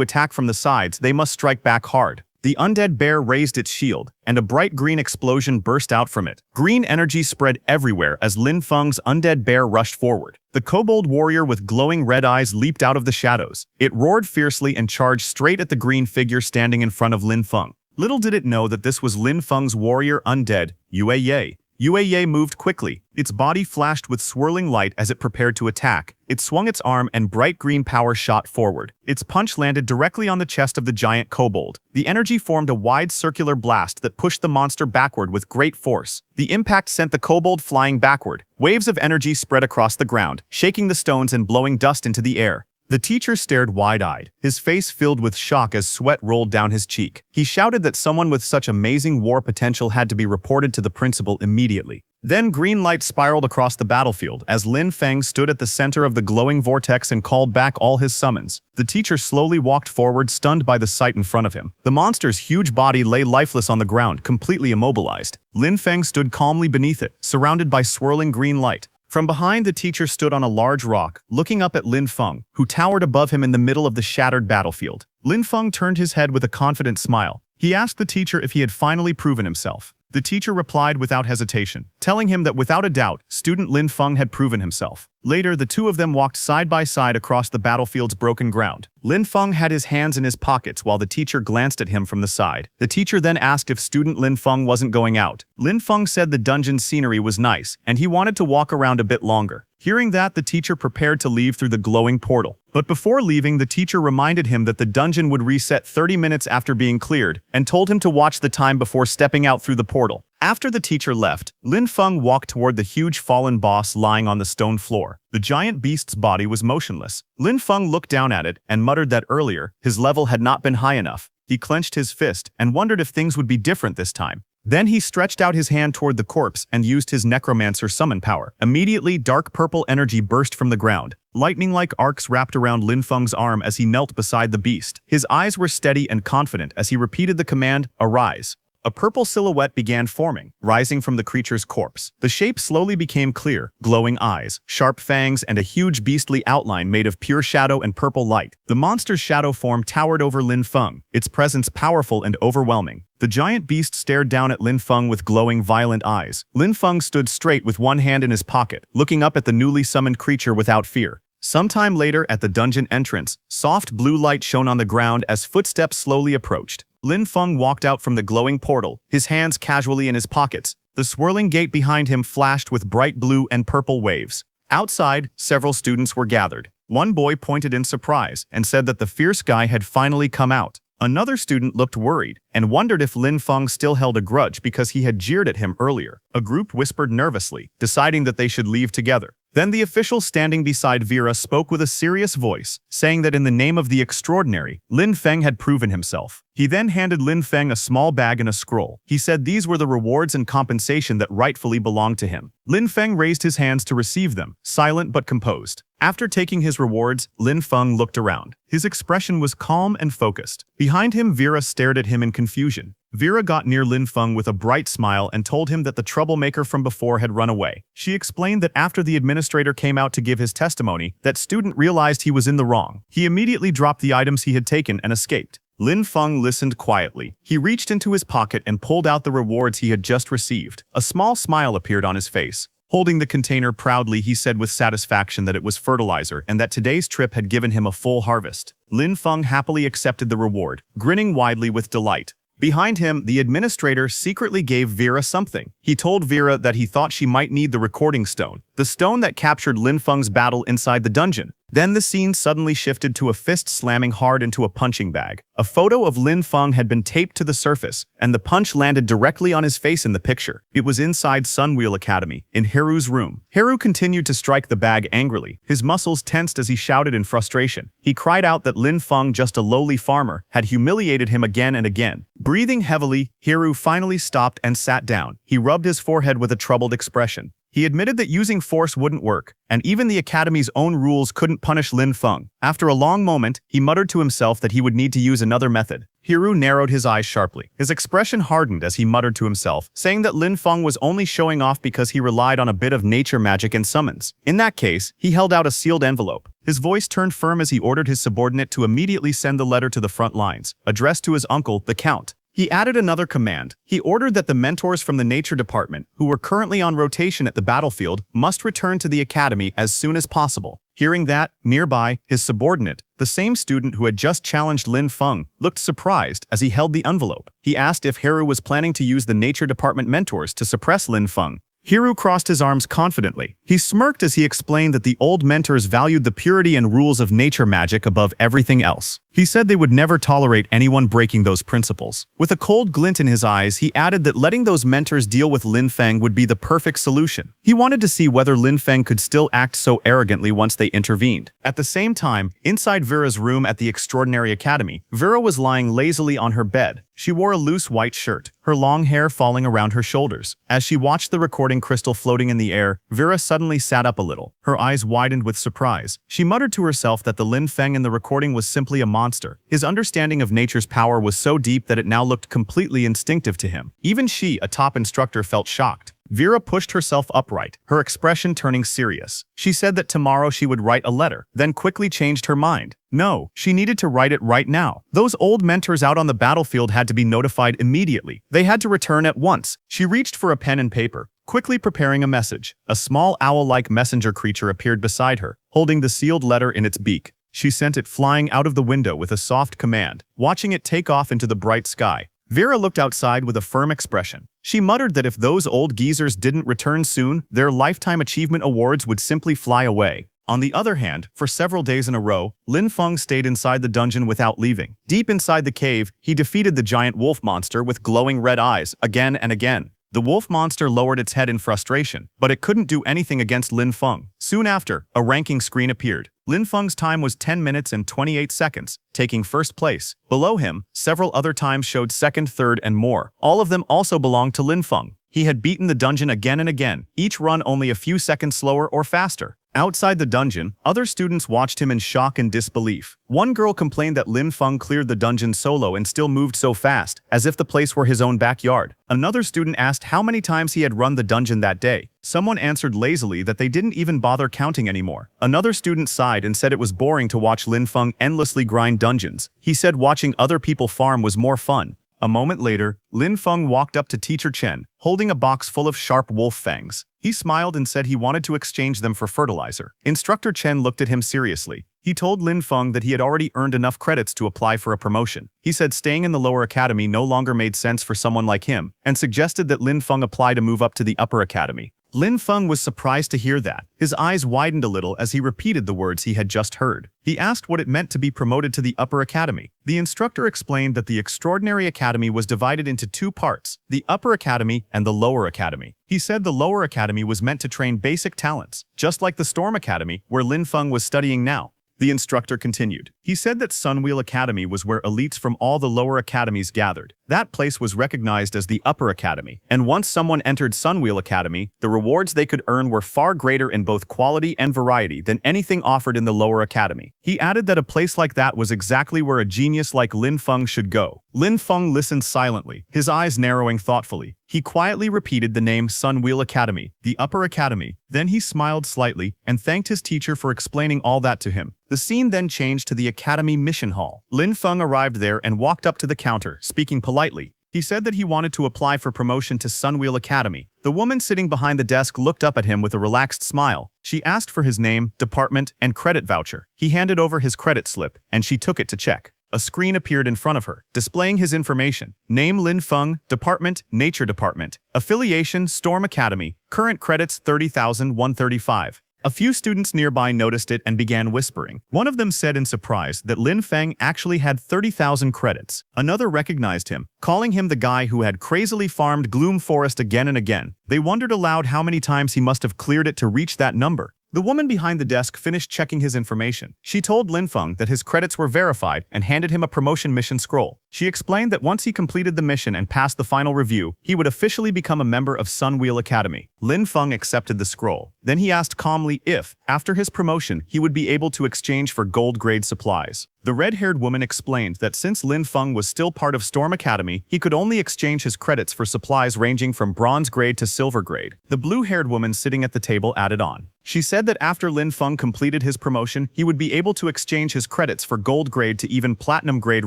attack from the sides, they must strike back hard. The undead bear raised its shield, and a bright green explosion burst out from it. Green energy spread everywhere as Lin Feng's undead bear rushed forward. The kobold warrior with glowing red eyes leaped out of the shadows. It roared fiercely and charged straight at the green figure standing in front of Lin Feng. Little did it know that this was Lin Feng's warrior undead, Yue. Yue moved quickly. Its body flashed with swirling light as it prepared to attack. It swung its arm and bright green power shot forward. Its punch landed directly on the chest of the giant kobold. The energy formed a wide circular blast that pushed the monster backward with great force. The impact sent the kobold flying backward. Waves of energy spread across the ground, shaking the stones and blowing dust into the air. The teacher stared wide-eyed, his face filled with shock as sweat rolled down his cheek. He shouted that someone with such amazing war potential had to be reported to the principal immediately. Then green light spiraled across the battlefield as Lin Feng stood at the center of the glowing vortex and called back all his summons. The teacher slowly walked forward, stunned by the sight in front of him. The monster's huge body lay lifeless on the ground, completely immobilized. Lin Feng stood calmly beneath it, surrounded by swirling green light. From behind, the teacher stood on a large rock, looking up at Lin Feng, who towered above him in the middle of the shattered battlefield. Lin Feng turned his head with a confident smile. He asked the teacher if he had finally proven himself. The teacher replied without hesitation, telling him that without a doubt, student Lin Feng had proven himself. Later, the two of them walked side by side across the battlefield's broken ground. Lin Feng had his hands in his pockets while the teacher glanced at him from the side. The teacher then asked if student Lin Feng wasn't going out. Lin Feng said the dungeon's scenery was nice, and he wanted to walk around a bit longer. Hearing that, the teacher prepared to leave through the glowing portal. But before leaving, the teacher reminded him that the dungeon would reset 30 minutes after being cleared, and told him to watch the time before stepping out through the portal. After the teacher left, Lin Feng walked toward the huge fallen boss lying on the stone floor. The giant beast's body was motionless. Lin Feng looked down at it and muttered that earlier, his level had not been high enough. He clenched his fist and wondered if things would be different this time. Then he stretched out his hand toward the corpse and used his Necromancer summon power. Immediately, dark purple energy burst from the ground. Lightning-like arcs wrapped around Lin Feng's arm as he knelt beside the beast. His eyes were steady and confident as he repeated the command, "Arise." A purple silhouette began forming, rising from the creature's corpse. The shape slowly became clear, glowing eyes, sharp fangs, and a huge beastly outline made of pure shadow and purple light. The monster's shadow form towered over Lin Feng, its presence powerful and overwhelming. The giant beast stared down at Lin Feng with glowing, violent eyes. Lin Feng stood straight with one hand in his pocket, looking up at the newly summoned creature without fear. Sometime later, at the dungeon entrance, soft blue light shone on the ground as footsteps slowly approached. Lin Feng walked out from the glowing portal, his hands casually in his pockets. The swirling gate behind him flashed with bright blue and purple waves. Outside, several students were gathered. One boy pointed in surprise and said that the fierce guy had finally come out. Another student looked worried and wondered if Lin Feng still held a grudge because he had jeered at him earlier. A group whispered nervously, deciding that they should leave together. Then the official standing beside Vera spoke with a serious voice, saying that in the name of the extraordinary, Lin Feng had proven himself. He then handed Lin Feng a small bag and a scroll. He said these were the rewards and compensation that rightfully belonged to him. Lin Feng raised his hands to receive them, silent but composed. After taking his rewards, Lin Feng looked around. His expression was calm and focused. Behind him, Vera stared at him in confusion. Vera got near Lin Feng with a bright smile and told him that the troublemaker from before had run away. She explained that after the administrator came out to give his testimony, that student realized he was in the wrong. He immediately dropped the items he had taken and escaped. Lin Feng listened quietly. He reached into his pocket and pulled out the rewards he had just received. A small smile appeared on his face. Holding the container proudly, he said with satisfaction that it was fertilizer and that today's trip had given him a full harvest. Lin Feng happily accepted the reward, grinning widely with delight. Behind him, the administrator secretly gave Vera something. He told Vera that he thought she might need the recording stone, the stone that captured Lin Feng's battle inside the dungeon. Then the scene suddenly shifted to a fist slamming hard into a punching bag. A photo of Lin Feng had been taped to the surface, and the punch landed directly on his face in the picture. It was inside Sunwheel Academy, in Haru's room. Haru continued to strike the bag angrily. His muscles tensed as he shouted in frustration. He cried out that Lin Feng, just a lowly farmer, had humiliated him again and again. Breathing heavily, Haru finally stopped and sat down. He rubbed his forehead with a troubled expression. He admitted that using force wouldn't work, and even the Academy's own rules couldn't punish Lin Feng. After a long moment, he muttered to himself that he would need to use another method. Haru narrowed his eyes sharply. His expression hardened as he muttered to himself, saying that Lin Feng was only showing off because he relied on a bit of nature magic and summons. In that case, he held out a sealed envelope. His voice turned firm as he ordered his subordinate to immediately send the letter to the front lines, addressed to his uncle, the Count. He added another command. He ordered that the mentors from the Nature Department, who were currently on rotation at the battlefield, must return to the Academy as soon as possible. Hearing that, nearby, his subordinate, the same student who had just challenged Lin Feng, looked surprised as he held the envelope. He asked if Haru was planning to use the Nature Department mentors to suppress Lin Feng. Haru crossed his arms confidently. He smirked as he explained that the old mentors valued the purity and rules of nature magic above everything else. He said they would never tolerate anyone breaking those principles. With a cold glint in his eyes, he added that letting those mentors deal with Lin Feng would be the perfect solution. He wanted to see whether Lin Feng could still act so arrogantly once they intervened. At the same time, inside Vera's room at the Extraordinary Academy, Vera was lying lazily on her bed. She wore a loose white shirt, her long hair falling around her shoulders. As she watched the recording crystal floating in the air, Vera suddenly sat up a little. Her eyes widened with surprise. She muttered to herself that the Lin Feng in the recording was simply a monster. His understanding of nature's power was so deep that it now looked completely instinctive to him. Even she, a top instructor, felt shocked. Vera pushed herself upright, her expression turning serious. She said that tomorrow she would write a letter, then quickly changed her mind. No, she needed to write it right now. Those old mentors out on the battlefield had to be notified immediately. They had to return at once. She reached for a pen and paper, quickly preparing a message. A small owl-like messenger creature appeared beside her, holding the sealed letter in its beak. She sent it flying out of the window with a soft command, watching it take off into the bright sky. Vera looked outside with a firm expression. She muttered that if those old geezers didn't return soon, their lifetime achievement awards would simply fly away. On the other hand, for several days in a row, Lin Feng stayed inside the dungeon without leaving. Deep inside the cave, he defeated the giant wolf monster with glowing red eyes, again and again. The wolf monster lowered its head in frustration, but it couldn't do anything against Lin Feng. Soon after, a ranking screen appeared. Lin Feng's time was 10 minutes and 28 seconds, taking first place. Below him, several other times showed second, third, and more. All of them also belonged to Lin Feng. He had beaten the dungeon again and again, each run only a few seconds slower or faster. Outside the dungeon, other students watched him in shock and disbelief. One girl complained that Lin Feng cleared the dungeon solo and still moved so fast, as if the place were his own backyard. Another student asked how many times he had run the dungeon that day. Someone answered lazily that they didn't even bother counting anymore. Another student sighed and said it was boring to watch Lin Feng endlessly grind dungeons. He said watching other people farm was more fun. A moment later, Lin Feng walked up to Teacher Chen, holding a box full of sharp wolf fangs. He smiled and said he wanted to exchange them for fertilizer. Instructor Chen looked at him seriously. He told Lin Feng that he had already earned enough credits to apply for a promotion. He said staying in the lower academy no longer made sense for someone like him, and suggested that Lin Feng apply to move up to the upper academy. Lin Feng was surprised to hear that. His eyes widened a little as he repeated the words he had just heard. He asked what it meant to be promoted to the upper academy. The instructor explained that the extraordinary academy was divided into two parts, the upper academy and the lower academy. He said the lower academy was meant to train basic talents, just like the Storm Academy, where Lin Feng was studying now. The instructor continued. He said that Sunwheel Academy was where elites from all the lower academies gathered. That place was recognized as the upper academy, and once someone entered Sunwheel Academy, the rewards they could earn were far greater in both quality and variety than anything offered in the lower academy. He added that a place like that was exactly where a genius like Lin Feng should go. Lin Feng listened silently, his eyes narrowing thoughtfully. He quietly repeated the name Sunwheel Academy, the upper academy. Then he smiled slightly and thanked his teacher for explaining all that to him. The scene then changed to the academy mission hall. Lin Feng arrived there and walked up to the counter, speaking politely. He said that he wanted to apply for promotion to Sunwheel Academy. The woman sitting behind the desk looked up at him with a relaxed smile. She asked for his name, department, and credit voucher. He handed over his credit slip, and she took it to check. A screen appeared in front of her, displaying his information. Name Lin Feng, Department, Nature Department. Affiliation, Storm Academy. Current credits 30,135. A few students nearby noticed it and began whispering. One of them said in surprise that Lin Feng actually had 30,000 credits. Another recognized him, calling him the guy who had crazily farmed Gloom Forest again and again. They wondered aloud how many times he must have cleared it to reach that number. The woman behind the desk finished checking his information. She told Lin Feng that his credits were verified and handed him a promotion mission scroll. She explained that once he completed the mission and passed the final review, he would officially become a member of Sunwheel Academy. Lin Feng accepted the scroll. Then he asked calmly if, after his promotion, he would be able to exchange for gold-grade supplies. The red-haired woman explained that since Lin Feng was still part of Storm Academy, he could only exchange his credits for supplies ranging from bronze grade to silver grade. The blue-haired woman sitting at the table added on. She said that after Lin Feng completed his promotion, he would be able to exchange his credits for gold grade to even platinum grade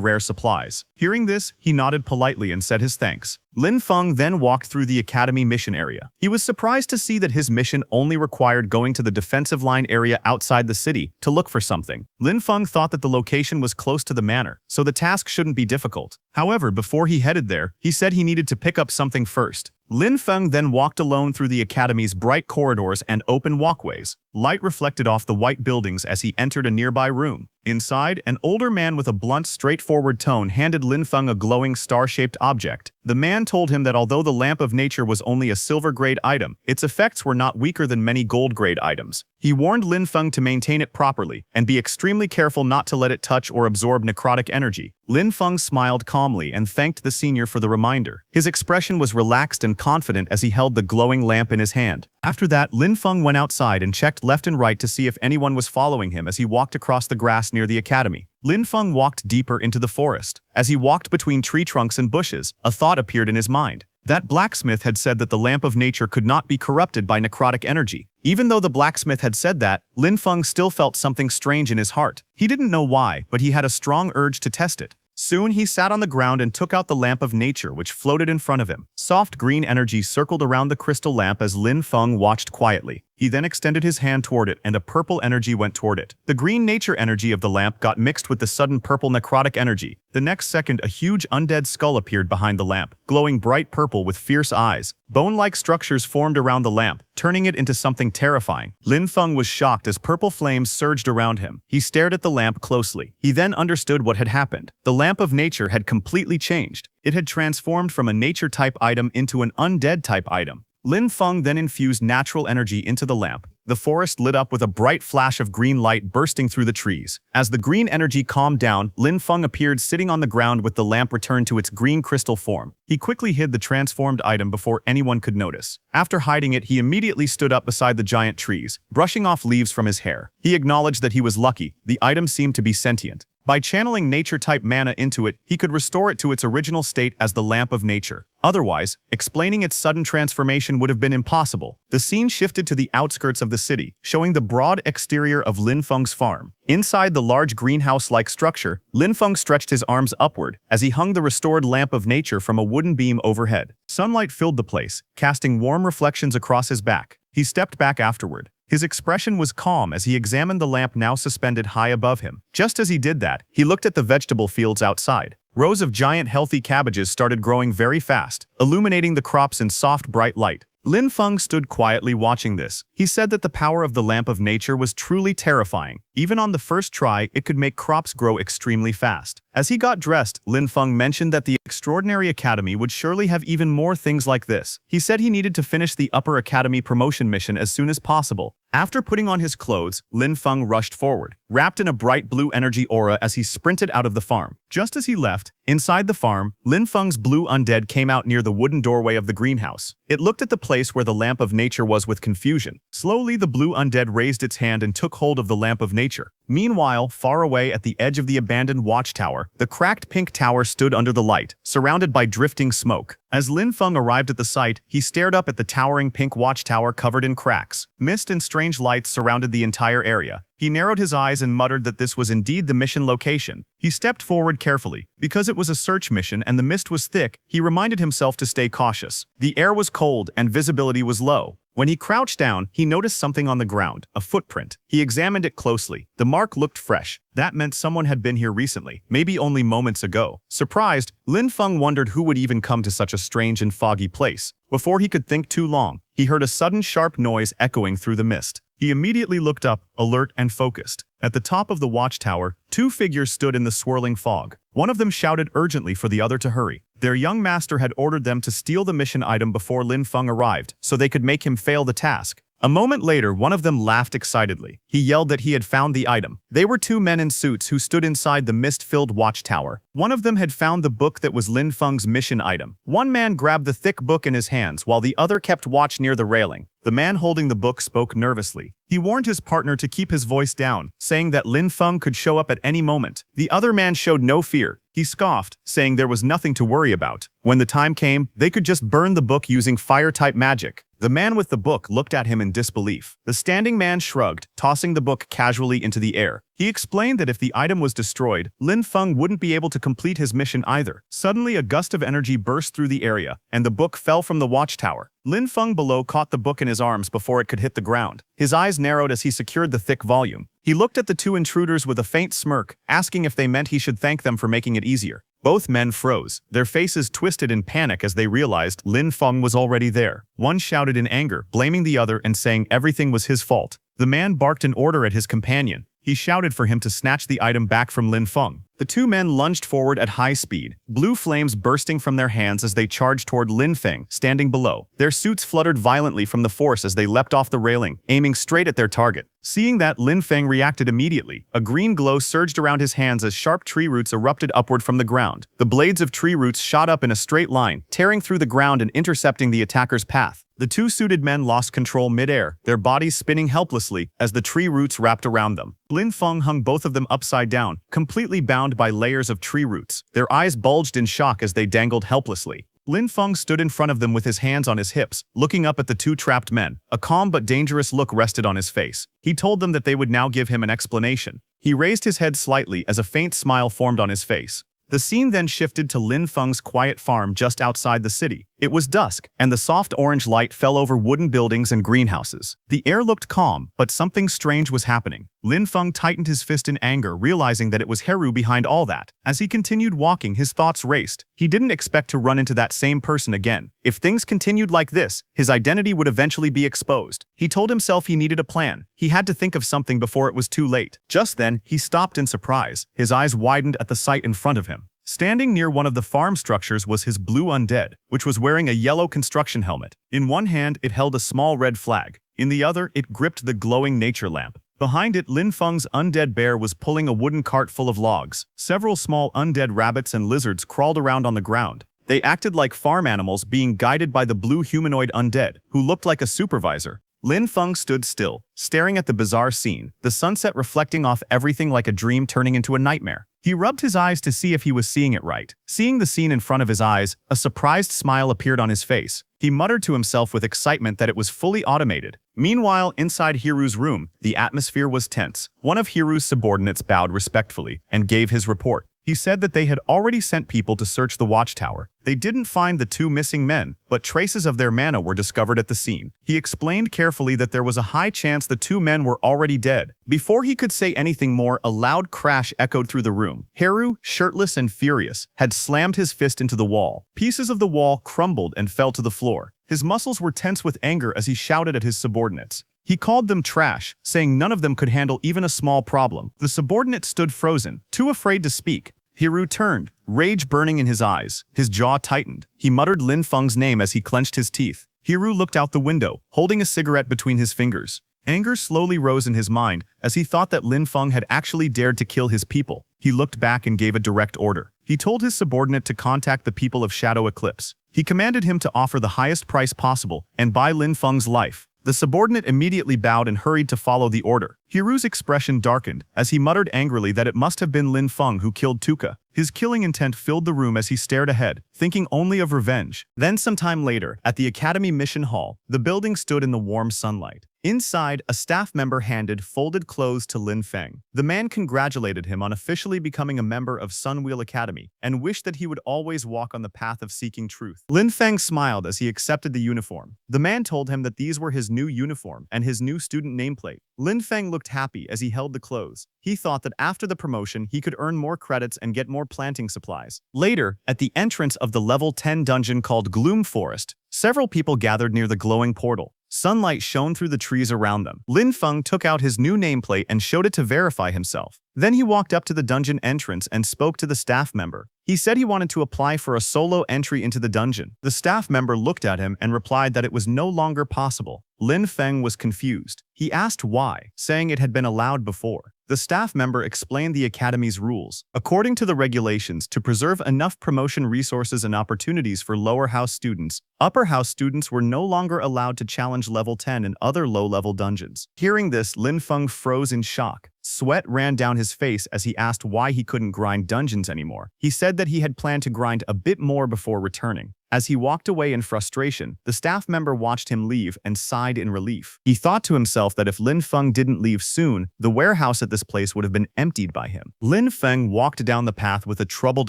rare supplies. Hearing this, he nodded politely and said his thanks. Lin Feng then walked through the academy mission area. He was surprised to see that his mission only required going to the defensive line area outside the city to look for something. Lin Feng thought that the location was close to the manor, so the task shouldn't be difficult. However, before he headed there, he said he needed to pick up something first. Lin Feng then walked alone through the academy's bright corridors and open walkways. Light reflected off the white buildings as he entered a nearby room. Inside, an older man with a blunt, straightforward tone handed Lin Feng a glowing star-shaped object. The man told him that although the Lamp of Nature was only a silver-grade item, its effects were not weaker than many gold-grade items. He warned Lin Feng to maintain it properly and be extremely careful not to let it touch or absorb necrotic energy. Lin Feng smiled calmly and thanked the senior for the reminder. His expression was relaxed and confident as he held the glowing lamp in his hand. After that, Lin Feng went outside and checked left and right to see if anyone was following him as he walked across the grass near the academy. Lin Feng walked deeper into the forest. As he walked between tree trunks and bushes, a thought appeared in his mind. That blacksmith had said that the lamp of nature could not be corrupted by necrotic energy. Even though the blacksmith had said that, Lin Feng still felt something strange in his heart. He didn't know why, but he had a strong urge to test it. Soon he sat on the ground and took out the lamp of nature which floated in front of him. Soft green energy circled around the crystal lamp as Lin Feng watched quietly. He then extended his hand toward it and a purple energy went toward it. The green nature energy of the lamp got mixed with the sudden purple necrotic energy. The next second a huge undead skull appeared behind the lamp, glowing bright purple with fierce eyes. Bone-like structures formed around the lamp, turning it into something terrifying. Lin Feng was shocked as purple flames surged around him. He stared at the lamp closely. He then understood what had happened. The lamp of nature had completely changed. It had transformed from a nature-type item into an undead-type item. Lin Feng then infused natural energy into the lamp. The forest lit up with a bright flash of green light bursting through the trees. As the green energy calmed down, Lin Feng appeared sitting on the ground with the lamp returned to its green crystal form. He quickly hid the transformed item before anyone could notice. After hiding it, he immediately stood up beside the giant trees, brushing off leaves from his hair. He acknowledged that he was lucky. The item seemed to be sentient. By channeling nature-type mana into it, he could restore it to its original state as the lamp of nature. Otherwise, explaining its sudden transformation would have been impossible. The scene shifted to the outskirts of the city, showing the broad exterior of Lin Feng's farm. Inside the large greenhouse-like structure, Lin Feng stretched his arms upward as he hung the restored lamp of nature from a wooden beam overhead. Sunlight filled the place, casting warm reflections across his back. He stepped back afterward. His expression was calm as he examined the lamp now suspended high above him. Just as he did that, he looked at the vegetable fields outside. Rows of giant healthy cabbages started growing very fast, illuminating the crops in soft bright light. Lin Feng stood quietly watching this. He said that the power of the lamp of nature was truly terrifying. Even on the first try, it could make crops grow extremely fast. As he got dressed, Lin Feng mentioned that the Extraordinary Academy would surely have even more things like this. He said he needed to finish the Upper Academy promotion mission as soon as possible. After putting on his clothes, Lin Feng rushed forward, wrapped in a bright blue energy aura as he sprinted out of the farm. Just as he left, inside the farm, Lin Feng's blue undead came out near the wooden doorway of the greenhouse. It looked at the place where the lamp of nature was with confusion. Slowly, the blue undead raised its hand and took hold of the lamp of nature. Meanwhile, far away at the edge of the abandoned watchtower, the cracked pink tower stood under the light, surrounded by drifting smoke. As Lin Feng arrived at the site, he stared up at the towering pink watchtower covered in cracks. Mist and strange lights surrounded the entire area. He narrowed his eyes and muttered that this was indeed the mission location. He stepped forward carefully. Because it was a search mission and the mist was thick, he reminded himself to stay cautious. The air was cold and visibility was low. When he crouched down, he noticed something on the ground, a footprint. He examined it closely. The mark looked fresh. That meant someone had been here recently, maybe only moments ago. Surprised, Lin Feng wondered who would even come to such a strange and foggy place. Before he could think too long, he heard a sudden sharp noise echoing through the mist. He immediately looked up, alert and focused. At the top of the watchtower, two figures stood in the swirling fog. One of them shouted urgently for the other to hurry. Their young master had ordered them to steal the mission item before Lin Feng arrived, so they could make him fail the task. A moment later, one of them laughed excitedly. He yelled that he had found the item. They were two men in suits who stood inside the mist-filled watchtower. One of them had found the book that was Lin Feng's mission item. One man grabbed the thick book in his hands while the other kept watch near the railing. The man holding the book spoke nervously. He warned his partner to keep his voice down, saying that Lin Feng could show up at any moment. The other man showed no fear. He scoffed, saying there was nothing to worry about. When the time came, they could just burn the book using fire-type magic. The man with the book looked at him in disbelief. The standing man shrugged, tossing the book casually into the air. He explained that if the item was destroyed, Lin Feng wouldn't be able to complete his mission either. Suddenly, a gust of energy burst through the area, and the book fell from the watchtower. Lin Feng below caught the book in his arms before it could hit the ground. His eyes narrowed as he secured the thick volume. He looked at the two intruders with a faint smirk, asking if they meant he should thank them for making it easier. Both men froze, their faces twisted in panic as they realized Lin Feng was already there. One shouted in anger, blaming the other and saying everything was his fault. The man barked an order at his companion. He shouted for him to snatch the item back from Lin Feng. The two men lunged forward at high speed, blue flames bursting from their hands as they charged toward Lin Feng, standing below. Their suits fluttered violently from the force as they leapt off the railing, aiming straight at their target. Seeing that, Lin Feng reacted immediately. A green glow surged around his hands as sharp tree roots erupted upward from the ground. The blades of tree roots shot up in a straight line, tearing through the ground and intercepting the attacker's path. The two suited men lost control mid-air, their bodies spinning helplessly as the tree roots wrapped around them. Lin Feng hung both of them upside down, completely bound by layers of tree roots. Their eyes bulged in shock as they dangled helplessly. Lin Feng stood in front of them with his hands on his hips, looking up at the two trapped men. A calm but dangerous look rested on his face. He told them that they would now give him an explanation. He raised his head slightly as a faint smile formed on his face. The scene then shifted to Lin Feng's quiet farm just outside the city. It was dusk, and the soft orange light fell over wooden buildings and greenhouses. The air looked calm, but something strange was happening. Lin Feng tightened his fist in anger, realizing that it was Heru behind all that. As he continued walking, his thoughts raced. He didn't expect to run into that same person again. If things continued like this, his identity would eventually be exposed. He told himself he needed a plan. He had to think of something before it was too late. Just then, he stopped in surprise. His eyes widened at the sight in front of him. Standing near one of the farm structures was his blue undead, which was wearing a yellow construction helmet. In one hand, it held a small red flag. In the other, it gripped the glowing nature lamp. Behind it, Lin Feng's undead bear was pulling a wooden cart full of logs. Several small undead rabbits and lizards crawled around on the ground. They acted like farm animals being guided by the blue humanoid undead, who looked like a supervisor. Lin Feng stood still, staring at the bizarre scene, the sunset reflecting off everything like a dream turning into a nightmare. He rubbed his eyes to see if he was seeing it right. Seeing the scene in front of his eyes, a surprised smile appeared on his face. He muttered to himself with excitement that it was fully automated. Meanwhile, inside Hiru's room, the atmosphere was tense. One of Hiru's subordinates bowed respectfully and gave his report. He said that they had already sent people to search the watchtower. They didn't find the two missing men, but traces of their mana were discovered at the scene. He explained carefully that there was a high chance the two men were already dead. Before he could say anything more, a loud crash echoed through the room. Heru, shirtless and furious, had slammed his fist into the wall. Pieces of the wall crumbled and fell to the floor. His muscles were tense with anger as he shouted at his subordinates. He called them trash, saying none of them could handle even a small problem. The subordinate stood frozen, too afraid to speak. Hiru turned, rage burning in his eyes. His jaw tightened. He muttered Lin Feng's name as he clenched his teeth. Hiru looked out the window, holding a cigarette between his fingers. Anger slowly rose in his mind as he thought that Lin Feng had actually dared to kill his people. He looked back and gave a direct order. He told his subordinate to contact the people of Shadow Eclipse. He commanded him to offer the highest price possible and buy Lin Feng's life. The subordinate immediately bowed and hurried to follow the order. Hiru's expression darkened as he muttered angrily that it must have been Lin Feng who killed Tuka. His killing intent filled the room as he stared ahead, thinking only of revenge. Then sometime later, at the Academy Mission Hall, the building stood in the warm sunlight. Inside, a staff member handed folded clothes to Lin Feng. The man congratulated him on officially becoming a member of Sunwheel Academy and wished that he would always walk on the path of seeking truth. Lin Feng smiled as he accepted the uniform. The man told him that these were his new uniform and his new student nameplate. Lin Feng looked happy as he held the clothes. He thought that after the promotion, he could earn more credits and get more planting supplies. Later, at the entrance of the level 10 dungeon called Gloom Forest, several people gathered near the glowing portal. Sunlight shone through the trees around them. Lin Feng took out his new nameplate and showed it to verify himself. Then he walked up to the dungeon entrance and spoke to the staff member. He said he wanted to apply for a solo entry into the dungeon. The staff member looked at him and replied that it was no longer possible. Lin Feng was confused. He asked why, saying it had been allowed before. The staff member explained the Academy's rules. According to the regulations, to preserve enough promotion resources and opportunities for lower house students, upper house students were no longer allowed to challenge level 10 in other low-level dungeons. Hearing this, Lin Feng froze in shock. Sweat ran down his face as he asked why he couldn't grind dungeons anymore. He said that he had planned to grind a bit more before returning. As he walked away in frustration, the staff member watched him leave and sighed in relief. He thought to himself that if Lin Feng didn't leave soon, the warehouse at this place would have been emptied by him. Lin Feng walked down the path with a troubled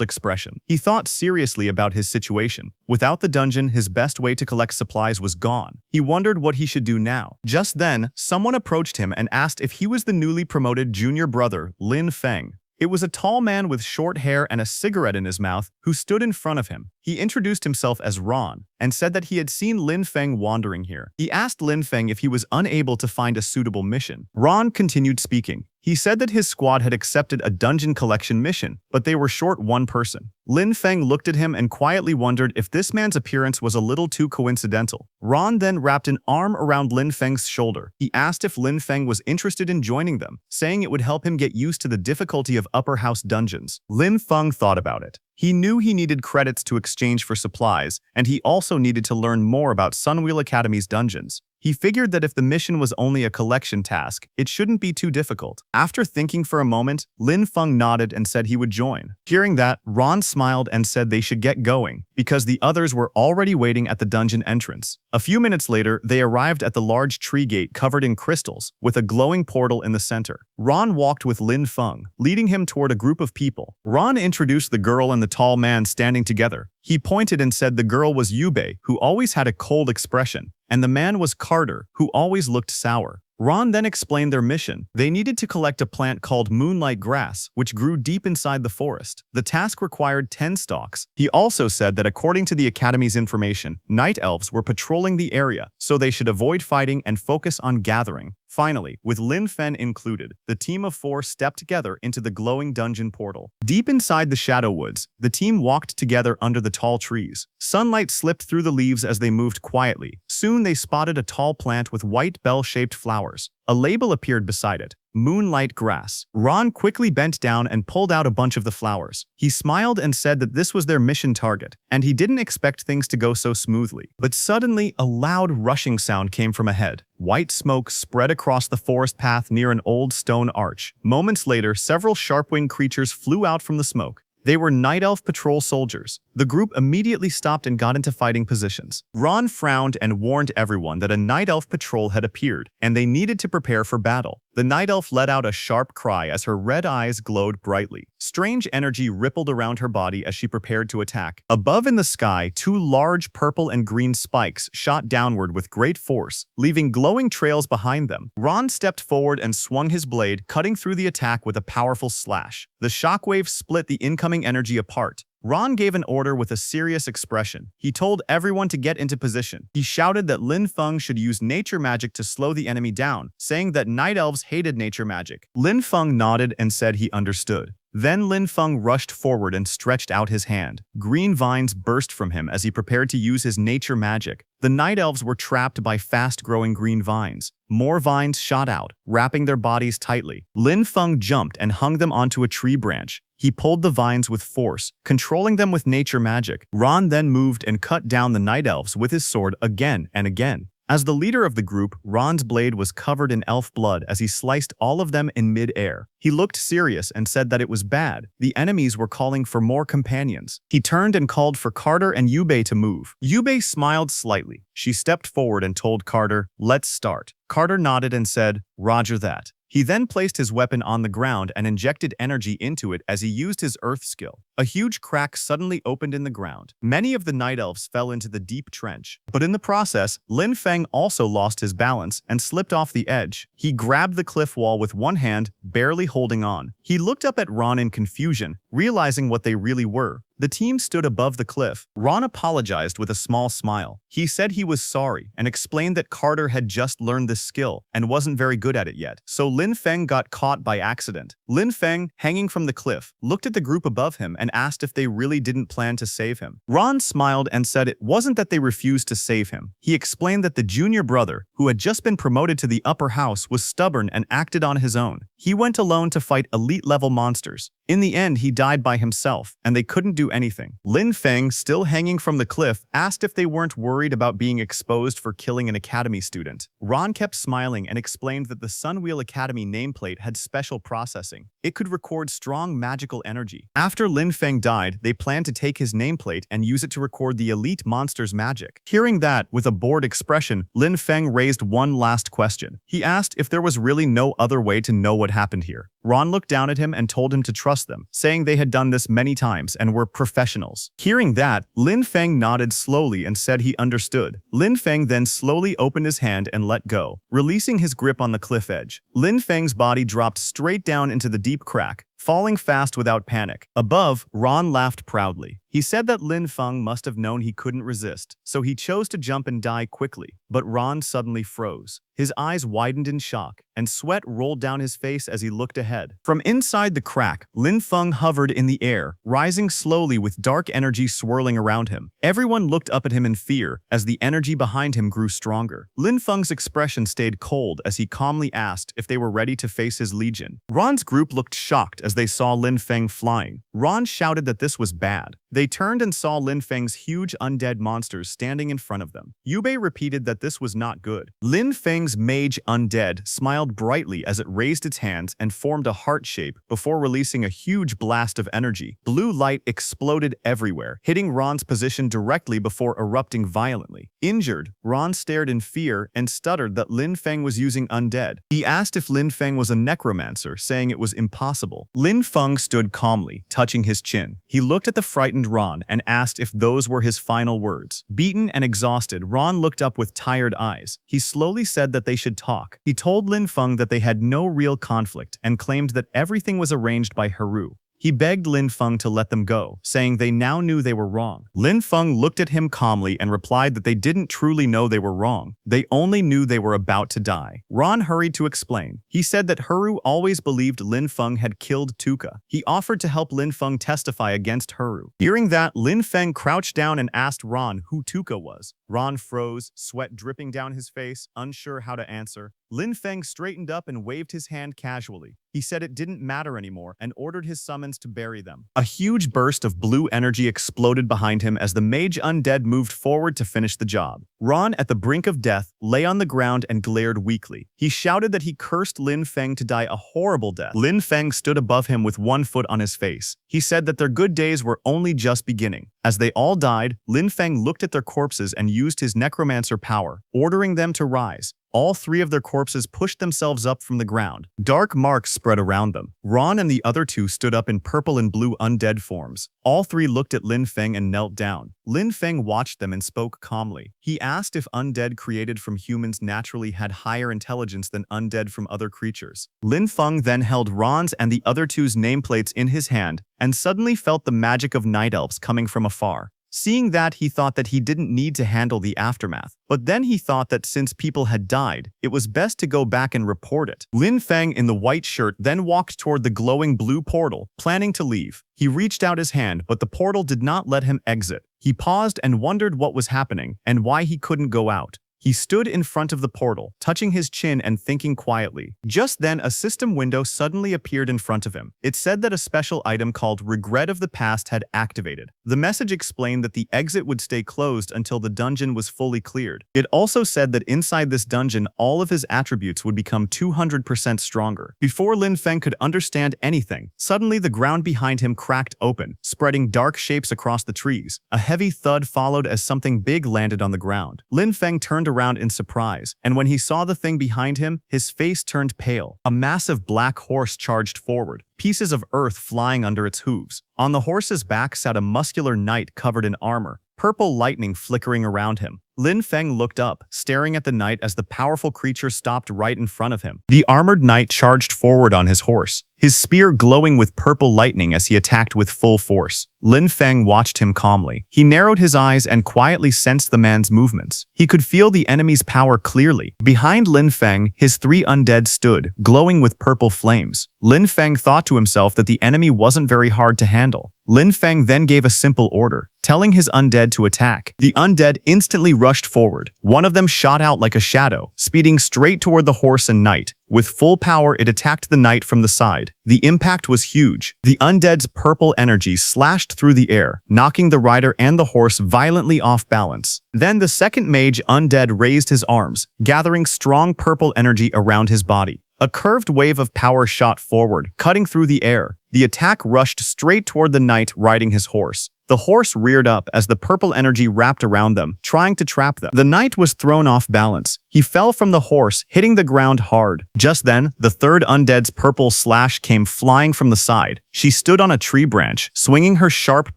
expression. He thought seriously about his situation. Without the dungeon, his best way to collect supplies was gone. He wondered what he should do now. Just then, someone approached him and asked if he was the newly promoted junior brother, Lin Feng. It was a tall man with short hair and a cigarette in his mouth who stood in front of him. He introduced himself as Ron and said that he had seen Lin Feng wandering here. He asked Lin Feng if he was unable to find a suitable mission. Ron continued speaking. He said that his squad had accepted a dungeon collection mission, but they were short one person. Lin Feng looked at him and quietly wondered if this man's appearance was a little too coincidental. Ron then wrapped an arm around Lin Feng's shoulder. He asked if Lin Feng was interested in joining them, saying it would help him get used to the difficulty of upper house dungeons. Lin Feng thought about it. He knew he needed credits to exchange for supplies, and he also needed to learn more about Sunwheel Academy's dungeons. He figured that if the mission was only a collection task, it shouldn't be too difficult. After thinking for a moment, Lin Feng nodded and said he would join. Hearing that, Ron smiled and said they should get going, because the others were already waiting at the dungeon entrance. A few minutes later, they arrived at the large tree gate covered in crystals, with a glowing portal in the center. Ron walked with Lin Feng, leading him toward a group of people. Ron introduced the girl and the tall man standing together. He pointed and said the girl was Yubei, who always had a cold expression, and the man was Carter, who always looked sour. Ron then explained their mission. They needed to collect a plant called moonlight grass, which grew deep inside the forest. The task required 10 stalks. He also said that according to the Academy's information, night elves were patrolling the area, so they should avoid fighting and focus on gathering. Finally, with Lin Feng included, the team of 4 stepped together into the glowing dungeon portal. Deep inside the Shadow Woods, the team walked together under the tall trees. Sunlight slipped through the leaves as they moved quietly. Soon they spotted a tall plant with white bell-shaped flowers. A label appeared beside it. Moonlight grass. Ron quickly bent down and pulled out a bunch of the flowers. He smiled and said that this was their mission target, and he didn't expect things to go so smoothly. But suddenly, a loud rushing sound came from ahead. White smoke spread across the forest path near an old stone arch. Moments later, several sharp-winged creatures flew out from the smoke. They were Night Elf patrol soldiers. The group immediately stopped and got into fighting positions. Ron frowned and warned everyone that a Night Elf patrol had appeared, and they needed to prepare for battle. The Night Elf let out a sharp cry as her red eyes glowed brightly. Strange energy rippled around her body as she prepared to attack. Above in the sky, 2 large purple and green spikes shot downward with great force, leaving glowing trails behind them. Ron stepped forward and swung his blade, cutting through the attack with a powerful slash. The shockwave split the incoming energy apart. Ron gave an order with a serious expression. He told everyone to get into position. He shouted that Lin Feng should use nature magic to slow the enemy down, saying that night elves hated nature magic. Lin Feng nodded and said he understood. Then Lin Feng rushed forward and stretched out his hand. Green vines burst from him as he prepared to use his nature magic. The night elves were trapped by fast-growing green vines. More vines shot out, wrapping their bodies tightly. Lin Feng jumped and hung them onto a tree branch. He pulled the vines with force, controlling them with nature magic. Ron then moved and cut down the night elves with his sword again and again. As the leader of the group, Ron's blade was covered in elf blood as he sliced all of them in mid-air. He looked serious and said that it was bad. The enemies were calling for more companions. He turned and called for Carter and Yubei to move. Yubei smiled slightly. She stepped forward and told Carter, "Let's start." Carter nodded and said, "Roger that." He then placed his weapon on the ground and injected energy into it as he used his earth skill. A huge crack suddenly opened in the ground. Many of the night elves fell into the deep trench. But in the process, Lin Feng also lost his balance and slipped off the edge. He grabbed the cliff wall with one hand, barely holding on. He looked up at Ron in confusion, realizing what they really were. The team stood above the cliff. Ron apologized with a small smile. He said he was sorry and explained that Carter had just learned this skill and wasn't very good at it yet. So Lin Feng got caught by accident. Lin Feng, hanging from the cliff, looked at the group above him and asked if they really didn't plan to save him. Ron smiled and said it wasn't that they refused to save him. He explained that the junior brother, who had just been promoted to the upper house, was stubborn and acted on his own. He went alone to fight elite-level monsters. In the end, he died by himself, and they couldn't do anything. Lin Feng, still hanging from the cliff, asked if they weren't worried about being exposed for killing an academy student. Ron kept smiling and explained that the Sunwheel Academy nameplate had special processing. It could record strong magical energy. After Lin Feng died, they planned to take his nameplate and use it to record the elite monster's magic. Hearing that, with a bored expression, Lin Feng raised one last question. He asked if there was really no other way to know what happened here. Ron looked down at him and told him to trust them, saying they had done this many times and were professionals. Hearing that, Lin Feng nodded slowly and said he understood. Lin Feng then slowly opened his hand and let go, releasing his grip on the cliff edge. Lin Feng's body dropped straight down into the deep crack, falling fast without panic. Above, Ron laughed proudly. He said that Lin Feng must have known he couldn't resist, so he chose to jump and die quickly. But Ron suddenly froze. His eyes widened in shock, and sweat rolled down his face as he looked ahead. From inside the crack, Lin Feng hovered in the air, rising slowly with dark energy swirling around him. Everyone looked up at him in fear as the energy behind him grew stronger. Lin Feng's expression stayed cold as he calmly asked if they were ready to face his legion. Ron's group looked shocked as they saw Lin Feng flying. Ron shouted that this was bad. They turned and saw Lin Feng's huge undead monsters standing in front of them. Yubei repeated that this was not good. Lin Feng's mage Undead smiled brightly as it raised its hands and formed a heart shape before releasing a huge blast of energy. Blue light exploded everywhere, hitting Ron's position directly before erupting violently. Injured, Ron stared in fear and stuttered that Lin Feng was using Undead. He asked if Lin Feng was a necromancer, saying it was impossible. Lin Feng stood calmly, touching his chin. He looked at the frightened Ron and asked if those were his final words. Beaten and exhausted, Ron looked up with tired eyes. He slowly said that they should talk. He told Lin Feng that they had no real conflict and claimed that everything was arranged by Haru. He begged Lin Feng to let them go, saying they now knew they were wrong. Lin Feng looked at him calmly and replied that they didn't truly know they were wrong. They only knew they were about to die. Ron hurried to explain. He said that Haru always believed Lin Feng had killed Tuka. He offered to help Lin Feng testify against Haru. Hearing that, Lin Feng crouched down and asked Ron who Tuka was. Ron froze, sweat dripping down his face, unsure how to answer. Lin Feng straightened up and waved his hand casually. He said it didn't matter anymore and ordered his summons to bury them. A huge burst of blue energy exploded behind him as the mage Undead moved forward to finish the job. Ron, at the brink of death, lay on the ground and glared weakly. He shouted that he cursed Lin Feng to die a horrible death. Lin Feng stood above him with one foot on his face. He said that their good days were only just beginning. As they all died, Lin Feng looked at their corpses and used his necromancer power, ordering them to rise. All three of their corpses pushed themselves up from the ground. Dark marks spread around them. Ron and the other two stood up in purple and blue undead forms. All three looked at Lin Feng and knelt down. Lin Feng watched them and spoke calmly. He asked if undead created from humans naturally had higher intelligence than undead from other creatures. Lin Feng then held Ron's and the other two's nameplates in his hand and suddenly felt the magic of night elves coming from afar. Seeing that, he thought that he didn't need to handle the aftermath. But then he thought that since people had died, it was best to go back and report it. Lin Feng in the white shirt then walked toward the glowing blue portal, planning to leave. He reached out his hand, but the portal did not let him exit. He paused and wondered what was happening and why he couldn't go out. He stood in front of the portal, touching his chin and thinking quietly. Just then, a system window suddenly appeared in front of him. It said that a special item called Regret of the Past had activated. The message explained that the exit would stay closed until the dungeon was fully cleared. It also said that inside this dungeon, all of his attributes would become 200% stronger. Before Lin Feng could understand anything, suddenly the ground behind him cracked open, spreading dark shapes across the trees. A heavy thud followed as something big landed on the ground. Lin Feng turned around in surprise, and when he saw the thing behind him, his face turned pale. A massive black horse charged forward, pieces of earth flying under its hooves. On the horse's back sat a muscular knight covered in armor, purple lightning flickering around him. Lin Feng looked up, staring at the knight as the powerful creature stopped right in front of him. The armored knight charged forward on his horse, his spear glowing with purple lightning as he attacked with full force. Lin Feng watched him calmly. He narrowed his eyes and quietly sensed the man's movements. He could feel the enemy's power clearly. Behind Lin Feng, his three undead stood, glowing with purple flames. Lin Feng thought to himself that the enemy wasn't very hard to handle. Lin Feng then gave a simple order, telling his undead to attack. The undead instantly rushed forward. One of them shot out like a shadow, speeding straight toward the horse and knight. With full power, it attacked the knight from the side. The impact was huge. The undead's purple energy slashed through the air, knocking the rider and the horse violently off balance. Then the second mage undead raised his arms, gathering strong purple energy around his body. A curved wave of power shot forward, cutting through the air. The attack rushed straight toward the knight riding his horse. The horse reared up as the purple energy wrapped around them, trying to trap them. The knight was thrown off balance. He fell from the horse, hitting the ground hard. Just then, the third undead's purple slash came flying from the side. She stood on a tree branch, swinging her sharp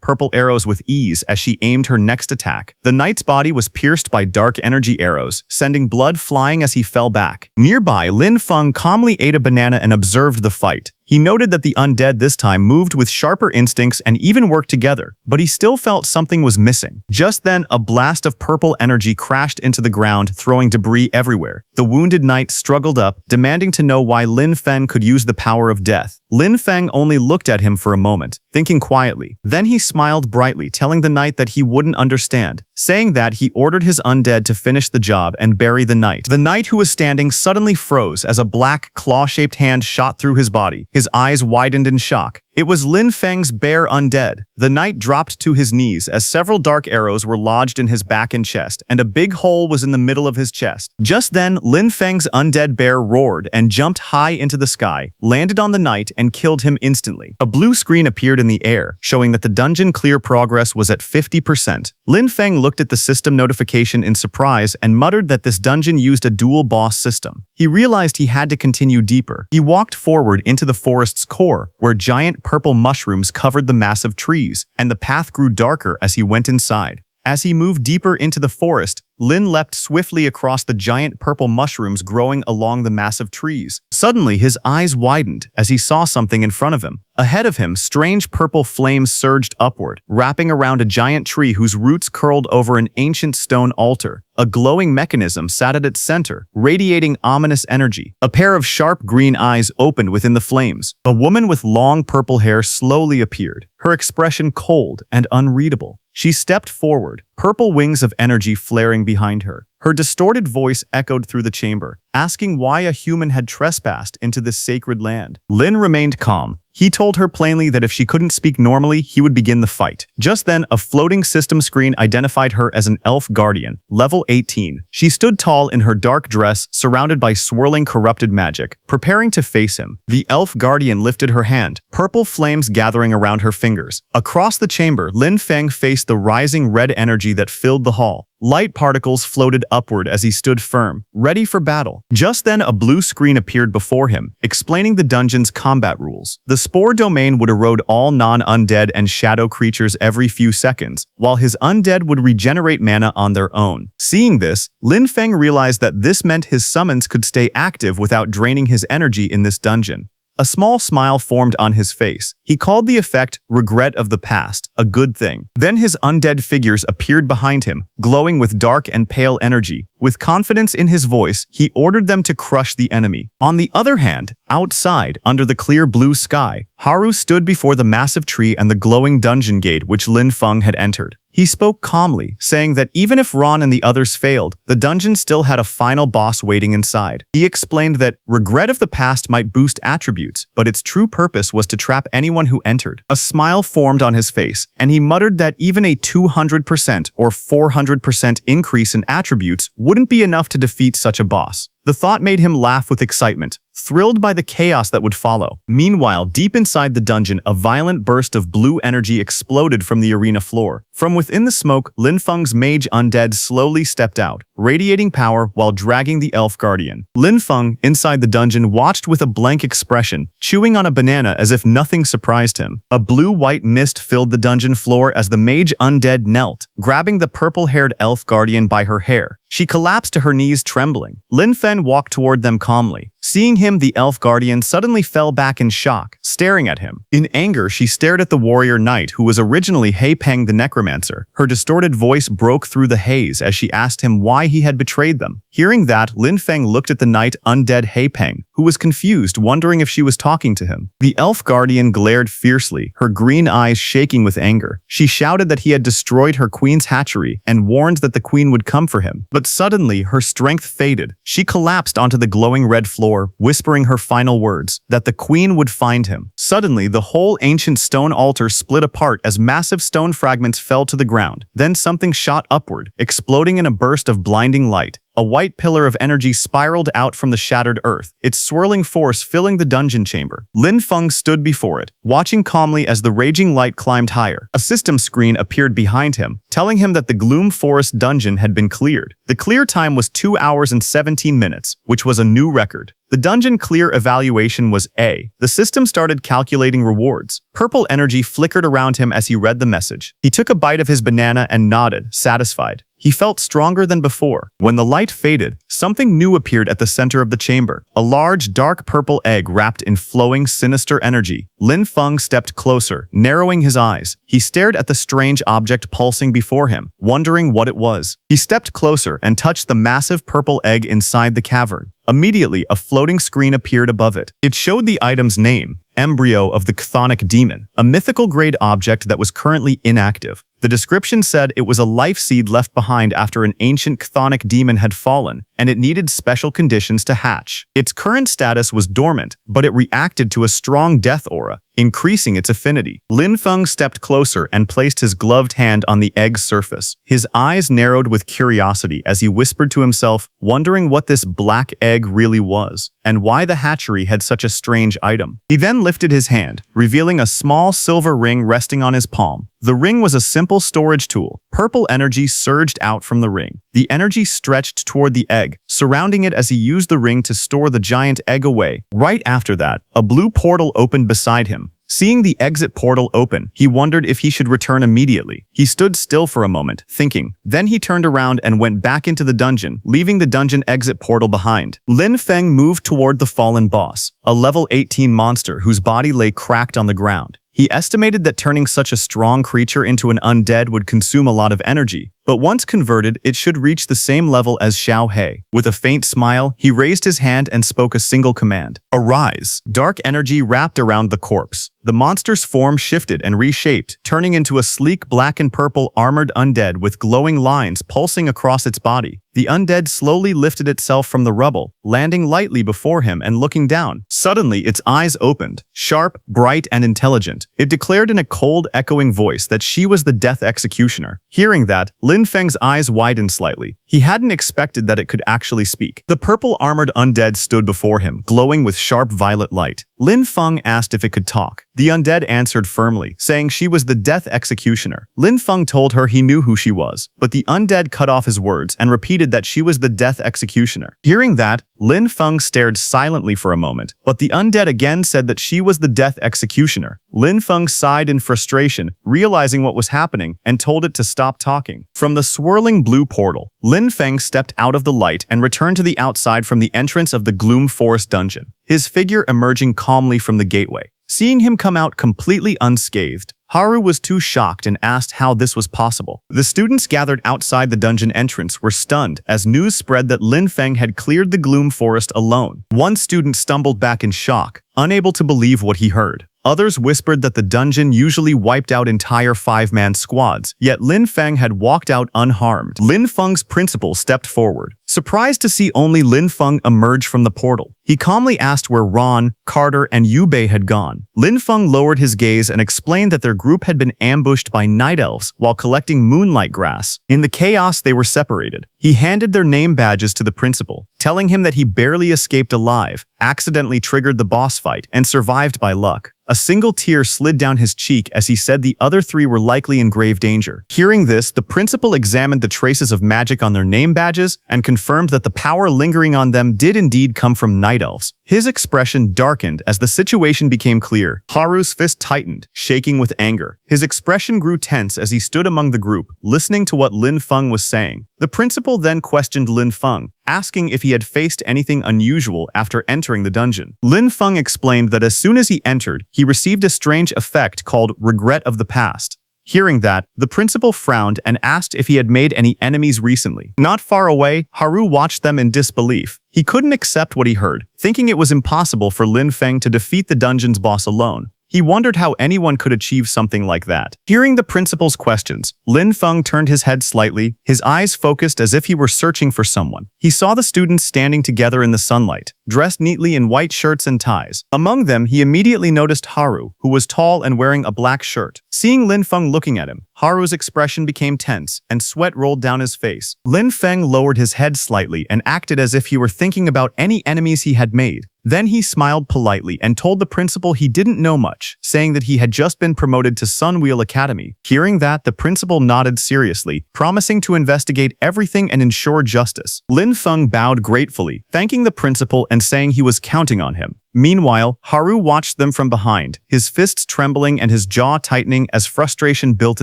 purple arrows with ease as she aimed her next attack. The knight's body was pierced by dark energy arrows, sending blood flying as he fell back. Nearby, Lin Feng calmly ate a banana and observed the fight. He noted that the undead this time moved with sharper instincts and even worked together, but he still felt something was missing. Just then, a blast of purple energy crashed into the ground, throwing debris everywhere. The wounded knight struggled up, demanding to know why Lin Feng could use the power of death. Lin Feng only looked at him for a moment, thinking quietly. Then he smiled brightly, telling the knight that he wouldn't understand, saying that he ordered his undead to finish the job and bury the knight. The knight who was standing suddenly froze as a black, claw-shaped hand shot through his body. His eyes widened in shock. It was Lin Feng's bear undead. The knight dropped to his knees as several dark arrows were lodged in his back and chest, and a big hole was in the middle of his chest. Just then, Lin Feng's undead bear roared and jumped high into the sky, landed on the knight, and killed him instantly. A blue screen appeared in the air, showing that the dungeon clear progress was at 50%. Lin Feng looked at the system notification in surprise and muttered that this dungeon used a dual boss system. He realized he had to continue deeper. He walked forward into the forest's core, where giant purple mushrooms covered the massive trees, and the path grew darker as he went inside. As he moved deeper into the forest, Lin leapt swiftly across the giant purple mushrooms growing along the massive trees. Suddenly, his eyes widened as he saw something in front of him. Ahead of him, strange purple flames surged upward, wrapping around a giant tree whose roots curled over an ancient stone altar. A glowing mechanism sat at its center, radiating ominous energy. A pair of sharp green eyes opened within the flames. A woman with long purple hair slowly appeared, her expression cold and unreadable. She stepped forward, purple wings of energy flaring behind her. Her distorted voice echoed through the chamber, asking why a human had trespassed into this sacred land. Lin remained calm. He told her plainly that if she couldn't speak normally, he would begin the fight. Just then, a floating system screen identified her as an elf guardian, level 18. She stood tall in her dark dress, surrounded by swirling corrupted magic, preparing to face him. The elf guardian lifted her hand, purple flames gathering around her fingers. Across the chamber, Lin Feng faced the rising red energy that filled the hall. Light particles floated upward as he stood firm, ready for battle. Just then, a blue screen appeared before him, explaining the dungeon's combat rules. The spore domain would erode all non-undead and shadow creatures every few seconds, while his undead would regenerate mana on their own. Seeing this, Lin Feng realized that this meant his summons could stay active without draining his energy in this dungeon. A small smile formed on his face. He called the effect regret of the past, a good thing. Then his undead figures appeared behind him, glowing with dark and pale energy. With confidence in his voice, he ordered them to crush the enemy. On the other hand, outside, under the clear blue sky, Haru stood before the massive tree and the glowing dungeon gate which Lin Feng had entered. He spoke calmly, saying that even if Ron and the others failed, the dungeon still had a final boss waiting inside. He explained that regret of the past might boost attributes, but its true purpose was to trap anyone who entered. A smile formed on his face, and he muttered that even a 200% or 400% increase in attributes wouldn't be enough to defeat such a boss. The thought made him laugh with excitement, thrilled by the chaos that would follow. Meanwhile, deep inside the dungeon, a violent burst of blue energy exploded from the arena floor. From within the smoke, Lin Feng's mage undead slowly stepped out, radiating power while dragging the elf guardian. Lin Feng, inside the dungeon, watched with a blank expression, chewing on a banana as if nothing surprised him. A blue-white mist filled the dungeon floor as the mage undead knelt, grabbing the purple-haired elf guardian by her hair. She collapsed to her knees, trembling. Lin Feng walked toward them calmly. Seeing him, the elf guardian suddenly fell back in shock, staring at him. In anger, she stared at the warrior knight who was originally He Peng the Necromancer. Her distorted voice broke through the haze as she asked him why he had betrayed them. Hearing that, Lin Feng looked at the knight undead He Peng, who was confused, wondering if she was talking to him. The elf guardian glared fiercely, her green eyes shaking with anger. She shouted that he had destroyed her queen's hatchery and warned that the queen would come for him. But suddenly, her strength faded. She collapsed onto the glowing red floor, whispering her final words, that the queen would find him. Suddenly, the whole ancient stone altar split apart as massive stone fragments fell to the ground. Then something shot upward, exploding in a burst of blinding light. A white pillar of energy spiraled out from the shattered earth, its swirling force filling the dungeon chamber. Lin Feng stood before it, watching calmly as the raging light climbed higher. A system screen appeared behind him, telling him that the Gloom Forest dungeon had been cleared. The clear time was 2 hours and 17 minutes, which was a new record. The dungeon clear evaluation was A. The system started calculating rewards. Purple energy flickered around him as he read the message. He took a bite of his banana and nodded, satisfied. He felt stronger than before. When the light faded, something new appeared at the center of the chamber. A large, dark purple egg wrapped in flowing, sinister energy. Lin Feng stepped closer, narrowing his eyes. He stared at the strange object pulsing before him, wondering what it was. He stepped closer and touched the massive purple egg inside the cavern. Immediately, a floating screen appeared above it. It showed the item's name, Embryo of the Chthonic Demon, a mythical-grade object that was currently inactive. The description said it was a life seed left behind after an ancient chthonic demon had fallen, and it needed special conditions to hatch. Its current status was dormant, but it reacted to a strong death aura, increasing its affinity. Lin Feng stepped closer and placed his gloved hand on the egg's surface. His eyes narrowed with curiosity as he whispered to himself, wondering what this black egg really was, and why the hatchery had such a strange item. He then lifted his hand, revealing a small silver ring resting on his palm. The ring was a simple storage tool. Purple energy surged out from the ring. The energy stretched toward the egg, surrounding it as he used the ring to store the giant egg away. Right after that, a blue portal opened beside him. Seeing the exit portal open, he wondered if he should return immediately. He stood still for a moment, thinking. Then he turned around and went back into the dungeon, leaving the dungeon exit portal behind. Lin Feng moved toward the fallen boss, a level 18 monster whose body lay cracked on the ground. He estimated that turning such a strong creature into an undead would consume a lot of energy, but once converted, it should reach the same level as Xiao He. With a faint smile, he raised his hand and spoke a single command. Arise! Dark energy wrapped around the corpse. The monster's form shifted and reshaped, turning into a sleek black and purple armored undead with glowing lines pulsing across its body. The undead slowly lifted itself from the rubble, landing lightly before him and looking down. Suddenly, its eyes opened, sharp, bright, and intelligent. It declared in a cold, echoing voice that she was the Death Executioner. Hearing that, Lin Feng's eyes widened slightly. He hadn't expected that it could actually speak. The purple armored undead stood before him, glowing with sharp violet light. Lin Feng asked if it could talk. The undead answered firmly, saying she was the Death Executioner. Lin Feng told her he knew who she was, but the undead cut off his words and repeated that she was the Death Executioner. Hearing that, Lin Feng stared silently for a moment, but the undead again said that she was the Death Executioner. Lin Feng sighed in frustration, realizing what was happening, and told it to stop talking. From the swirling blue portal, Lin Feng stepped out of the light and returned to the outside from the entrance of the Gloom Forest dungeon, his figure emerging calmly from the gateway. Seeing him come out completely unscathed, Haru was too shocked and asked how this was possible. The students gathered outside the dungeon entrance were stunned as news spread that Lin Feng had cleared the Gloom Forest alone. One student stumbled back in shock, unable to believe what he heard. Others whispered that the dungeon usually wiped out entire 5-man squads, yet Lin Feng had walked out unharmed. Lin Feng's principal stepped forward, surprised to see only Lin Feng emerge from the portal. He calmly asked where Ron, Carter, and Yubei had gone. Lin Feng lowered his gaze and explained that their group had been ambushed by night elves while collecting moonlight grass. In the chaos, they were separated. He handed their name badges to the principal, telling him that he barely escaped alive, accidentally triggered the boss fight, and survived by luck. A single tear slid down his cheek as he said the other 3 were likely in grave danger. Hearing this, the principal examined the traces of magic on their name badges and confirmed that the power lingering on them did indeed come from night elves. His expression darkened as the situation became clear. Haru's fist tightened, shaking with anger. His expression grew tense as he stood among the group, listening to what Lin Feng was saying. The principal then questioned Lin Feng, asking if he had faced anything unusual after entering the dungeon. Lin Feng explained that as soon as he entered, he received a strange effect called regret of the past. Hearing that, the principal frowned and asked if he had made any enemies recently. Not far away, Haru watched them in disbelief. He couldn't accept what he heard, thinking it was impossible for Lin Feng to defeat the dungeon's boss alone. He wondered how anyone could achieve something like that. Hearing the principal's questions, Lin Feng turned his head slightly, his eyes focused as if he were searching for someone. He saw the students standing together in the sunlight, dressed neatly in white shirts and ties. Among them, he immediately noticed Haru, who was tall and wearing a black shirt. Seeing Lin Feng looking at him, Haru's expression became tense, and sweat rolled down his face. Lin Feng lowered his head slightly and acted as if he were thinking about any enemies he had made. Then he smiled politely and told the principal he didn't know much, saying that he had just been promoted to Sunwheel Academy. Hearing that, the principal nodded seriously, promising to investigate everything and ensure justice. Lin Feng bowed gratefully, thanking the principal and saying he was counting on him. Meanwhile, Haru watched them from behind, his fists trembling and his jaw tightening as frustration built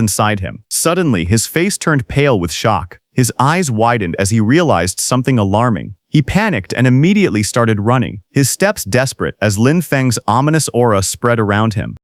inside him. Suddenly, his face turned pale with shock. His eyes widened as he realized something alarming. He panicked and immediately started running, his steps desperate as Lin Feng's ominous aura spread around him.